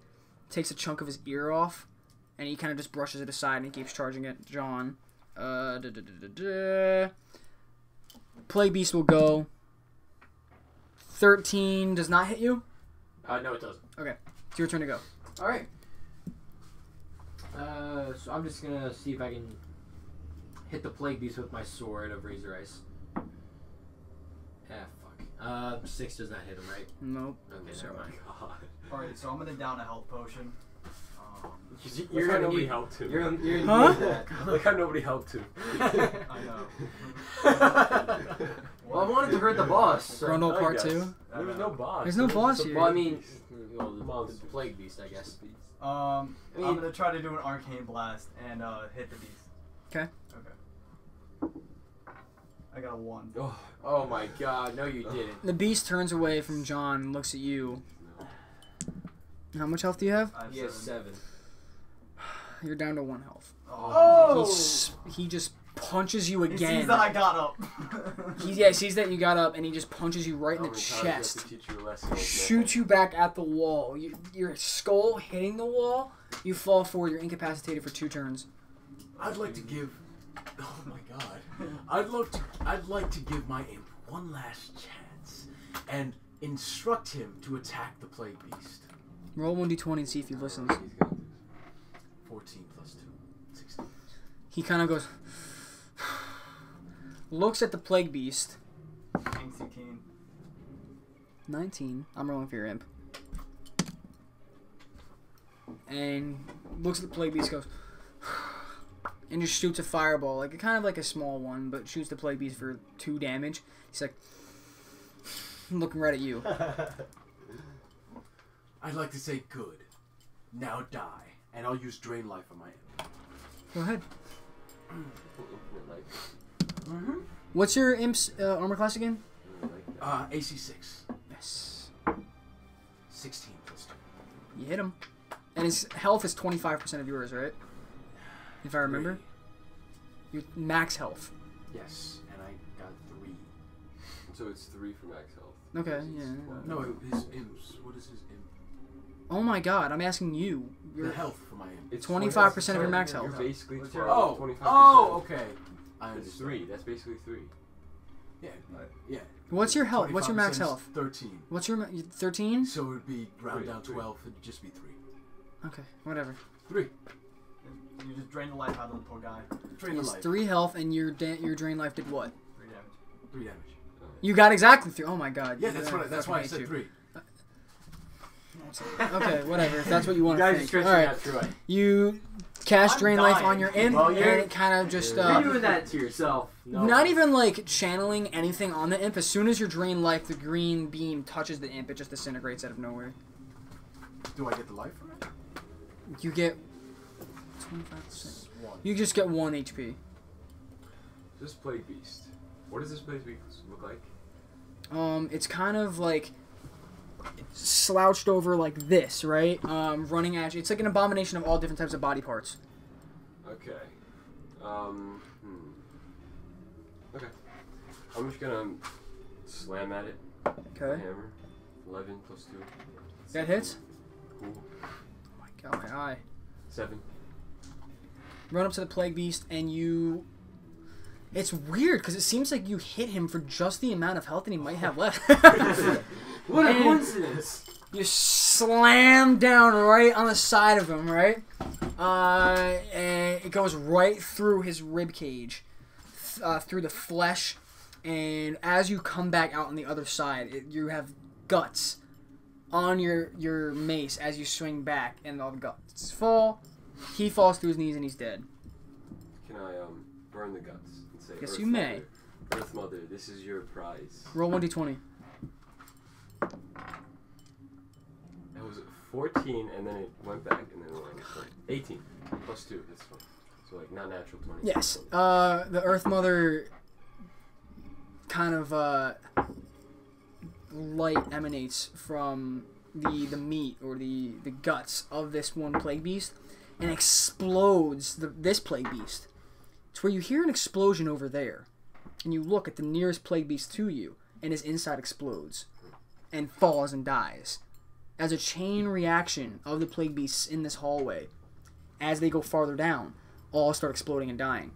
takes a chunk of his ear off, and he kind of just brushes it aside and he keeps charging at John. Plague beast will go. 13 does not hit you. No, it doesn't. Okay, it's your turn to go. All right. So I'm just gonna see if I can hit the plague beast with my sword of razor ice. Fuck. 6 does not hit him, right? Nope. Okay, Sorry. never mind. Alright, so I'm gonna down a health potion. You're gonna nobody need help too. You're gonna Huh? need that. Look how nobody helped him. I know. Well, I wanted to hurt the boss. So. Grundle I part guess. 2. There was no boss. There's no boss here. Well, I mean, the Monster. plague beast, I guess. I'm mean- gonna try to do an arcane blast and hit the beast. Okay. Okay. I got a 1. Oh my god, no you didn't. The beast turns away from John and looks at you. How much health do you have? I have He has 7. 7. You're down to 1 health. Oh! He just punches you He again. sees that I got up. He sees that you got up, and he just punches you right in the chest. Shoots you back at the wall. Your skull hitting the wall, you fall forward. You're incapacitated for 2 turns. I'd like to give. Oh my god! I'd like to give my imp one last chance and instruct him to attack the plague beast. Roll 1d20 and see if he listens. 14 plus 2, 16. He kind of goes, looks at the plague beast. 19. 19. I'm rolling for your imp. And looks at the plague beast, goes, and just shoots a fireball, like kind of like a small one, but shoots the plague beast for 2 damage. He's like, looking right at you. I'd like to say good. Now die, and I'll use drain life on my imp. Go ahead. Mm-hmm. What's your imp's armor class again? AC 6. Yes. 16 plus 2. You hit him. And his health is 25% of yours, right? If I remember. Your max health. Yes, and I got 3. So it's 3 for max health. Okay, yeah. No, his imps. What is his imp? Oh my god, I'm asking you. The health for my imp. It's 25% of your max health. You're basically What's 12, Oh, 25%. oh, okay. I It's understand. 3. That's basically 3. Yeah, yeah. What's your health? What's your 25% max is health? 13. What's your 13? So it would be round Three, down three. 12. It'd just be 3. Okay, whatever. 3. You just drain the life out of the poor guy. Drain the It's life. 3 health, and your drain life did what? 3 damage. 3 damage. You got exactly 3. Oh my god. Yeah, that's why I said 3. Okay, whatever. If that's what you want You to guys are think. stretching Alright. out through it. You cast I'm drain life dying. on your imp, Well, and you're- it kind of just... You're doing that to yourself. No. Not even like channeling anything on the imp. As soon as you drain life, the green beam touches the imp. It just disintegrates out of nowhere. Do I get the life from it? You get 25%. 1. You just get 1 HP. This plague beast. What does this plague beast look like? It's kind of like slouched over like this, right? Running at you. It's like an abomination of all different types of body parts. Okay. Okay. I'm just gonna slam at it. with my Okay. hammer. 11 plus 2. That hits? Cool. Oh my god, my eye. 7. Run up to the plague beast and you... It's weird because it seems like you hit him for just the amount of health that he might have left. What a And coincidence! You slam down right on the side of him, right? And it goes right through his rib cage, through the flesh, and as you come back out on the other side, you have guts on your mace as you swing back, and all the guts fall. He falls to his knees and he's dead. Can I burn the guts and say, Yes, Earth you may. Mother, Earth Mother, this is your prize. Roll 1d20. That was 14, and then it went back, and then it went 18 plus 2. That's fine. So like not natural 20. Yes. The Earth Mother kind of light emanates from the meat or the guts of this one plague beast and explodes this plague beast. It's where you hear an explosion over there, and you look at the nearest plague beast to you, and his inside explodes and falls and dies. As a chain reaction of the plague beasts in this hallway, as they go farther down, all start exploding and dying.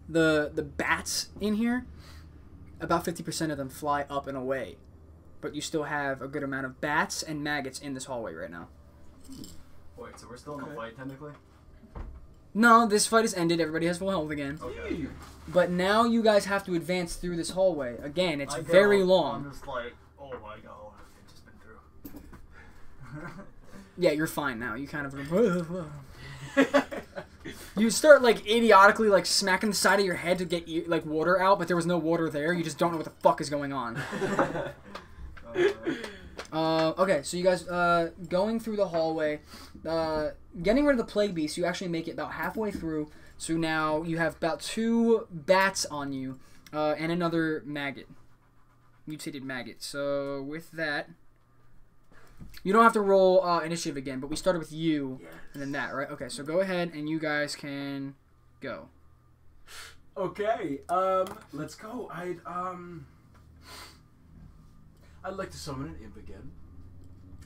The bats in here, about 50% of them fly up and away, but you still have a good amount of bats and maggots in this hallway right now. Wait, so we're still in the fight technically? No, this fight is ended. Everybody has full health again. Okay. But now you guys have to advance through this hallway. Again, it's I get very up, long. I'm just like, oh my god, what have I just been through? Yeah, you're fine now. You kind of... You start, like, idiotically, like, smacking the side of your head to get, like, water out, but there was no water there. You just don't know what the fuck is going on. Okay, so you guys, going through the hallway, getting rid of the plague beast, you actually make it about halfway through, so now you have about 2 bats on you, and another maggot. Mutated maggot. So with that, you don't have to roll initiative again, but we started with you and then that, right? Okay, so go ahead and you guys can go. Okay, let's go. I'd like to summon an imp again.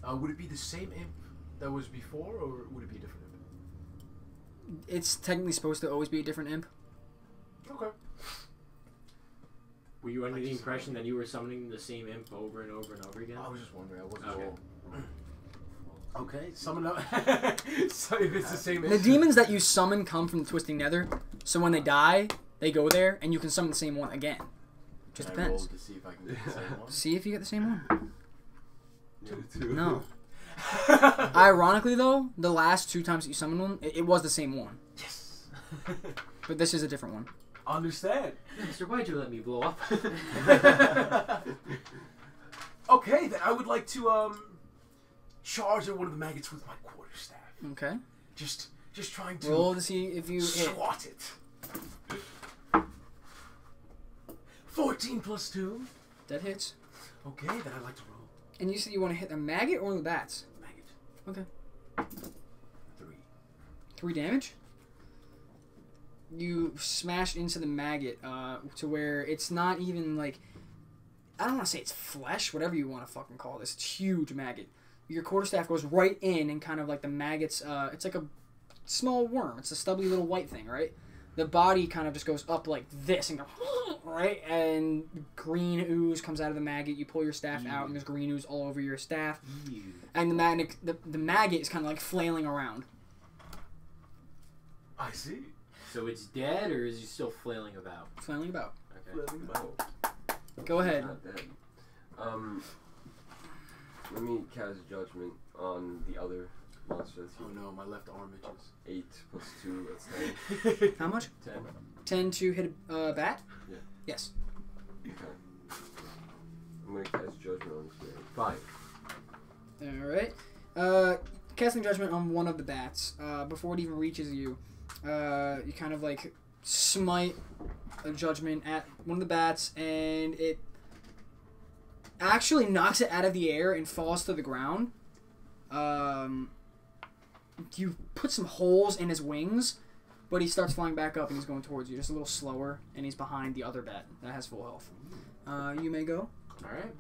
Would it be the same imp that was before, or would it be a different imp? It's technically supposed to always be a different imp. Okay. Were you under the impression that you were summoning the same imp over and over and over again? I was just wondering. I wasn't Okay. sure. Okay, summon up. So if it's the same imp. The demons that you summon come from the Twisting Nether, so when they die, they go there, and you can summon the same one again. Just Can I roll depends. to see if I can get the same one? See if you get the same one. 2. No. Ironically, though, the last 2 times that you summoned one, it was the same one. Yes. But this is a different one. Understand. Mister, why'd you let me blow up? Okay, then I would like to charge at one of the maggots with my quarterstaff. Okay. Just trying to Roll to see if you hit. swat it. 14 plus 2. That hits. Okay, then I'd like to roll. And you said you want to hit the maggot or the bats? Maggot. Okay. 3. 3 damage. You smash into the maggot to where it's not even like, I don't want to say it's flesh, whatever you want to fucking call this. It's huge maggot. Your quarterstaff goes right in and kind of like the maggot's, it's like a small worm. It's a stubbly little white thing, right? The body kind of just goes up like this and goes, right? And green ooze comes out of the maggot. You pull your staff out and there's green ooze all over your staff. And the maggot is kind of like flailing around. I see. So it's dead, or is he still flailing about? Flailing about. Okay. Go ahead. Not dead. Let me cast Judgment on the other monster that's Oh here. no, my left arm itches. 8 plus 2, that's 10. How much? 10. 10 to hit a bat? Yeah. Yes. Okay. I'm gonna cast Judgment on this guy. 5. Alright. Casting Judgment on one of the bats. Before it even reaches you, you kind of like smite a judgment at one of the bats, and it actually knocks it out of the air and falls to the ground. You put some holes in his wings, but he starts flying back up and he's going towards you, just a little slower, and he's behind the other bat that has full health. You may go. Alright.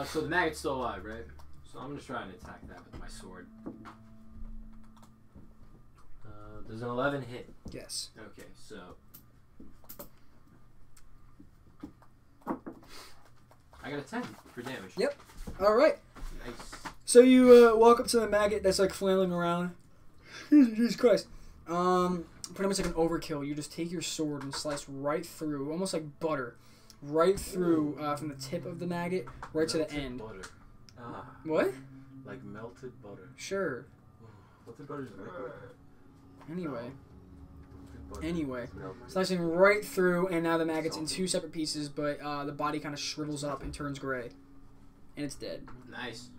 So the maggot's still alive, right? So I'm gonna try and attack that with my sword. Does an 11 hit? Yes. Okay, so... I got a 10 for damage. Yep. Alright. Nice. So you walk up to the maggot that's like flailing around. Jesus Christ. Pretty much like an overkill. You just take your sword and slice right through, almost like butter, right through from the tip of the maggot right to the end. Butter. Ah, What? like melted butter. Sure. Melted butter's liquid. Anyway. Butter. Anyway. It's melted. Slicing right through, and now the maggot's in 2 separate pieces, but the body kind of shrivels up and turns gray. And it's dead. Nice.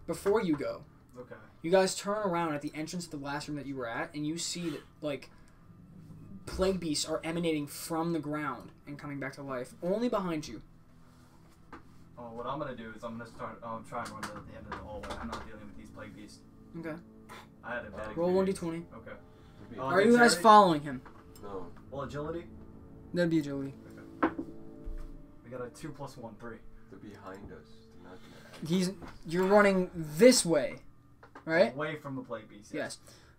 Before you go, Okay. you guys turn around at the entrance to the last room that you were at, and you see that, like, plague beasts are emanating from the ground and coming back to life, only behind you. Oh, what I'm gonna do is I'm gonna start try and run to the end of the hallway. I'm not dealing with these plague beasts. Okay. I had a bad Roll experience. 1d20. Okay. Maybe- Are you guys Dexterity? following him? No. Well, agility. That'd be agility. We got a 2 plus 1, 3. They're behind us. They're not gonna You're running this way, right? Away from the plague beast. Yes.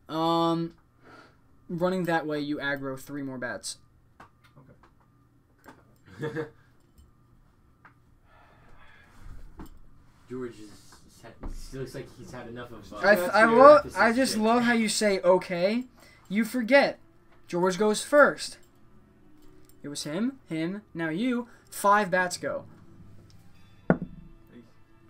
Running that way, you aggro 3 more bats. George he looks like he's had enough of. I just love how you say okay. You forget. George goes first. It was him, now you. 5 bats go.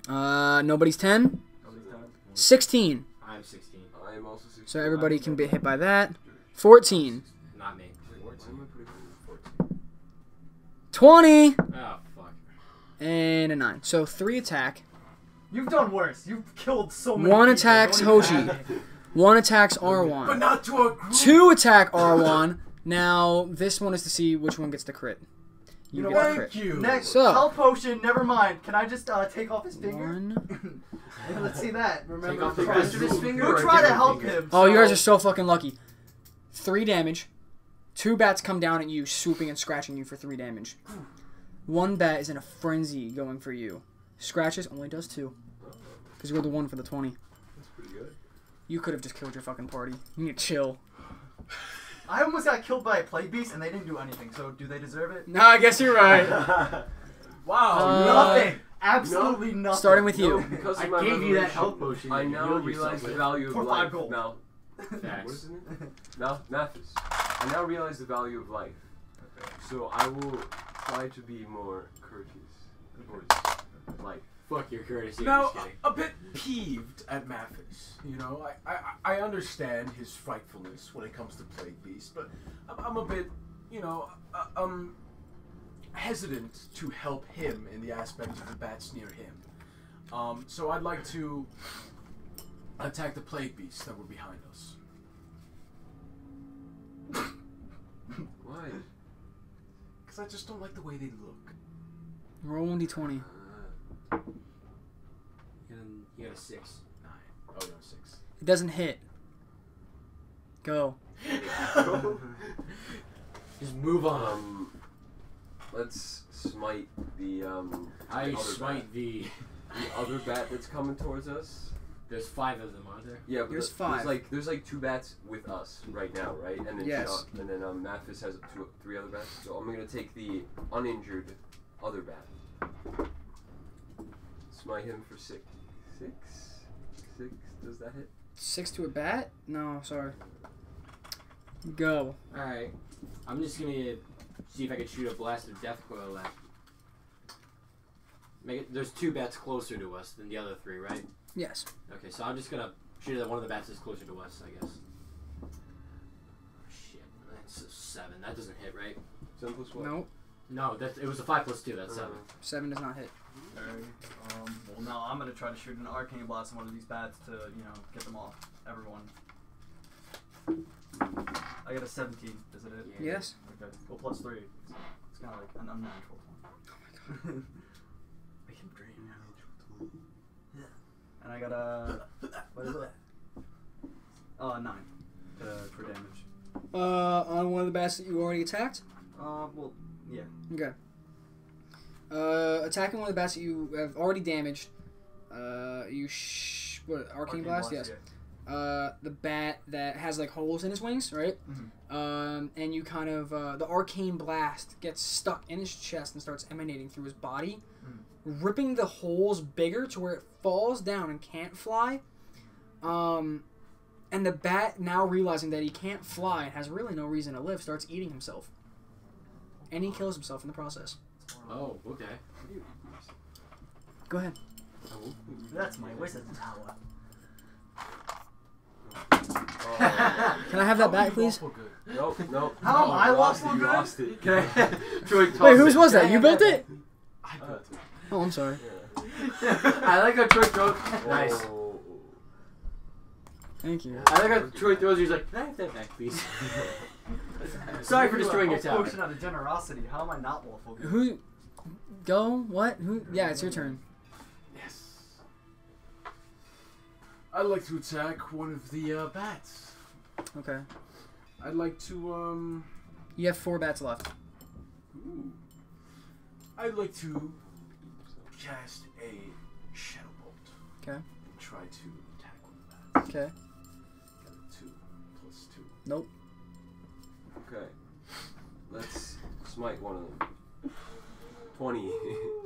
Nobody's 10. Nobody's done. 16. I'm 16. I am also 16. So everybody can be hit by that. 14. Not me. Why am I putting 14? 20. Oh fuck. And a 9. So 3 attack. You've done worse. You've killed so many. 1 people. attacks Don't even Hoji. add it. 1 attacks But R1. not to a group. 2 attack R1. Now, this one is to see which one gets the crit. You know get the what? crit. Thank you. Next, So- health potion. Never mind. Can I just take off his finger? 1. Yeah, let's see that. Remember, Take off the try- rest of his finger We'll or a try to different help finger? him. Oh, you so- guys are so fucking lucky. 3 damage. 2 bats come down at you, swooping and scratching you for 3 damage. 1 bat is in a frenzy going for you. Scratches only does 2. Because you rolled a 1 for the 20. That's pretty good. You could have just killed your fucking party. You need to chill. I almost got killed by a plague beast and they didn't do anything. So do they deserve it? No, I guess you're right. Wow. Nothing. Absolutely nothing. Starting with you. Because I of my gave you that revelation, health potion. I you now healed realize yourself the with. value of For 5 life. gold. Now, what Facts. is his name? Mathis. I now realize the value of life. So I will try to be more courteous towards life. Fuck your courtesy. Now, I'm just kidding. a bit peeved at Mathis. You know, I understand his frightfulness when it comes to Plague Beast, but I'm a bit, you know, hesitant to help him in the aspect of the bats near him. So I'd like to attack the Plague Beasts that were behind us. Why? Because I just don't like the way they look. Roll 1d20. You got a 6. 9. Oh, no, 6. It doesn't hit. Go. Just move on. Let's smite the I other smite bat. the. The other bat that's coming towards us. There's 5 of them, aren't there? Yeah, but There's 5. There's like 2 bats with us right now, right? And then Yes. and then Mathis has 3 other bats. So I'm gonna take the uninjured other bat. Smite him for 6. 6. Does that hit? 6 to a bat? No, sorry. Go. Alright. I'm just gonna see if I can shoot a blast of death coil at. There's 2 bats closer to us than the other 3, right? Yes. Okay, so I'm just gonna shoot at one of the bats that's closer to us, I guess. Shit, that's a 7. That doesn't hit, right? 7 plus what? No. No, it was a 5 plus 2. That's 7. 7 does not hit. Alright. Well, now I'm gonna try to shoot an arcane blast on one of these bats to, you know, get them off. Everyone. I got a 17. Does it hit? Yeah. Yes. Okay. Well, plus 3. It's kind of like an unnatural one. Oh my god. I can drain damage. And I got a. What is it? 9 for damage. On one of the bats that you already attacked? Well, yeah. Okay. Attacking one of the bats that you have already damaged. What, Arcane Blast? Yes. Yeah. The bat that has like holes in his wings, right? Mm-hmm. And you kind of, the Arcane Blast gets stuck in his chest and starts emanating through his body, ripping the holes bigger to where it falls down and can't fly. And the bat, now realizing that he can't fly and has really no reason to live, starts eating himself. And he kills himself in the process. Oh, okay. Go ahead. That's my wizard tower. Can I have that back, please? Nope. How am I lost lawful it. You good? lost it. Can I? Troy, toss Wait, whose it. was that? You built it? I built it. Oh, I'm sorry. I like how Troy throws. Nice. Oh. Thank you. I like how Troy throws. He's like, can I have that back, please? Sorry for destroying your tower. Potion out of generosity. How am I not lawful good? Who? Go? What? Who? Yeah, it's your turn. Yes. I'd like to attack one of the bats. Okay. I'd like to You have 4 bats left. Ooh. I'd like to cast a shadow bolt. Okay. And try to attack one of the bats. Okay. Got a 2 plus 2. Nope. Okay. Let's smite one of them. 20.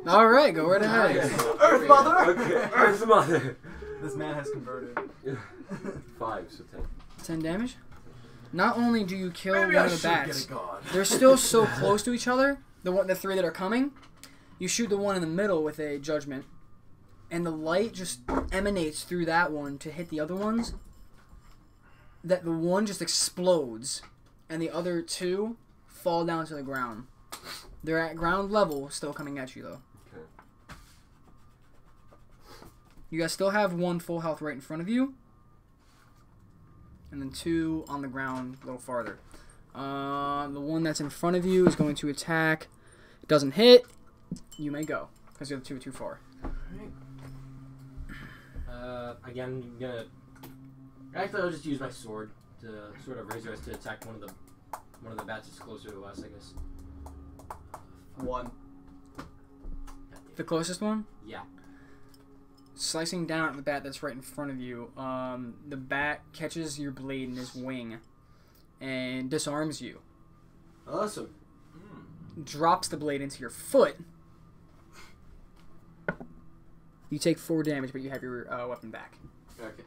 All right, go right ahead. Earth Mother! Okay. Earth Mother. This man has converted. 5, so 10. 10 damage. Not only do you kill Maybe one I of the should bats, get a god. they're still so close to each other. The 3 that are coming, you shoot the one in the middle with a judgment, and the light just emanates through that one to hit the other ones. That the one just explodes, and the other 2 fall down to the ground. They're at ground level, still coming at you though. Okay. You guys still have 1 full health right in front of you, and then 2 on the ground a little farther. The one that's in front of you is going to attack. It doesn't hit. You may go because the other two are too far. Again, I'm gonna. Actually, I'll just use my sword to sort of raise your eyes to attack one of the bats that's closer to us, I guess. 1. The closest one? Yeah. Slicing down at the bat that's right in front of you, the bat catches your blade in his wing and disarms you. Awesome. Drops the blade into your foot. You take 4 damage, but you have your weapon back. Okay.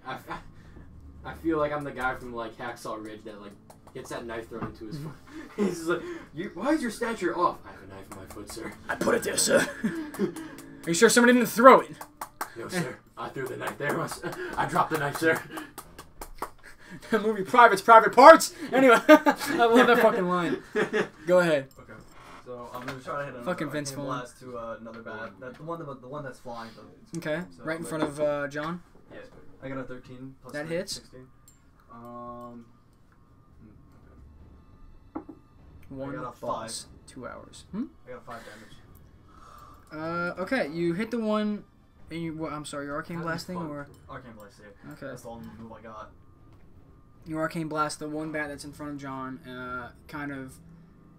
I feel like I'm the guy from like Hacksaw Ridge that like gets that knife thrown into his foot. He's just like, why is your stature off? I have a knife in my foot, sir. I put it there, sir. Are you sure somebody didn't throw it? No, sir. I threw the knife there. I dropped the knife, sir. The movie Private Parts. Anyway, I love that fucking line. Go ahead. Okay. So I'm gonna try to hit another Fucking Vince Vaughn. blast to another bat. The one that's flying. Okay, So, right in front of John. Yes. I got a 13 plus That 3, hits. 16. One got a boss. 2 hours. I got 5 damage. Okay, you hit the one, and you. I'm sorry, your arcane How blasting fun. or Arcane blast, yeah. okay. That's the only move I got. Your arcane blast the one bat that's in front of John. Kind of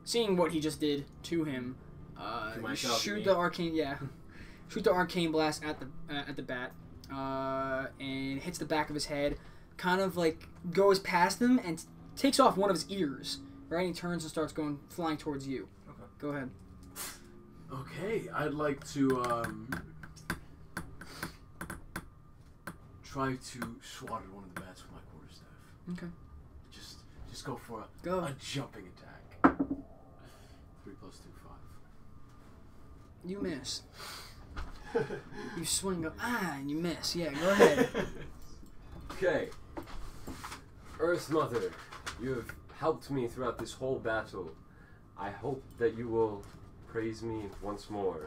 seeing what he just did to him. To You myself, you shoot mean? the arcane. Yeah, shoot the arcane blast at the bat, and hits the back of his head. Kind of like goes past him and takes off one of his ears. Right, he turns and starts flying towards you. Okay. Go ahead. Okay, I'd like to try to swat at one of the bats with my quarterstaff. Okay. Just go for Go. a jumping attack. 3 plus 2, 5. You miss. You swing up, and you miss. Yeah, go ahead. Okay. Earth Mother, you have helped me throughout this whole battle. I hope that you will praise me once more.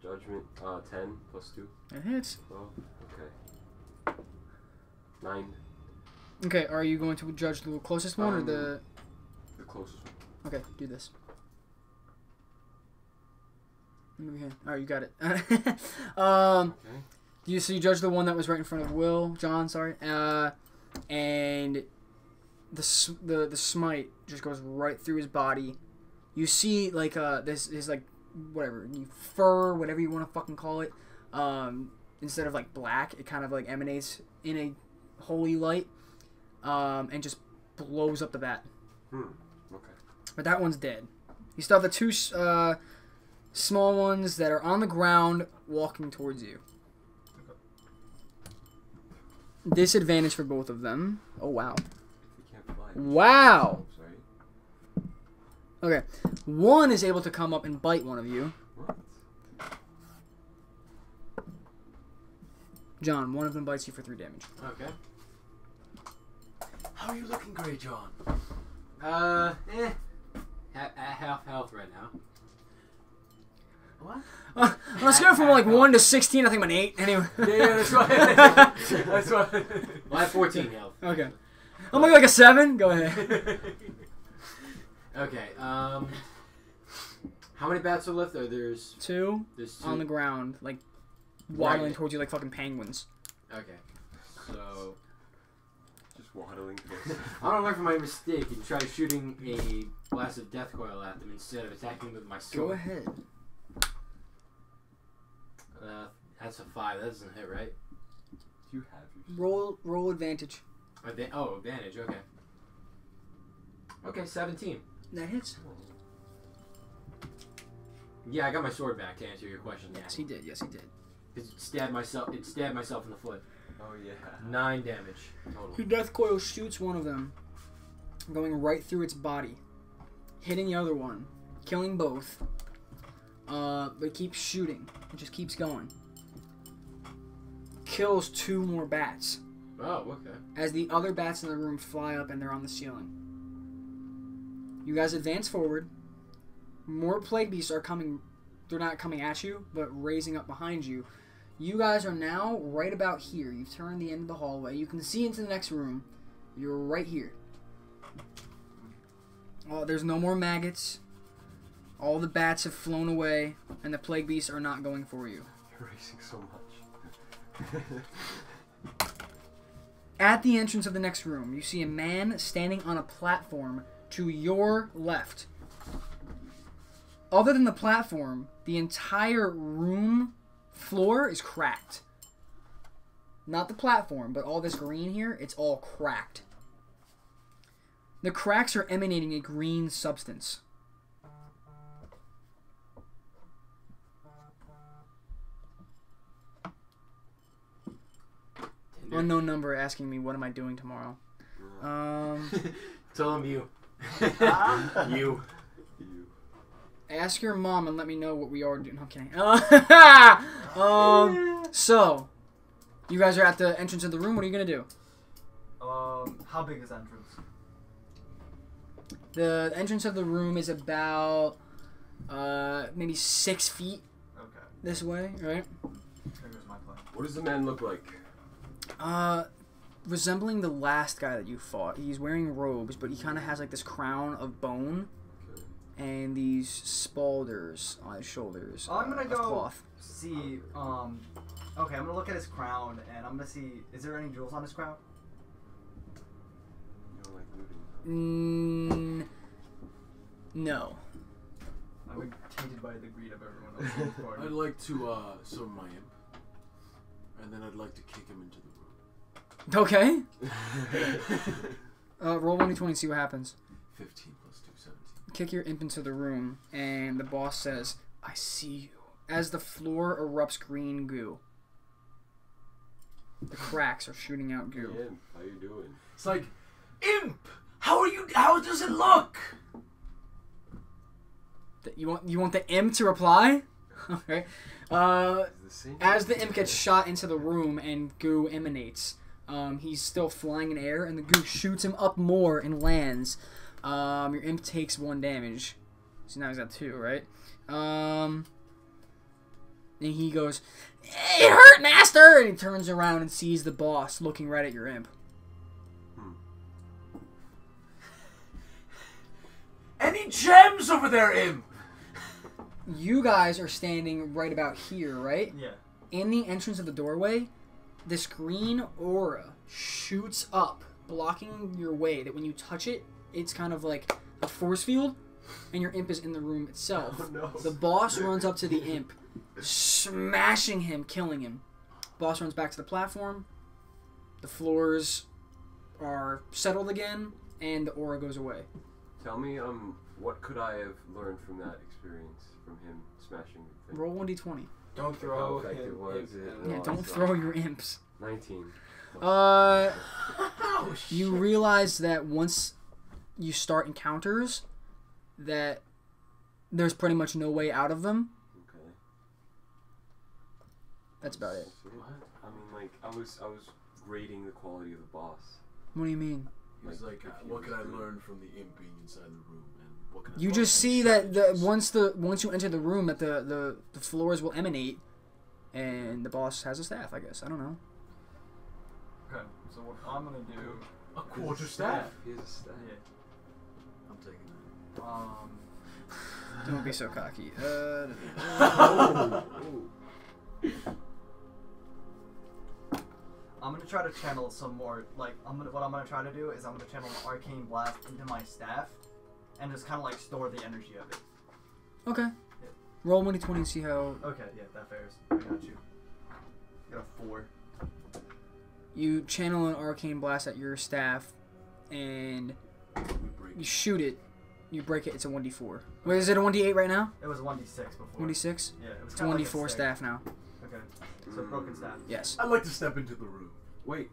Judgment, 10 plus 2. It hits. 12. Okay. 9. Okay, are you going to judge the closest one or The closest one. Okay, do this. Move your hand. Alright, you got it. Okay. So you judge the one that was right in front of John, sorry. And the smite just goes right through his body. You see like this is like whatever fur, whatever you want to fucking call it. Instead of like black, it kind of like emanates in a holy light, and just blows up the bat. Okay. But that one's dead. You still have the 2 small ones that are on the ground walking towards you. Disadvantage for both of them. Oh wow. You can't fly. Wow. Sorry. Okay. One is able to come up and bite one of you. What? John, one of them bites you for 3 damage. Okay. How are you looking, Grey John? At half health right now. What? On a scale from like 1 to 16, I think I'm an 8. Anyway. Yeah, that's why. That's why. Well, I have 14 health. Okay. I'm like a 7. Go ahead. Okay. How many bats are left? There's 2 there's 2 on the ground, like waddling Right. towards you like fucking penguins. Okay. So Just waddling close. I'm gonna learn from my mistake and try shooting a blast of death coil at them instead of attacking with my sword. Go ahead. That's a 5. That doesn't hit, right? Do you have your Roll advantage. Advantage. Okay. Okay, 17. That hits. Yeah, I got my sword back to answer your question. Yes, he did. Yes, he did. It stabbed myself in the foot. Oh yeah. 9 damage total. Your death coil shoots one of them, going right through its body, hitting the other one, killing both. But it keeps shooting. It just keeps going. Kills 2 more bats. Oh, okay. As the other bats in the room fly up and they're on the ceiling. You guys advance forward. More plague beasts are coming. They're not coming at you, but raising up behind you. You guys are now right about here. You've turned the end of the hallway. You can see into the next room. You're right here. There's no more maggots. All the bats have flown away, and the plague beasts are not going for you. You're racing so much. At the entrance of the next room, you see a man standing on a platform to your left. Other than the platform, the entire room floor is cracked. Not the platform, but all this green here, it's all cracked. The cracks are emanating a green substance. Unknown number asking me what am I doing tomorrow. Tell him you. You. Ask your mom and let me know what we are doing. No, I'm kidding. So, you guys are at the entrance of the room. What are you gonna do? How big is the entrance? The entrance of the room is about maybe 6 feet Okay. this way, right? Here's my plan. What does the man look like? Resembling the last guy that you fought. He's wearing robes, but he kind of has like this crown of bone Okay. and these spalders on his shoulders. I'm gonna of go cloth. see. Okay, I'm gonna look at his crown and I'm gonna see. Is there any jewels on his crown? You don't like looting. No. I'm tainted by the greed of everyone else. I'd like to summon my imp, and then I'd like to kick him into the room. Okay. Roll 1d20 and see what happens. 15 plus 2, 17. Kick your imp into the room, and the boss says, "I see you." As the floor erupts green goo. The cracks are shooting out goo. Hey, imp, how you doing? It's like, imp. How are you? How does it look? You want the imp to reply? Okay. As the imp gets shot into the room and goo emanates, he's still flying in air, and the goo shoots him up more and lands. Your imp takes 1 damage. So now he's at 2, right? And he goes, "It hurt, master!" And he turns around and sees the boss looking right at your imp. Any gems over there, imp? You guys are standing right about here, right? Yeah. In the entrance of the doorway, this green aura shoots up, blocking your way, that when you touch it, it's kind of like a force field, and your imp is in the room itself. Oh, no. The boss runs up to the imp, smashing him, killing him. Boss runs back to the platform. The floors are settled again, and the aura goes away. Tell me, what could I have learned from that experience, from him smashing the thing? Roll 1d20. Don't How throw effective him. was it? Yeah, Oh, don't it's throw your imps. 19. You realize that once you start encounters, that there's pretty much no way out of them. Okay. That's about it. So what? I mean, like, I was grading the quality of the boss. What do you mean? He was like, if he what was can I good. learn from the imp being inside the room, and what can I You learn just from see that strategies? once you enter the room, that the floors will emanate, and the boss has a staff. I guess I don't know. Okay. So what I'm gonna do? A quarter staff. He has a staff. Yeah. I'm taking Don't be so cocky. I'm gonna try to channel some more. Like, what I'm gonna try to do is I'm gonna channel an arcane blast into my staff, and just kind of like store the energy of it. Okay. Roll 1d20 and see how. Okay, yeah, that fares. I got you. Got a 4. You channel an arcane blast at your staff, and you shoot it. You break it. It's a 1d4. Wait, is it a 1d8 right now? It was 1d6 before. 1d6. Yeah, it was It's a kinda like 1d4 stick. staff now. Okay. So broken staff. Yes. I'd like to step into the room. Wait.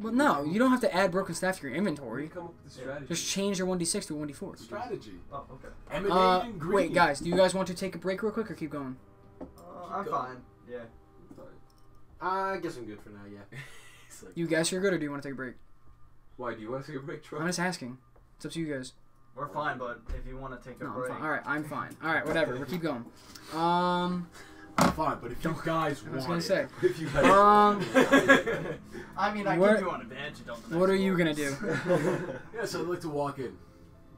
Well, no, you don't have to add broken staff to your Where do you inventory. come up with the strategy? Just change your 1d6 to a 1d4. Strategy. Oh, okay. Emanating green. Wait, guys, do you guys want to take a break real quick or keep going? I'm going. fine. Yeah. I guess I'm good for now, yeah. It's like, You guys are good, or do you want to take a break? Why, do you want to take a break, Troy? I'm just asking. It's up to you guys. We're fine, but if you want to take a No, I'm break. fine. All right, I'm fine. All right, whatever. We'll keep going. I'm fine, but if you guys I was want gonna it, say. If you I mean, I What- give you on advantage on the next What are you floor. gonna do? yes, I'd like to walk in.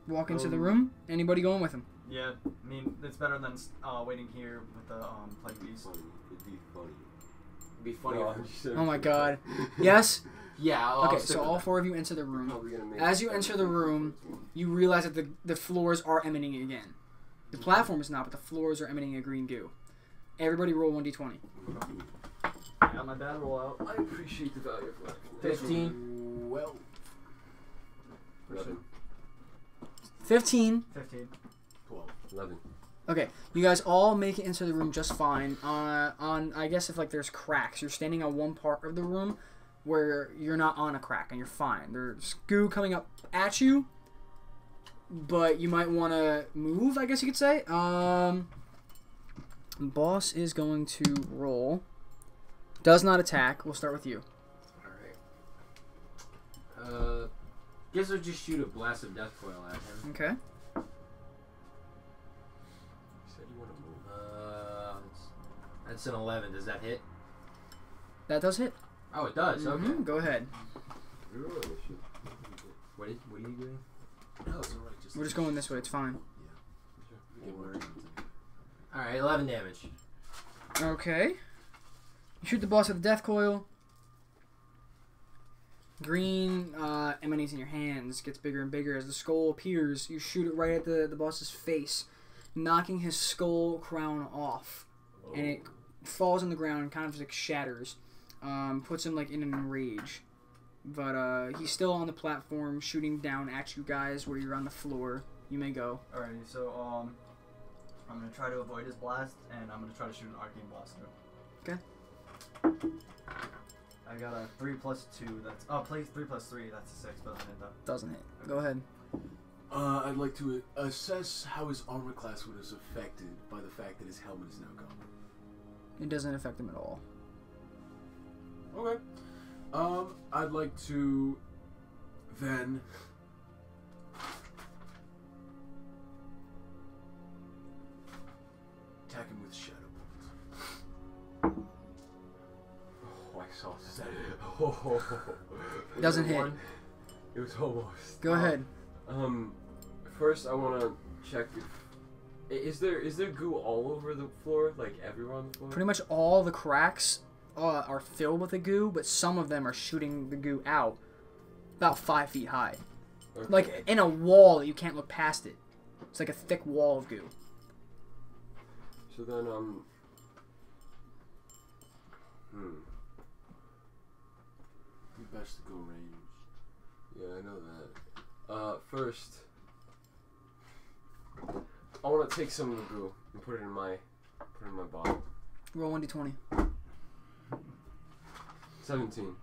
walk into the room. Anybody going with him? Yeah, I mean, it's better than waiting here with the plague beast. It'd be funny. It'd be funny. Oh my god. Yes? Yeah. Okay, so all 4 of you enter the room. As you enter the room, you realize that the floors are emanating again. The platform is not, but the floors are emanating a green goo. Everybody roll 1d20. I got my bad roll out. I appreciate the value of life. 15. 12. 11. 15. 15. 12. 11. Okay, you guys all make it into the room just fine. I guess if like there's cracks, you're standing on one part of the room where you're not on a crack and you're fine. There's goo coming up at you, but you might want to move, I guess you could say. Boss is going to roll. Does not attack. We'll start with you. Alright. Guess I'll just shoot a blast of death coil at him. Okay. Said you want to move. That's an 11. Does that hit? That does hit. Oh, it does. Okay. Go ahead. What are you doing? No, it's alright. We're just going this way. It's fine. Alright, 11 damage. Okay. You shoot the boss with the death coil. Green emanates in your hands, gets bigger and bigger as the skull appears. You shoot it right at the boss's face, knocking his skull crown off, and it falls on the ground and kind of like shatters. Puts him like in an rage, but he's still on the platform, shooting down at you guys where you're on the floor. You may go. Alrighty, so I'm gonna try to avoid his blast, and I'm gonna try to shoot an arcane blast through. Okay. I got a 3 plus 2. That's 3 plus 3. That's a 6. Doesn't hit though. Doesn't hit. Go ahead. I'd like to assess how his armor class would is affected by the fact that his helmet is now gone. It doesn't affect him at all. Okay. I'd like to then attack him with Shadow Bolt. Oh, I saw that. Doesn't hit. It was almost. Go ahead. First I want to check if is there goo all over the floor, like everywhere on the floor? Pretty much all the cracks are filled with the goo, but some of them are shooting the goo out about 5 feet high. Okay. Like in a wall that you can't look past it. It's like a thick wall of goo. So then You best to go range. yeah, I know that. First I want to take some of the goo and put it in my bottle. Roll 1d20. 17.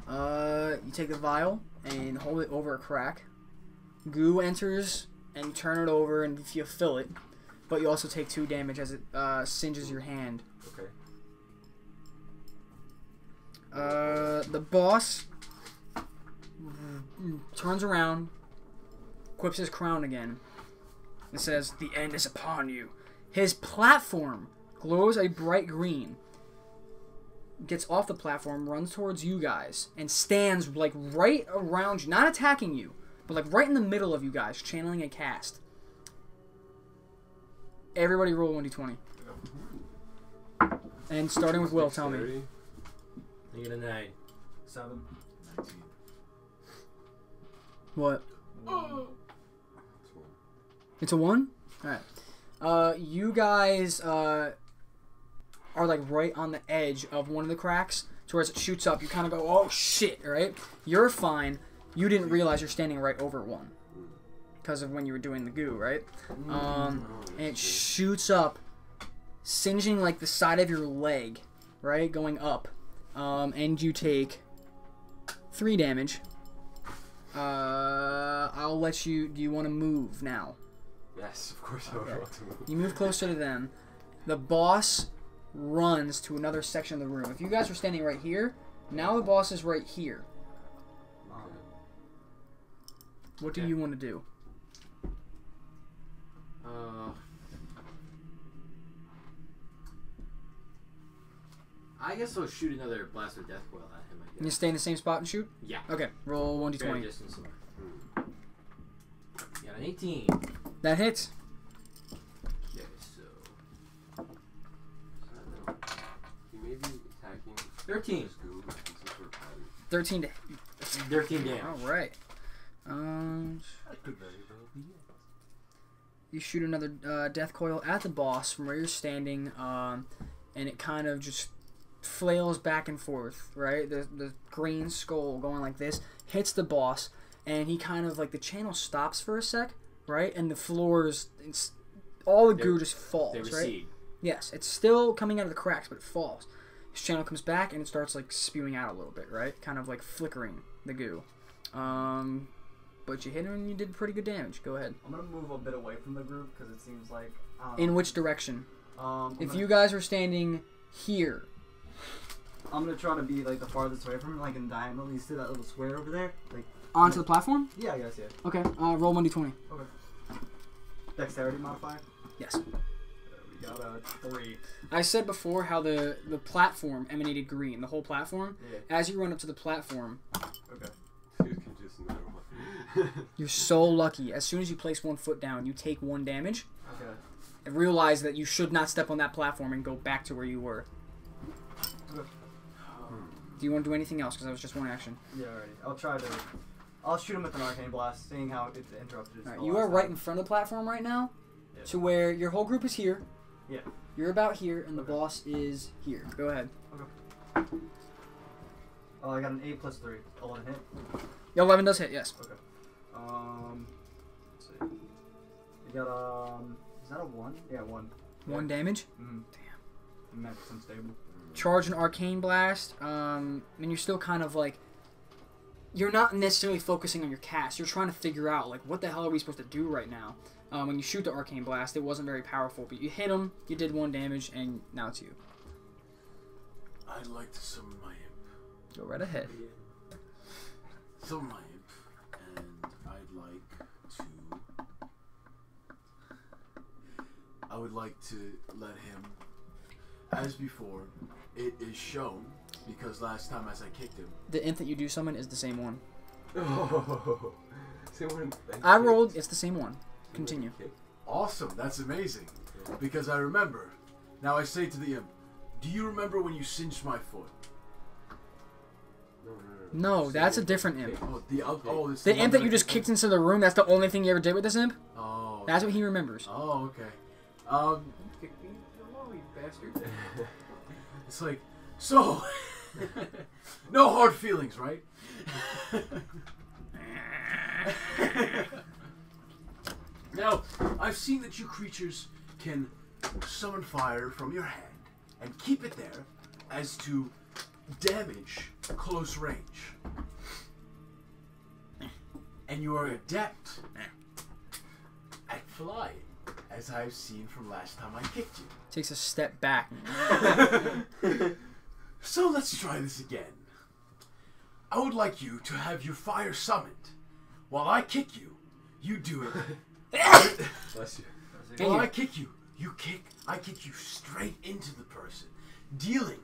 You take the vial and hold it over a crack. Goo enters and you turn it over and you fill it, but you also take 2 damage as it singes your hand. Okay. The boss turns around, equips his crown again, and says, "The end is upon you." His platform glows a bright green. Gets off the platform, runs towards you guys, and stands like right around you, not attacking you, but like right in the middle of you guys, channeling a cast. Everybody roll 1d20. And starting with Will, tell me. You get a 9. 7. 19. What? Oh. It's a 1? Alright. You guys are like right on the edge of one of the cracks, so as it shoots up, you kind of go, "Oh shit!" Right? You're fine. You didn't realize you're standing right over one because of when you were doing the goo, right? And it shoots up, singeing like the side of your leg, right, going up, and you take 3 damage. I'll let you. Do you want to move now? Yes, of course I would want to move. You move closer to them. The boss runs to another section of the room. If you guys were standing right here, now the boss is right here. What do you want to do? I guess I'll shoot another blast of death coil at him. I guess. You stay in the same spot and shoot? Yeah. Okay, roll Fair 1d20. distance. Got an 18. That hits. Okay, so He may be attacking 13. this goo, and since we're fighting- 13 to 13 damage. All right. That could very well be it. You shoot another death coil at the boss from where you're standing, and it kind of just flails back and forth, right? The green skull going like this hits the boss, and he kind of, like, the channel stops for a sec, right? And the floors, all the goo just falls, They right? recede. Yes, it's still coming out of the cracks, but it falls. His channel comes back, and it starts, like, spewing out a little bit, right? Kind of, like, flickering the goo. But you hit him and you did pretty good damage. Go ahead. I'm gonna move a bit away from the group because it seems like. In which direction? If you guys were standing here. I'm gonna try to be like the farthest away from him, like in diagonal. You see that little square over there? Like. Onto the platform? Yeah, I guess, yeah. Okay, roll 1d20. Okay. Dexterity modifier? Yes. We got a 3. I said before how the platform emanated green, the whole platform. Yeah. As you run up to the platform, Okay. You can just know what. you're so lucky. As soon as you place 1 foot down, you take 1 damage. Okay. And realize that you should not step on that platform and go back to where you were. Okay. Do you want to do anything else? Because that was just 1 action. Yeah, alrighty. I'll shoot him with an arcane blast, seeing how it interrupted his Alright, spell you are last right time. in front of the platform right now, Yeah. to where your whole group is here. Yeah. You're about here, and the Okay. boss is here. Go ahead. Oh, I got an 8 plus 3. 11 hit. 11 does hit, yes. Okay. Let's see. You got is that a 1? Yeah, 1. 1 damage. Damn. Max unstable. Charge an arcane blast, and you're still kind of like, you're not necessarily focusing on your cast. You're trying to figure out, like, what the hell are we supposed to do right now? When you shoot the arcane blast, it wasn't very powerful, but you hit him, you did 1 damage, and now it's you. I'd like to summon my imp. Go right ahead. Summon my imp, and I would like to let him, as before, it is shown, because last time as I kicked him. The imp that you do summon is the same one. Oh. I rolled, it's the same one. Continue. Awesome, that's amazing. Because I remember. Now I say to the imp, do you remember when you cinched my foot? No, that's a different imp. Oh, it's The imp that you just kicked into the room, that's the only thing you ever did with this imp? Oh. That's what he remembers. Oh, okay. Kick me in the wall, you bastard. It's like, so, no hard feelings, right? Now, I've seen that you creatures can summon fire from your hand and keep it there as to damage close range. And you are adept at flying, as I've seen from last time I kicked you. Takes a step back. So let's try this again. I would like you to have your fire summoned. While I kick you, you do it. Bless you. While I kick you, I kick you straight into the person, dealing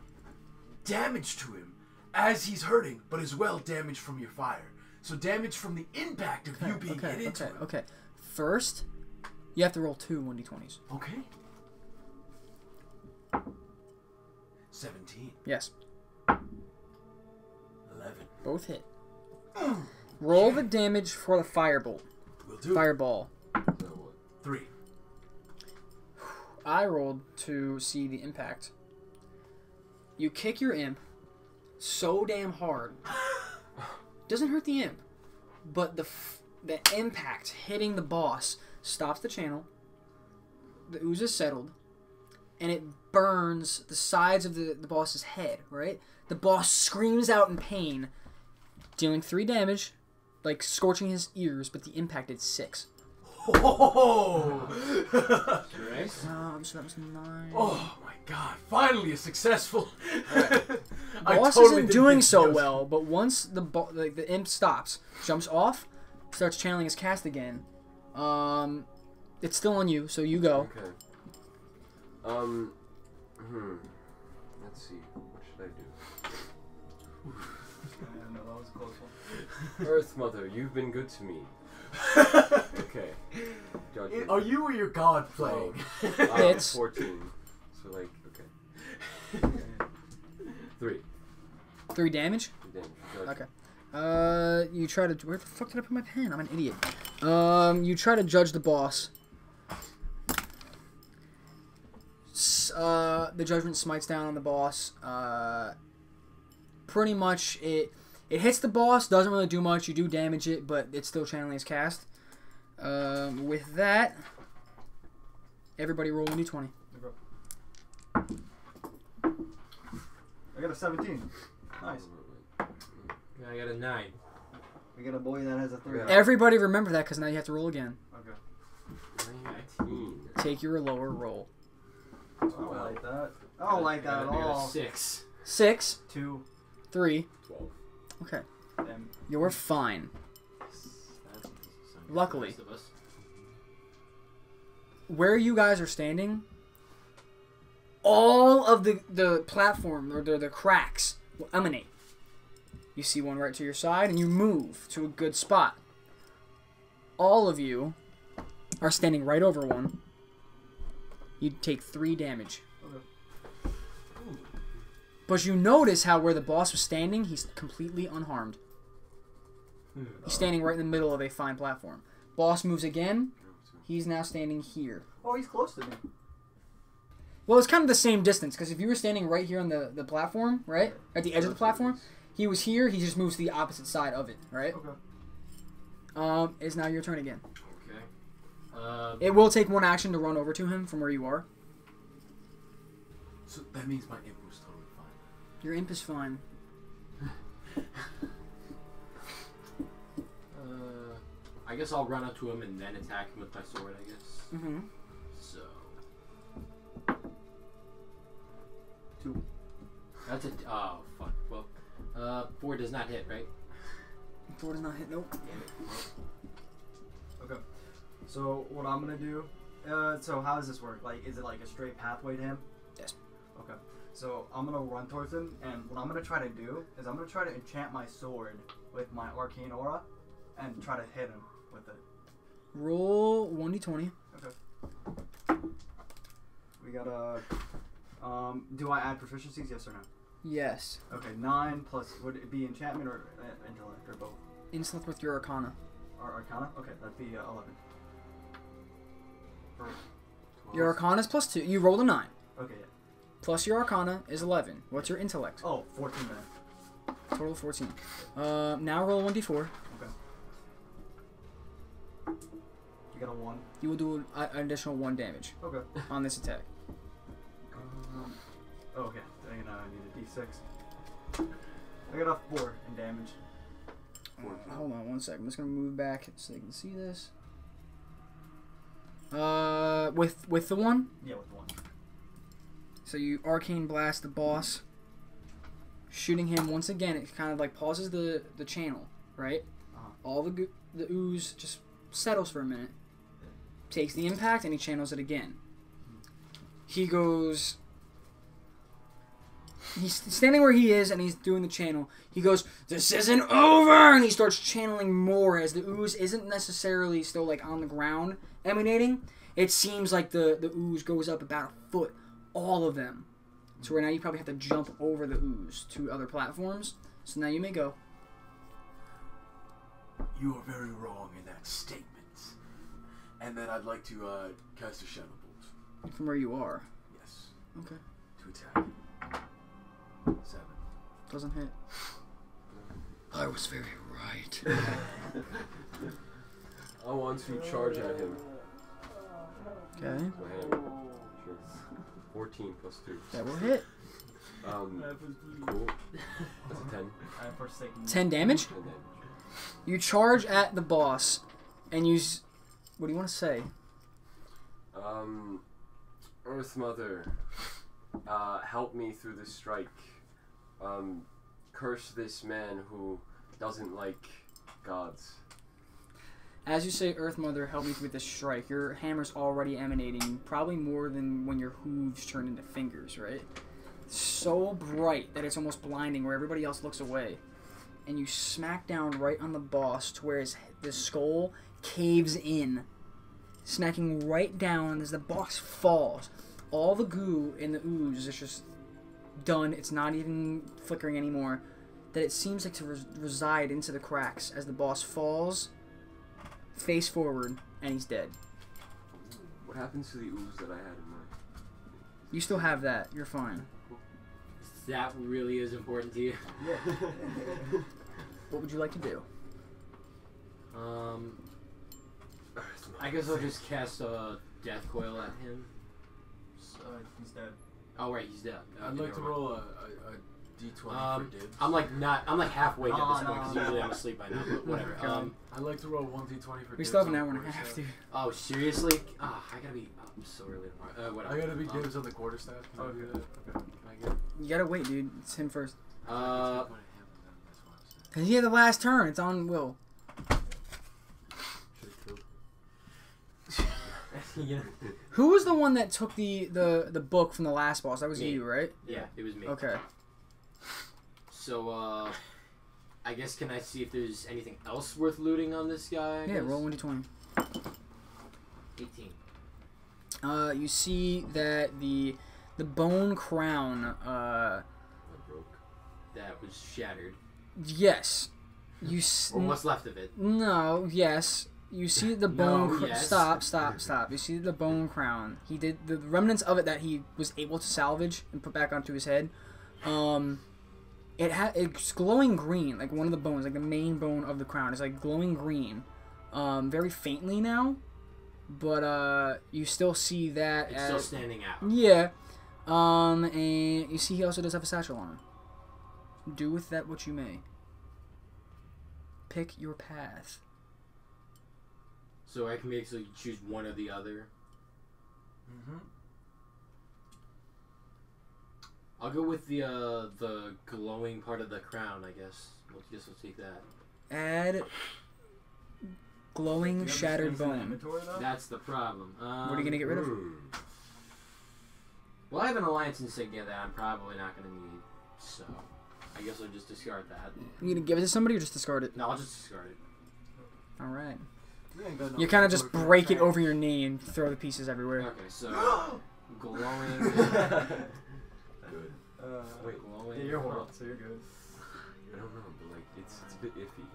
damage to him as he's hurting, but as well damage from your fire. So damage from the impact of you being hit into him. Okay. First, you have to roll 2 1d20s. Okay. 17. Yes. 11. Both hit. Roll the damage for the firebolt. Will do. Fireball. 3. I rolled to see the impact. You kick your imp so damn hard. Doesn't hurt the imp, but the impact hitting the boss stops the channel. The ooze is settled, and it burns the sides of the boss's head, right? The boss screams out in pain, dealing 3 damage, like scorching his ears, but the impact did 6. Oh! So that was 9. Oh my god, finally a successful. Boss isn't doing so well, but once the imp stops, jumps off, starts channeling his cast again, it's still on you, so you go. Okay. Let's see. What should I do? No, that was a close one. Earth Mother, you've been good to me. Okay. Are you or your god playing? Hits. 14. So like, okay. 3. 3 damage. 3 damage. Judge. Okay. You try to. Where the fuck did I put my pen? I'm an idiot. You try to judge the boss. The judgment smites down on the boss. Pretty much it hits the boss. Doesn't really do much. You do damage it, but it's still channeling his cast. With that, everybody roll 1d20. I got a 17. Nice. I got a 9. We got a boy that has a 3. Everybody remember that because now you have to roll again. Okay. 19. Take your lower roll. I don't like that. I don't like that at I got all. a 6. 6, 2. 3. 12. Okay. Damn. You're fine. Luckily. The rest of us. Where you guys are standing, all of the platform or the cracks will emanate. You see one right to your side, and you move to a good spot. All of you are standing right over one. You take 3 damage. Okay. But you notice how where the boss was standing, he's completely unharmed. He's standing right in the middle of a fine platform. Boss moves again. He's now standing here. Oh, he's close to me. Well, it's kind of the same distance, because if you were standing right here on the platform, right? At the edge of the platform, he was here, he just moves to the opposite side of it, right? Okay. It's now your turn again. Okay. It will take 1 action to run over to him from where you are. So that means my imp was totally fine. Your imp is fine. I guess I'll run up to him and then attack him with my sword, I guess. Mm-hmm. So. 2. That's a. Oh, fuck. Well, 4 does not hit, right? 4 does not hit, nope. Damn it. Okay. So what I'm gonna do? So how does this work? Like, is it like a straight pathway to him? Yes. Okay. So I'm gonna run towards him, and what I'm gonna try to do is I'm gonna try to enchant my sword with my arcane aura, and try to hit him with it. Roll 1d20. Okay. We got a. Do I add proficiencies? Yes or no? Yes. Okay. 9 plus. Would it be enchantment or intellect or both? Instant with your arcana. Or arcana? Okay, that'd be 11. Your arcana is +2. You rolled a 9. Okay. Yeah. Plus your arcana is 11. What's your intellect? Oh, 14 then. Total 14. Now roll 1d4. Okay. You got a 1. You will do an additional 1 damage Okay. on this attack. Oh, okay. I need a d6. I got a 4 in damage. Hold on 1 second. I'm just gonna move back so they can see this. With the 1. Yeah, with 1. So you arcane blast the boss, shooting him once again. It kind of like pauses the channel, right? All the ooze just settles for a minute, takes the impact, and he channels it again. He goes. He's standing where he is, and he's doing the channel. He goes, "This isn't over!" And he starts channeling more as the ooze isn't necessarily still like on the ground emanating. It seems like the ooze goes up about a foot. All of them. So right now you probably have to jump over the ooze to other platforms. So now you may go. You are very wrong in that statement. And then I'd like to cast a shadow bolt. From where you are. Yes. Okay. To attack. 7. Doesn't hit. I was very right. I want to charge at him. Okay. My hand. Sure. 14 plus 2. That will hit. Cool. That's a 10. 10 damage? 10 damage. You charge at the boss, and you... What do you want to say? Earth Mother, help me through this strike. Curse this man who doesn't like gods. As you say, Earth Mother, help me with this strike, your hammer's already emanating, probably more than when your hooves turn into fingers, right? So bright that it's almost blinding where everybody else looks away. And you smack down right on the boss to where the skull caves in. snacking right down as the boss falls. All the goo in the ooze is just done. It's not even flickering anymore. That it seems like to reside into the cracks as the boss falls face forward, and he's dead. What happens to the ooze that I had in mind? You still have that. You're fine. That really is important to you. Yeah. What would you like to do? I guess I'll just cast a death coil at him. He's dead. Oh right, he's dead. I'd like to roll a d20 for dibs. I'm like half awake at this point because no. usually I'm asleep by now. But whatever. I'd like to roll 1d20 for dibs. We still have an on hour and a quarterstaff. half, dude. Oh seriously? I gotta be up so early tomorrow. Whatever. I gotta be dibs on the quarterstaff. Can I do that? Okay. Can I get? You gotta wait, dude. It's him first. Take one and a half of them, that's what I'm saying. Cause he had the last turn. It's on Will. Yeah. Who was the one that took the book from the last boss? That was Me. you, right? Yeah, it was me. Okay. So, I guess can I see if there's anything else worth looting on this guy? I Yeah, guess? roll 1d20. 18. You see that the bone crown. I broke. That was shattered. Yes. Or what's left of it. No. Yes. You see the bone. No, yes. Stop. You see the bone crown. He did the remnants of it that he was able to salvage and put back onto his head. It's glowing green, like one of the bones, like the main bone of the crown is like glowing green, very faintly now, but you still see that It's still standing out. Yeah, and you see he also does have a satchel on him. Do with that what you may. Pick your path. So I can basically choose one or the other. Mm-hmm. I'll go with the glowing part of the crown, I guess. We'll take that. Add glowing Do you have shattered space in the bone. inventory, though? That's the problem. What are you gonna get rid of? Well, I have an alliance insignia that I'm probably not gonna need, so I guess I'll just discard that. You gonna give it to somebody or just discard it? No, I'll just discard it. All right. We ain't got no You kind of just inventory for break that. it over your knee and throw the pieces everywhere. Okay, so glowing. Good. Wait, glowing. Yeah, you're horrible, so you're good. I don't know, but like it's a bit iffy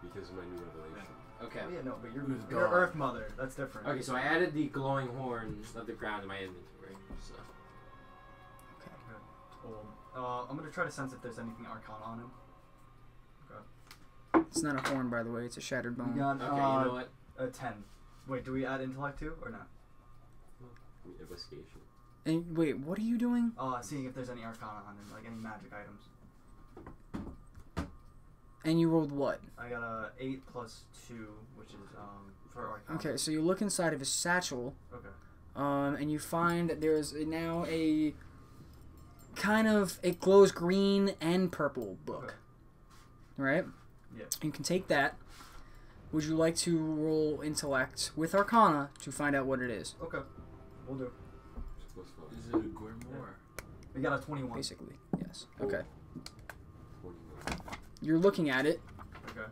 because of my new revelation. Okay. Oh, yeah, no, but you're Who's you're gone? Earth Mother. That's different. Okay, so I added the glowing horn of the ground to my inventory. So Cool. I'm gonna try to sense if there's anything Arcana on him. It's not a horn, by the way. It's a shattered We bone. got okay, you know what? a 10. Wait, do we add intellect too or not? Investigation. And wait, what are you doing? Seeing if there's any Arcana on him, like any magic items. And you rolled what? I got a 8 plus 2, which is for Arcana. Okay, so you look inside of his satchel, Okay. and you find that there's now a kind of, it glows green and purple book. Right? Yeah. You can take that. Would you like to roll intellect with Arcana to find out what it is? Okay. We'll do. Plus 5. Is it a grimoire? We got a 21. Basically, yes. Okay. 21. You're looking at it, Okay.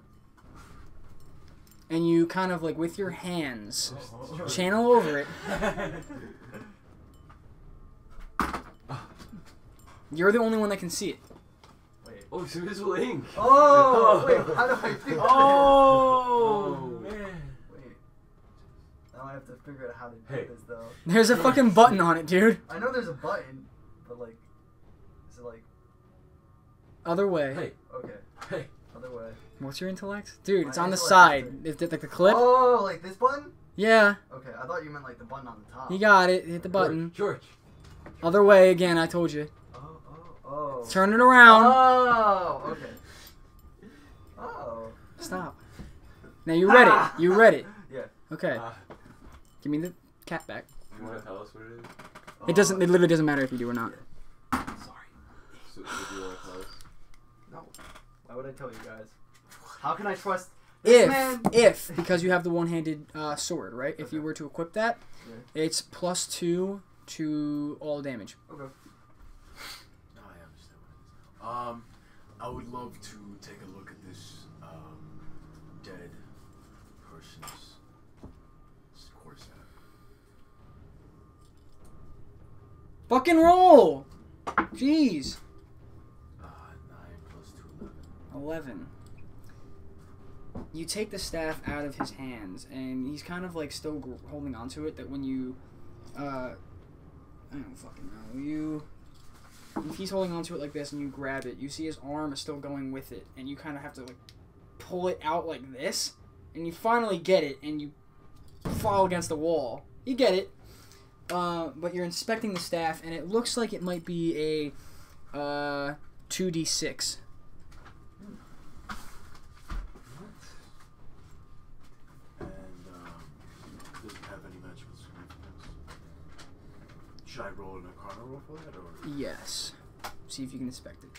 and you kind of like with your hands Oh. channel over it. You're the only one that can see it. Wait. Oh, it's invisible ink. Oh! Wait, how do I do that? Oh, man. Wait. Now I have to figure out how to do Hey. this, though. There's a fucking button on it, dude. I know there's a button, but like, is it like, Other way. Hey, okay, hey. other way. What's your intellect? Dude, it's My on the intellect side. is Is it like the clip? Oh, like this button? Yeah, Okay, I thought you meant like the button on the top. you got it. Hit the button. George. Other way again, I told you. Oh. Turn it around. Oh, okay. Oh. Stop. Now you read it. You read it. Yeah. Okay. Give me the cat back. You want to tell us what it is? It doesn't. It literally doesn't matter if you do or not. Sorry. So do you want to tell us? No. Why would I tell you guys? How can I trust this If man? because you have the one-handed sword, right? If you Okay. were to equip that, Yeah. it's +2 to all damage. Okay. No, I understand what it is. I would love to take a look at this dead person's quarterstaff. Fucking roll! Jeez. 9 plus 2, 11. You take the staff out of his hands, and he's kind of like still holding onto it. That when you, I don't fucking know. If he's holding onto it like this, and you grab it, you see his arm is still going with it, and you kind of have to like pull it out like this, and you finally get it, and you fall against the wall. You get it, but you're inspecting the staff, and it looks like it might be a 2d6. Does it have any magical significance? Should I roll an Arcana roll for that, or? Yes. See if you can inspect it.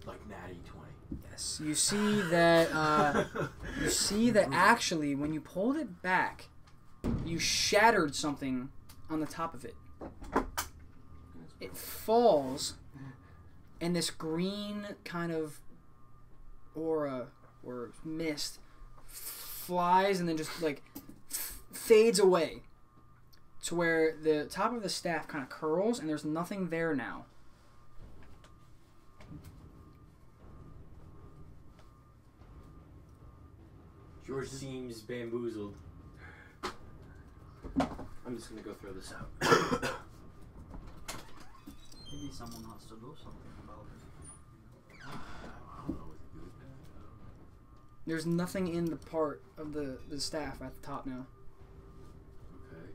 Like natty 20. Yes. You see that. Actually, when you pulled it back, you shattered something on the top of it. It falls, and this green kind of aura or mist flies and then just like fades away to where the top of the staff kind of curls and there's nothing there now. George seems bamboozled. I'm just gonna go throw this out. Maybe someone wants to do something about it. I don't know what to do with that. There's nothing in the part of the staff at the top now. Okay.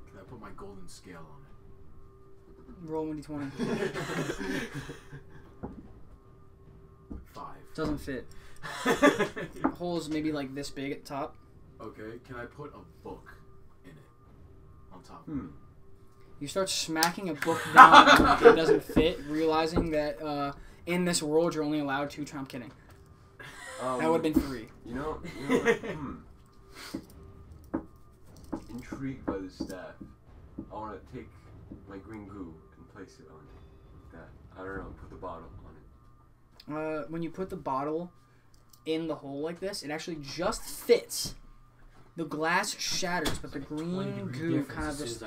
Can I put my golden scale on it? Roll 1d20. 5. Doesn't fit. The hole is maybe like this big at the top. Okay. Can I put a book in it on top? You start smacking a book down and it doesn't fit, realizing that in this world you're only allowed 2. I'm kidding. That would have been 3. You know what? Intrigued by the staff, I want to take my green goo and place it on that. I don't know, put the bottle on it. When you put the bottle in the hole like this, it actually just fits. The glass shatters, but the green goo kind of just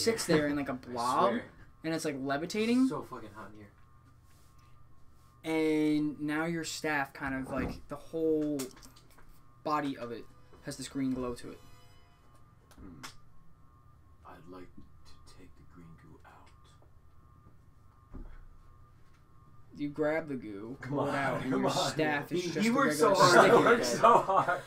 sits there in like a blob, and it's like levitating. So fucking hot in here. And now your staff kind of like the whole body of it has this green glow to it. I'd like to take the green goo out. You grab the goo, pull it out, and your staff is just He a worked so regular hard. stick. I worked so hard.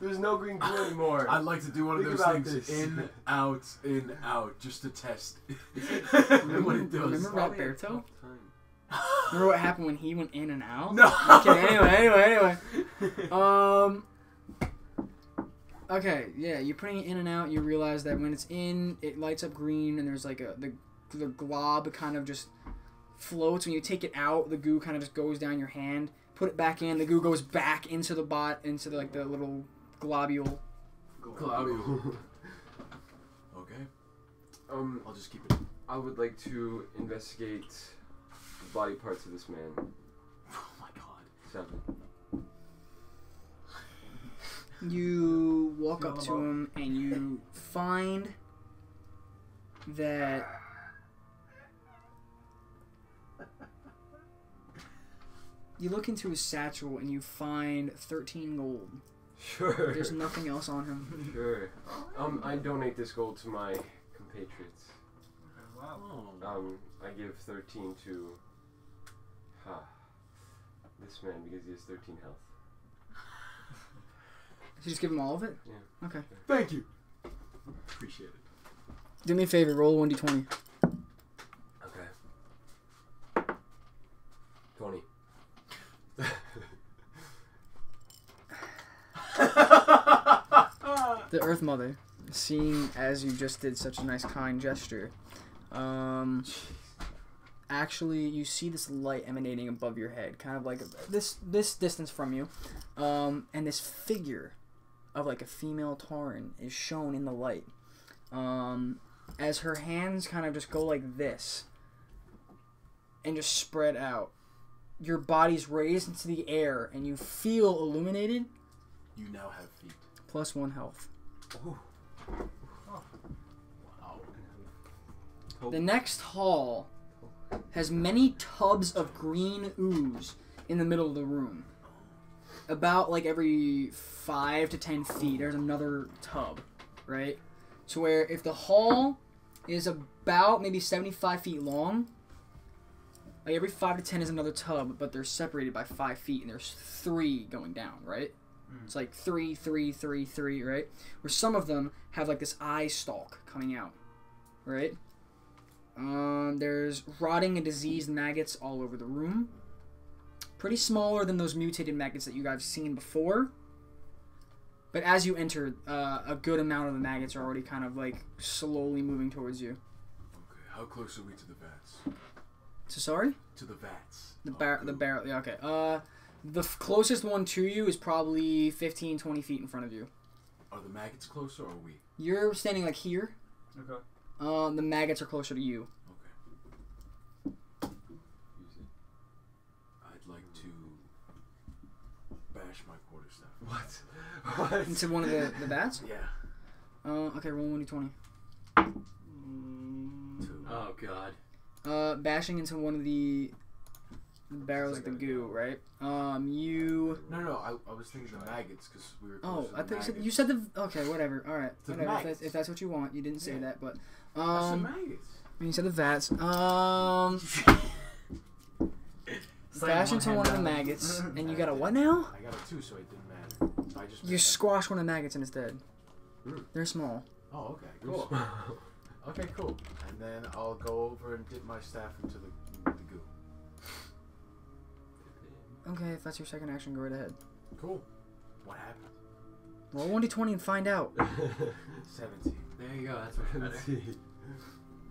There's no green glue anymore. I'd like to do one of Think those about things, this. in, out, just to test what it does. Remember Roberto? Remember what happened when he went in and out? No. Okay, anyway. Okay, yeah, you're putting it in and out. You realize that when it's in, it lights up green, and there's like the glob kind of just floats. When you take it out, the goo kind of just goes down your hand. Put it back in, the goo goes back into the into the little globule. Globule. Okay. I'll just keep it. I would like to investigate the body parts of this man. Oh my god. 7. You walk up to him and you find that you look into his satchel and you find 13 gold. Sure. There's nothing else on him. Sure. I donate this gold to my compatriots. Wow. I give 13 to this man because he has 13 health. Did you just give him all of it? Yeah. Okay. Thank you. Appreciate it. Do me a favor, roll 1d20. Okay. 20. The Earth Mother, seeing as you just did such a nice kind gesture, actually you see this light emanating above your head, kind of like this distance from you, and this figure of like a female Tauren is shown in the light, as her hands kind of just go like this and just spread out. Your body's raised into the air and you feel illuminated. You now have feet. +1 health. Ooh. The next hall has many tubs of green ooze in the middle of the room. About like every 5 to 10 feet, there's another tub, right? So where if the hall is about maybe 75 feet long, like every 5 to 10 is another tub, but they're separated by 5 feet, and there's 3 going down, right? It's like 3, 3, 3, 3, right? Where some of them have like this eye stalk coming out, right? There's rotting and diseased maggots all over the room. Pretty smaller than those mutated maggots that you guys have seen before. But as you enter, a good amount of the maggots are already kind of like slowly moving towards you. Okay, how close are we to the vats? So sorry? To the vats. The barrel. Yeah, okay. The closest one to you is probably 15, 20 feet in front of you. Are the maggots closer or are we? You're standing like here. Okay. The maggots are closer to you. Okay. I'd like to bash my quarterstaff. What? Into one of the bats? Yeah. Okay, roll 1d20. 2. Oh god. Bashing into one of the barrels of the goo, right? You. No. I was thinking the maggots because we were. Oh, Close to I the thought maggots. you said the. Okay, whatever. All right, To the whatever. maggots. If that's what you want, you didn't say that, but I said maggots. you said the vats. Bash into one of the maggots, and you got a what now? I got a 2, so it didn't matter. I just. You squash one of the maggots and it's dead. They're small. Oh, okay, cool. Okay, cool. And then I'll go over and dip my staff into the goo. Okay, if that's your second action, go right ahead. Cool. What happened? Roll 1d20 and find out. 17. There you go. That's much better.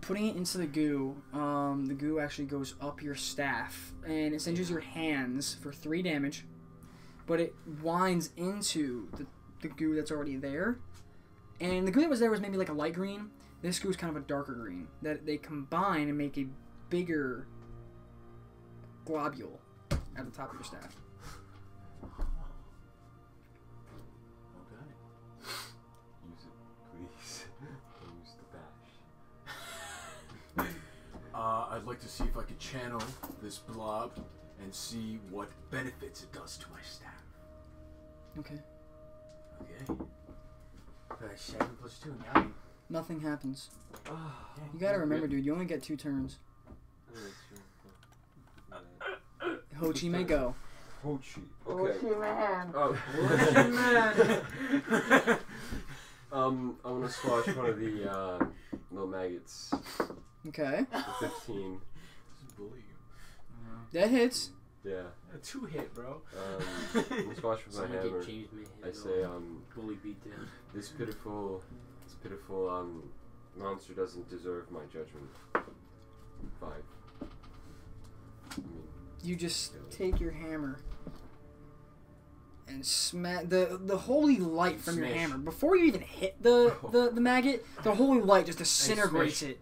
Putting it into the goo actually goes up your staff, and it singes your hands for 3 damage, but it winds into the goo that's already there. And the goo that was there was maybe like a light green. This goo is kind of a darker green. That they combine and make a bigger globule at the top of your staff. Okay. Use it, please. Use the bash. I'd like to see if I could channel this blob and see what benefits it does to my staff. Okay. Okay. 7 plus 2, 9. Nothing happens. Oh, You gotta remember, dude, you only get 2 turns. Hochi may go. Hochi. Okay. man. Oh. I'm gonna squash one of the little maggots. Okay. For 15. Just bully you. That hits. Yeah. A 2 hit, bro. I'm gonna squash with my Someone hammer. get changed me. I say, bully beat down. this pitiful monster doesn't deserve my judgment. 5. I mean, You just take your hammer and smack the holy light from your Smash. hammer before you even hit the maggot. The holy light just disintegrates smash. it,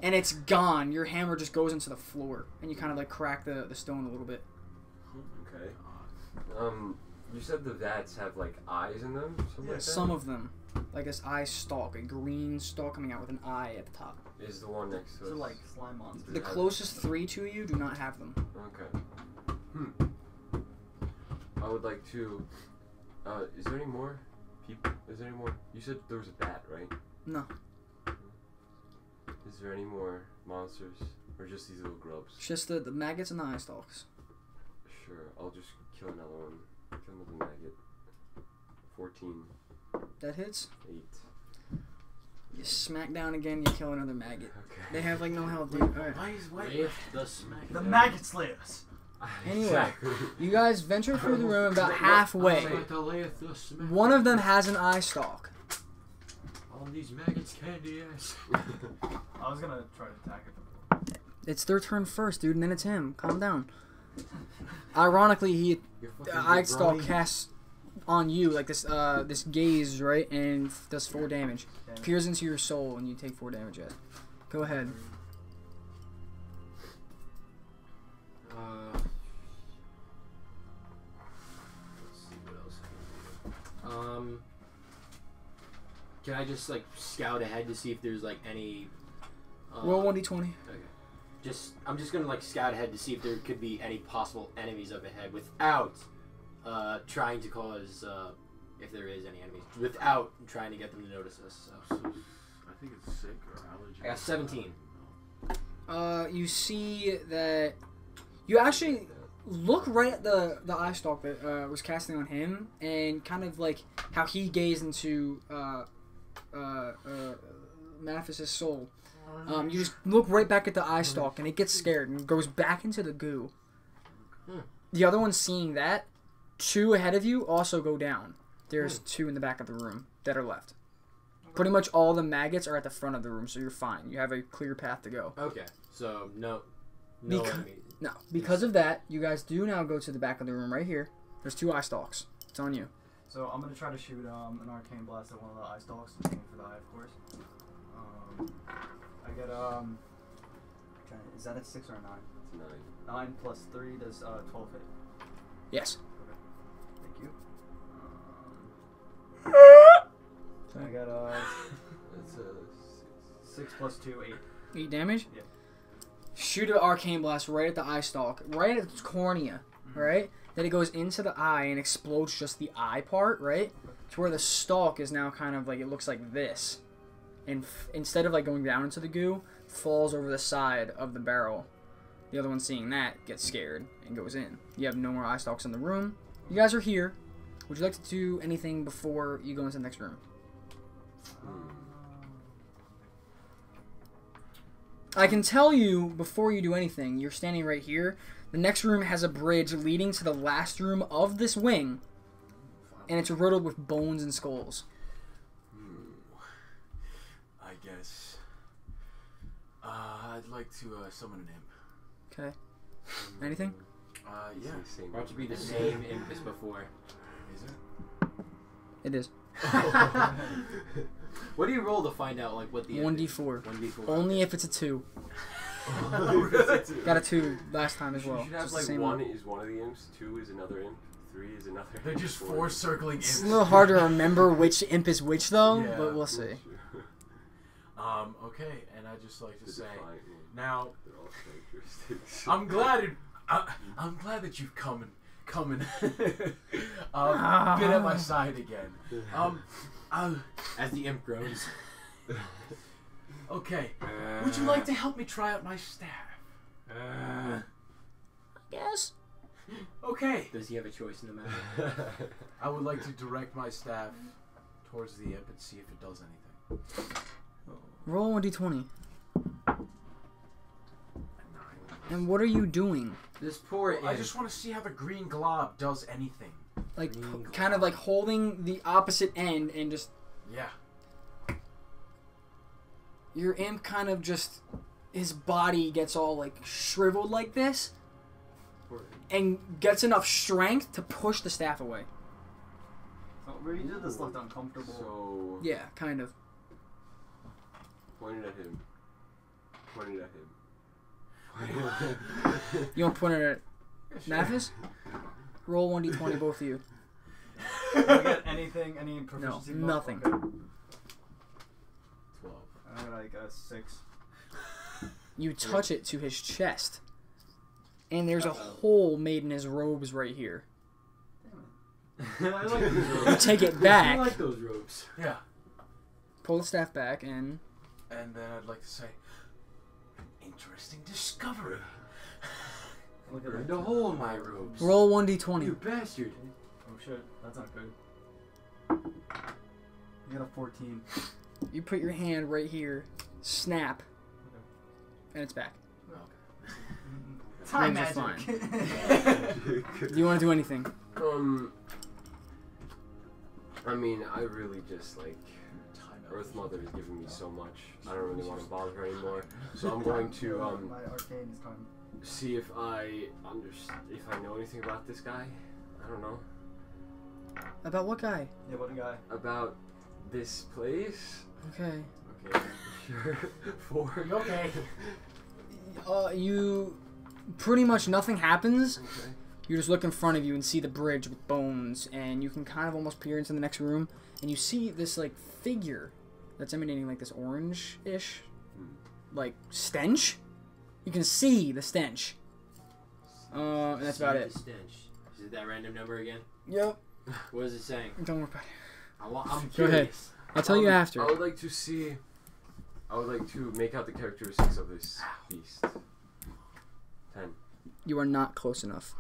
and it's gone. Your hammer just goes into the floor, and you kind of like crack the stone a little bit. okay. You said the vats have like eyes in them? Something like that? Some of them, like this eye stalk, a green stalk coming out with an eye at the top. Is the one next to us? So like slime monsters. The closest 3 to you do not have them. Okay. I would like to. Is there any more people? Is there any more? You said there was a bat, right? No, Is there any more monsters? Or just these little grubs? it's just the maggots and the eye stalks. Sure, I'll just kill another one. Kill another maggot. 14. That hits. 8. You smack down again. You kill another maggot. Okay. They have like no health, dude. All right. Wave the smack. The maggot slayers. Anyway, Exactly. you guys venture through the room about halfway. One of them has an eye stalk. All these maggots candy ass. I was gonna try to attack it. It's their turn first, dude, and then it's him. Calm down. Ironically, the eye stalk casts on you like this this gaze, right, and does 4 damage. Peers into your soul, and you take 4 damage at it. Go ahead. Let's see what else I can do. Can I just like scout ahead to see if there's like any Roll 1d20. Okay. I'm just gonna like scout ahead to see if there could be any possible enemies up ahead without trying to cause if there is any enemies without trying to get them to notice us. So I think it's sick or allergy. I got 17. You see that you actually look right at the eye stalk that was casting on him, and kind of like how he gazed into Manifest's soul. You just look right back at the eye stalk, and it gets scared and goes back into the goo. The other one, seeing that, 2 ahead of you also go down. There's 2 in the back of the room that are left. Pretty much all the maggots are at the front of the room, so you're fine. You have a clear path to go. Okay, so no Because, enemies. no, because of that, you guys do now go to the back of the room right here. There's 2 eye stalks. It's on you. So I'm gonna try to shoot an arcane blast at one of the eye stalks, aiming for the eye, of course. I get is that a 6 or a 9? It's 9. 9 plus 3 does 12 hit. Yes. Okay. Thank you. I got That's a 6 plus 2, 8. 8 damage? Yeah. Shoot an arcane blast right at the eye stalk, right at its cornea, right? Then it goes into the eye and explodes just the eye part, right? To where the stalk is now kind of like, it looks like this. And instead of like going down into the goo, falls over the side of the barrel. The other one, seeing that, gets scared and goes in. You have no more eye stalks in the room. You guys are here. Would you like to do anything before you go into the next room? I can tell you, before you do anything, you're standing right here. The next room has a bridge leading to the last room of this wing, and it's riddled with bones and skulls. I guess. I'd like to summon an imp. Okay. Anything? Yeah. Why don't you be the same imp as before? Is it? It is. What do you roll to find out like what the 1d4. 1d4. Only if it's a 2. Got a 2 last time as well. You should have Just the like same 1 is one of the imps, 2 is another imp, 3 is another. They're just 4 circling It's imps. a little hard to remember which imp is which, though, Yeah. but we'll see. Okay, and I'd just like to The say, defiant one. now, They're all characteristics. I'm glad that you've come and been at my side again. As the imp grows. Okay, would you like to help me try out my staff? Yes. Okay. Does he have a choice in the matter? I would like to direct my staff towards the imp and see if it does anything. Roll 1d20. A 9. And what are you doing? This poor imp. I just want to see how the green glob does anything. Like, Green kind of like holding the opposite end and just... Yeah. Your imp kind of just... His body gets all, like, shriveled like this. And gets enough strength to push the staff away. So where you did this looked uncomfortable. So Yeah, kind of. pointed at him. Pointed at him. You want to point it at Mathis? Roll 1d20, both of you. Do I get anything, any proficiency? No, buff? nothing. Okay. 12. I got like a 6. You touch it to his chest. And there's a hole made in his robes right here. I like those You ropes. take it I back, like those ropes. Yeah. pull the staff back, and... And then I'd like to say, interesting discovery. Look at Burned that. a hole in my ropes. Roll You 1d20. bastard. Oh shit, that's not good. You got a 14. You put your hand right here, snap, and it's back. Time Rings are magic. Do you want to do anything? I mean, I really just like Earth Mother is giving me so much. I don't really want to bother her anymore. So I'm going to My arcane is coming. see if I know anything about this guy. I don't know About what guy? Yeah, what a guy. about this place. Okay. Okay, sure. 4. Okay. You... Pretty much nothing happens. Okay. You just look in front of you and see the bridge with bones, and you can kind of almost peer into the next room, and you see this, like, figure that's emanating, like, this orange-ish like stench. You can see the stench. And that's about it. The stench. Is it that random number again? Yep. What is it saying? Don't worry about it. I'm Go ahead. curious. I'll tell you after. I would like to make out the characteristics of this beast. 10. You are not close enough.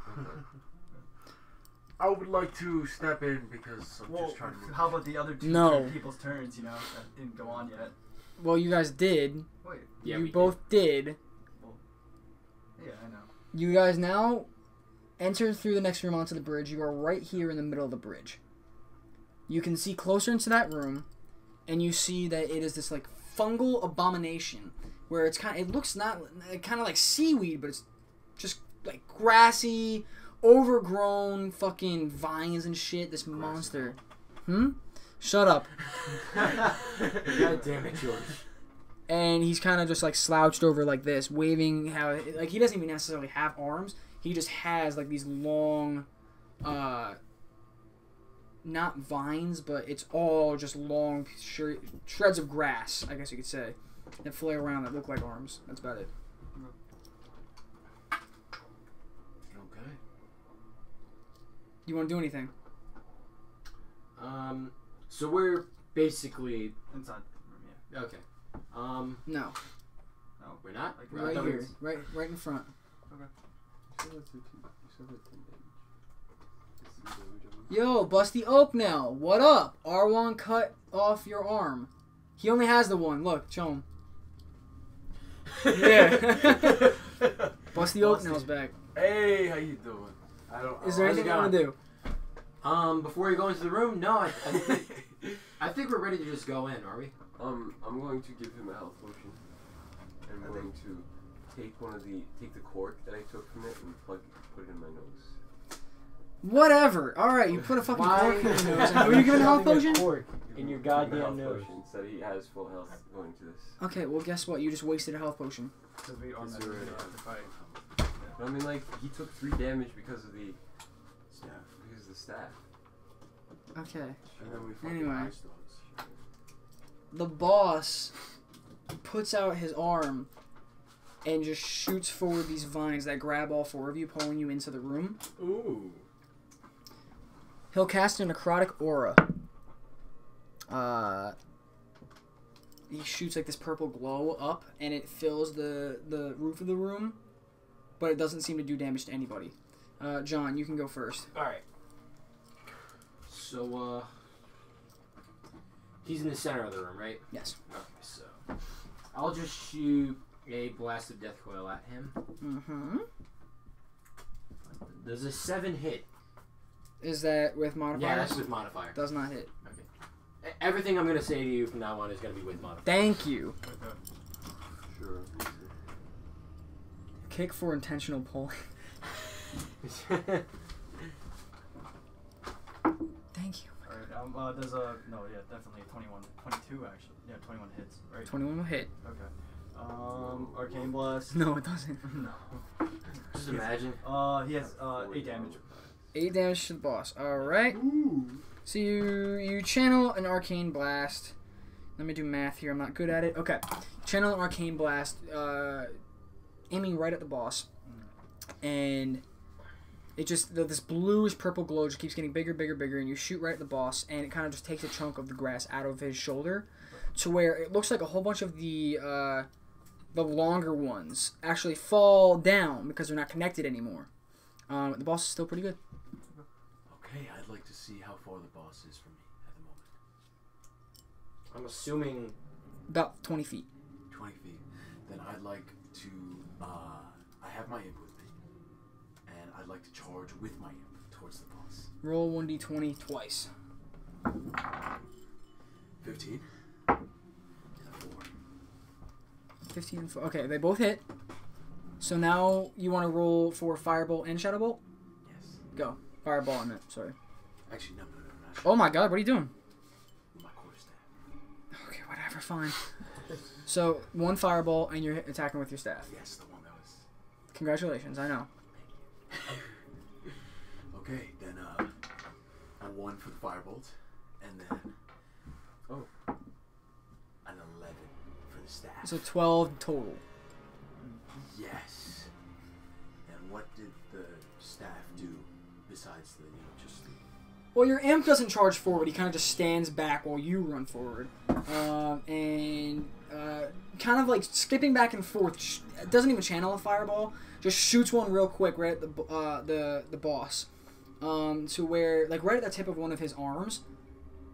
I would like to step in because I'm just trying to move. How about the other two No. people's turns, you know, that didn't go on yet? Well, you guys did. Wait. Yeah, you we both did. Yeah, I know. You guys now enter through the next room onto the bridge. You are right here in the middle of the bridge. You can see closer into that room, and you see that it is this like fungal abomination where it's kind of, it looks not kind of like seaweed, but it's just like grassy, overgrown fucking vines and shit. This monster. Shut up. God damn it, George. And he's kind of just like slouched over like this, waving how like he doesn't even necessarily have arms. He just has like these long, not vines, but it's all just long shreds of grass, I guess you could say, that flare around that look like arms. That's about it. Okay. You want to do anything? So we're basically Inside the room, yeah. okay. No. No. We're not. Like, Right that here. was- Right in front. Yo, Busty Oak now. What up? R1 cut off your arm. He only has the one. Look, show him. Yeah. Busty Oak now's back. Hey, how you doing? Is there anything you want to do? Before you go into the room, no, I think we're ready to just go in, are we? I'm going to give him a health potion. I'm going to take the cork that I took from it and put it in my nose. Whatever. Alright, you put a fucking cork in your nose. Were you giving a health potion? In your Give him a goddamn health nose. potion so that he has full health going to this. Okay, well guess what? You just wasted a health potion. Because we are Is never there gonna a- have to fight. But I mean, like, he took 3 damage because of the staff. Because of the staff. Okay. And then we fucking Anyway. ice dogs. The boss puts out his arm and just shoots forward these vines that grab all 4 of you, pulling you into the room. Ooh. He'll cast a necrotic aura. He shoots like this purple glow up, and it fills the roof of the room, but it doesn't seem to do damage to anybody. John, you can go first. Alright. So, he's in the center of the room, right? Yes. Okay, so I'll just shoot a blast of death coil at him. Mm-hmm. Does a 7 hit? Is that with modifiers? Yeah, that's with modifier. Does not hit. Okay. Everything I'm gonna say to you from now on is gonna be with modifier. Thank you. Sure. Kick for intentional pulling. Thank you. Alright, there's a, no, yeah, definitely 21, 22 actually. Yeah, 21 hits, right? 21 will hit. Okay. Arcane Blast. No, it doesn't. No. Just imagine. He has, 8 damage. 8 damage to the boss. Alright. So you channel an arcane blast. Let me do math here. I'm not good at it. Okay. Channel an arcane blast, aiming right at the boss. And it just, this bluish purple glow just keeps getting bigger, bigger, bigger. And you shoot right at the boss. And it kind of just takes a chunk of the grass out of his shoulder. To where it looks like a whole bunch of the longer ones actually fall down because they're not connected anymore. The boss is still pretty good. Okay, I'd like to see how far the boss is from me at the moment. I'm assuming About 20 feet. 20 feet. Then I'd like to, I have my imp with me. And I'd like to charge with my imp towards the boss. Roll 1d20 twice. 15. And a 4. 15 and 4. Okay, they both hit. So now you want to roll for Firebolt and Shadowbolt? Yes. Go. Fireball on it. Sorry. Actually, no. Oh my god, what are you doing? My quarterstaff. Okay, whatever, fine. So, 1 Fireball and you're attacking with your staff. Yes, the one that was. Congratulations, I know. Okay, then a 1 for the firebolt, and then an 11 for the staff. So 12 total. Yes. And what did the staff do besides the, just the... Well, your imp doesn't charge forward. He kind of just stands back while you run forward. And kind of like skipping back and forth. Doesn't even channel a fireball. Just shoots one real quick right at the boss. To where, like right at the tip of one of his arms.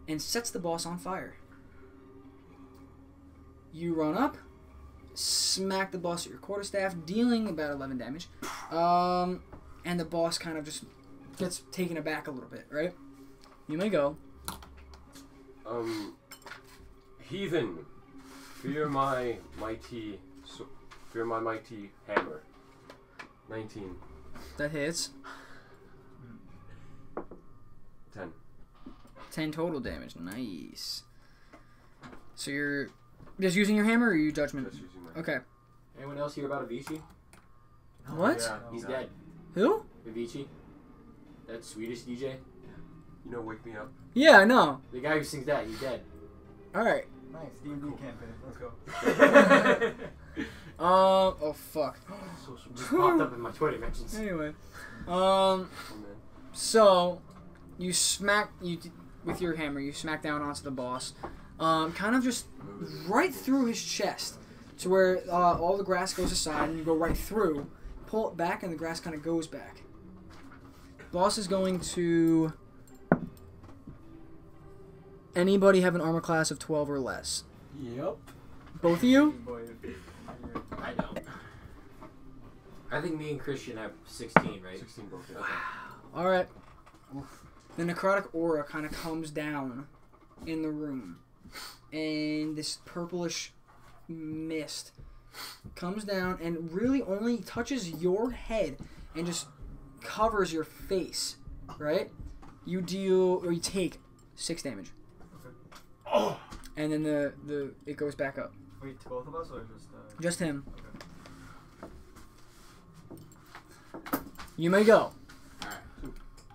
And sets the boss on fire. You run up. Smack the boss with your quarterstaff. Dealing about 11 damage. And the boss kind of just gets taken aback a little bit, right? You may go. Heathen, fear my mighty hammer. 19. That hits. 10. 10 total damage. Nice. So you're just using your hammer, or are you judgment? Just using my Okay. Anyone else hear about Avicii? What? Yeah, He's no. dead. Who? Avicii. That Swedish DJ. You know, wake me up. Yeah, I know. The guy who sings that, he's dead. All right. Nice, D&D campaign. Let's go. Oh fuck. Just popped up in my Twitter mentions. Anyway, Oh, man. so you smack with your hammer. You smack down onto the boss, kind of just right through his chest, to where all the grass goes aside, and you go right through. Pull it back, and the grass kind of goes back. Boss is going to. Anybody have an armor class of 12 or less? Yep. Both of you? I don't. I think me and Christian have 16, right? 16 both. Yeah. All right. The necrotic aura kind of comes down in the room, and this purplish mist comes down and really only touches your head and just covers your face. Right? You take 6 damage. Oh! And then it goes back up. Wait, to both of us or just? Just him. Okay. You may go. Alright.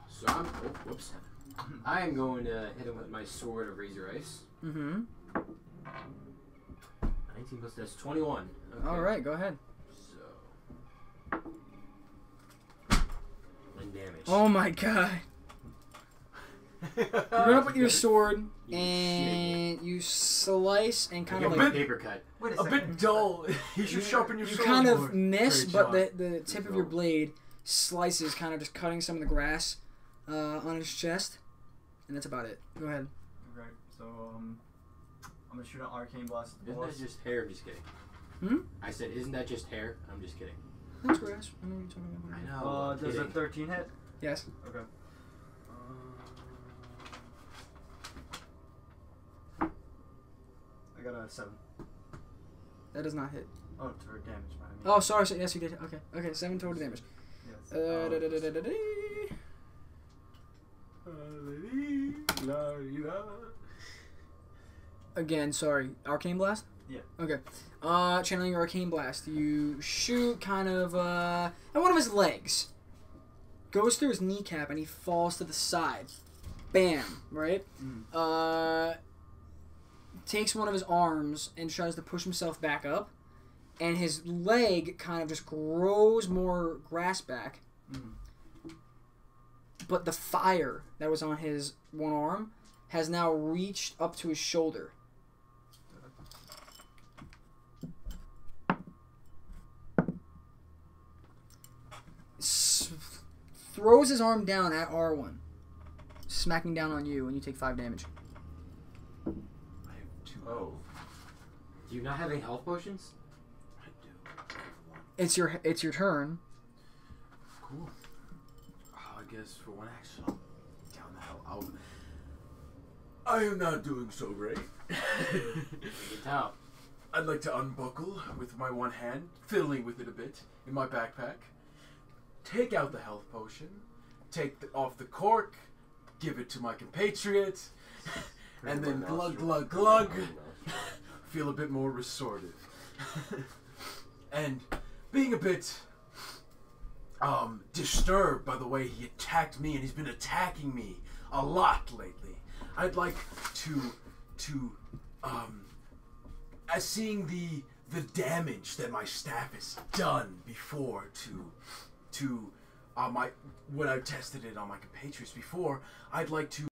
So I'm. Oh, whoops. I am going to hit him with my sword of Razor Ice. Mm-hmm. 19 plus that's 21. Okay. All right, go ahead. So. 1 damage. Oh my god. You run up with your sword You and you slice and kind of Give like me a paper cut. Wait A bit dull. You should sharpen your you sword kind more. of miss, Great but job. the tip of your blade slices, kind of just cutting some of the grass on his chest, and that's about it. Go ahead. Okay, so I'm gonna shoot an arcane blast at the Isn't boss. that just hair? I'm just kidding. Hmm? I said, isn't that just hair? I'm just kidding. That's grass. I know what you're talking about. I know. I'm Does a kidding. 13 hit? Yes. Okay. I got a 7. That does not hit. Oh, for damage, I mean. Oh, sorry. So, yes, you did. Okay. Okay. 7 total damage. Yes. Da-da-da-da-da-da. Again, sorry. Arcane blast. Yeah. Okay. Channeling your arcane blast. You shoot kind of at one of his legs. Goes through his kneecap and he falls to the side. Bam. Right. Takes one of his arms and tries to push himself back up, and his leg kind of just grows more grass back. But the fire that was on his one arm has now reached up to his shoulder. Throws his arm down at R1, smacking down on you, and you take 5 damage. I have 2. Oh. Do you not have any health potions? I do. I have 1. It's your turn. Cool. Oh, I guess for one action, I'll down the hell out. I am not doing so great. You can tell. I'd like to unbuckle with my one hand, fiddling with it a bit in my backpack. Take out the health potion, take off the cork, give it to my compatriot, and then glug, glug, glug, feel a bit more restorative. And being a bit disturbed by the way he attacked me, and he's been attacking me a lot lately, I'd like to as seeing the damage that my staff has done before to my when I tested it on my compatriots before, I'd like to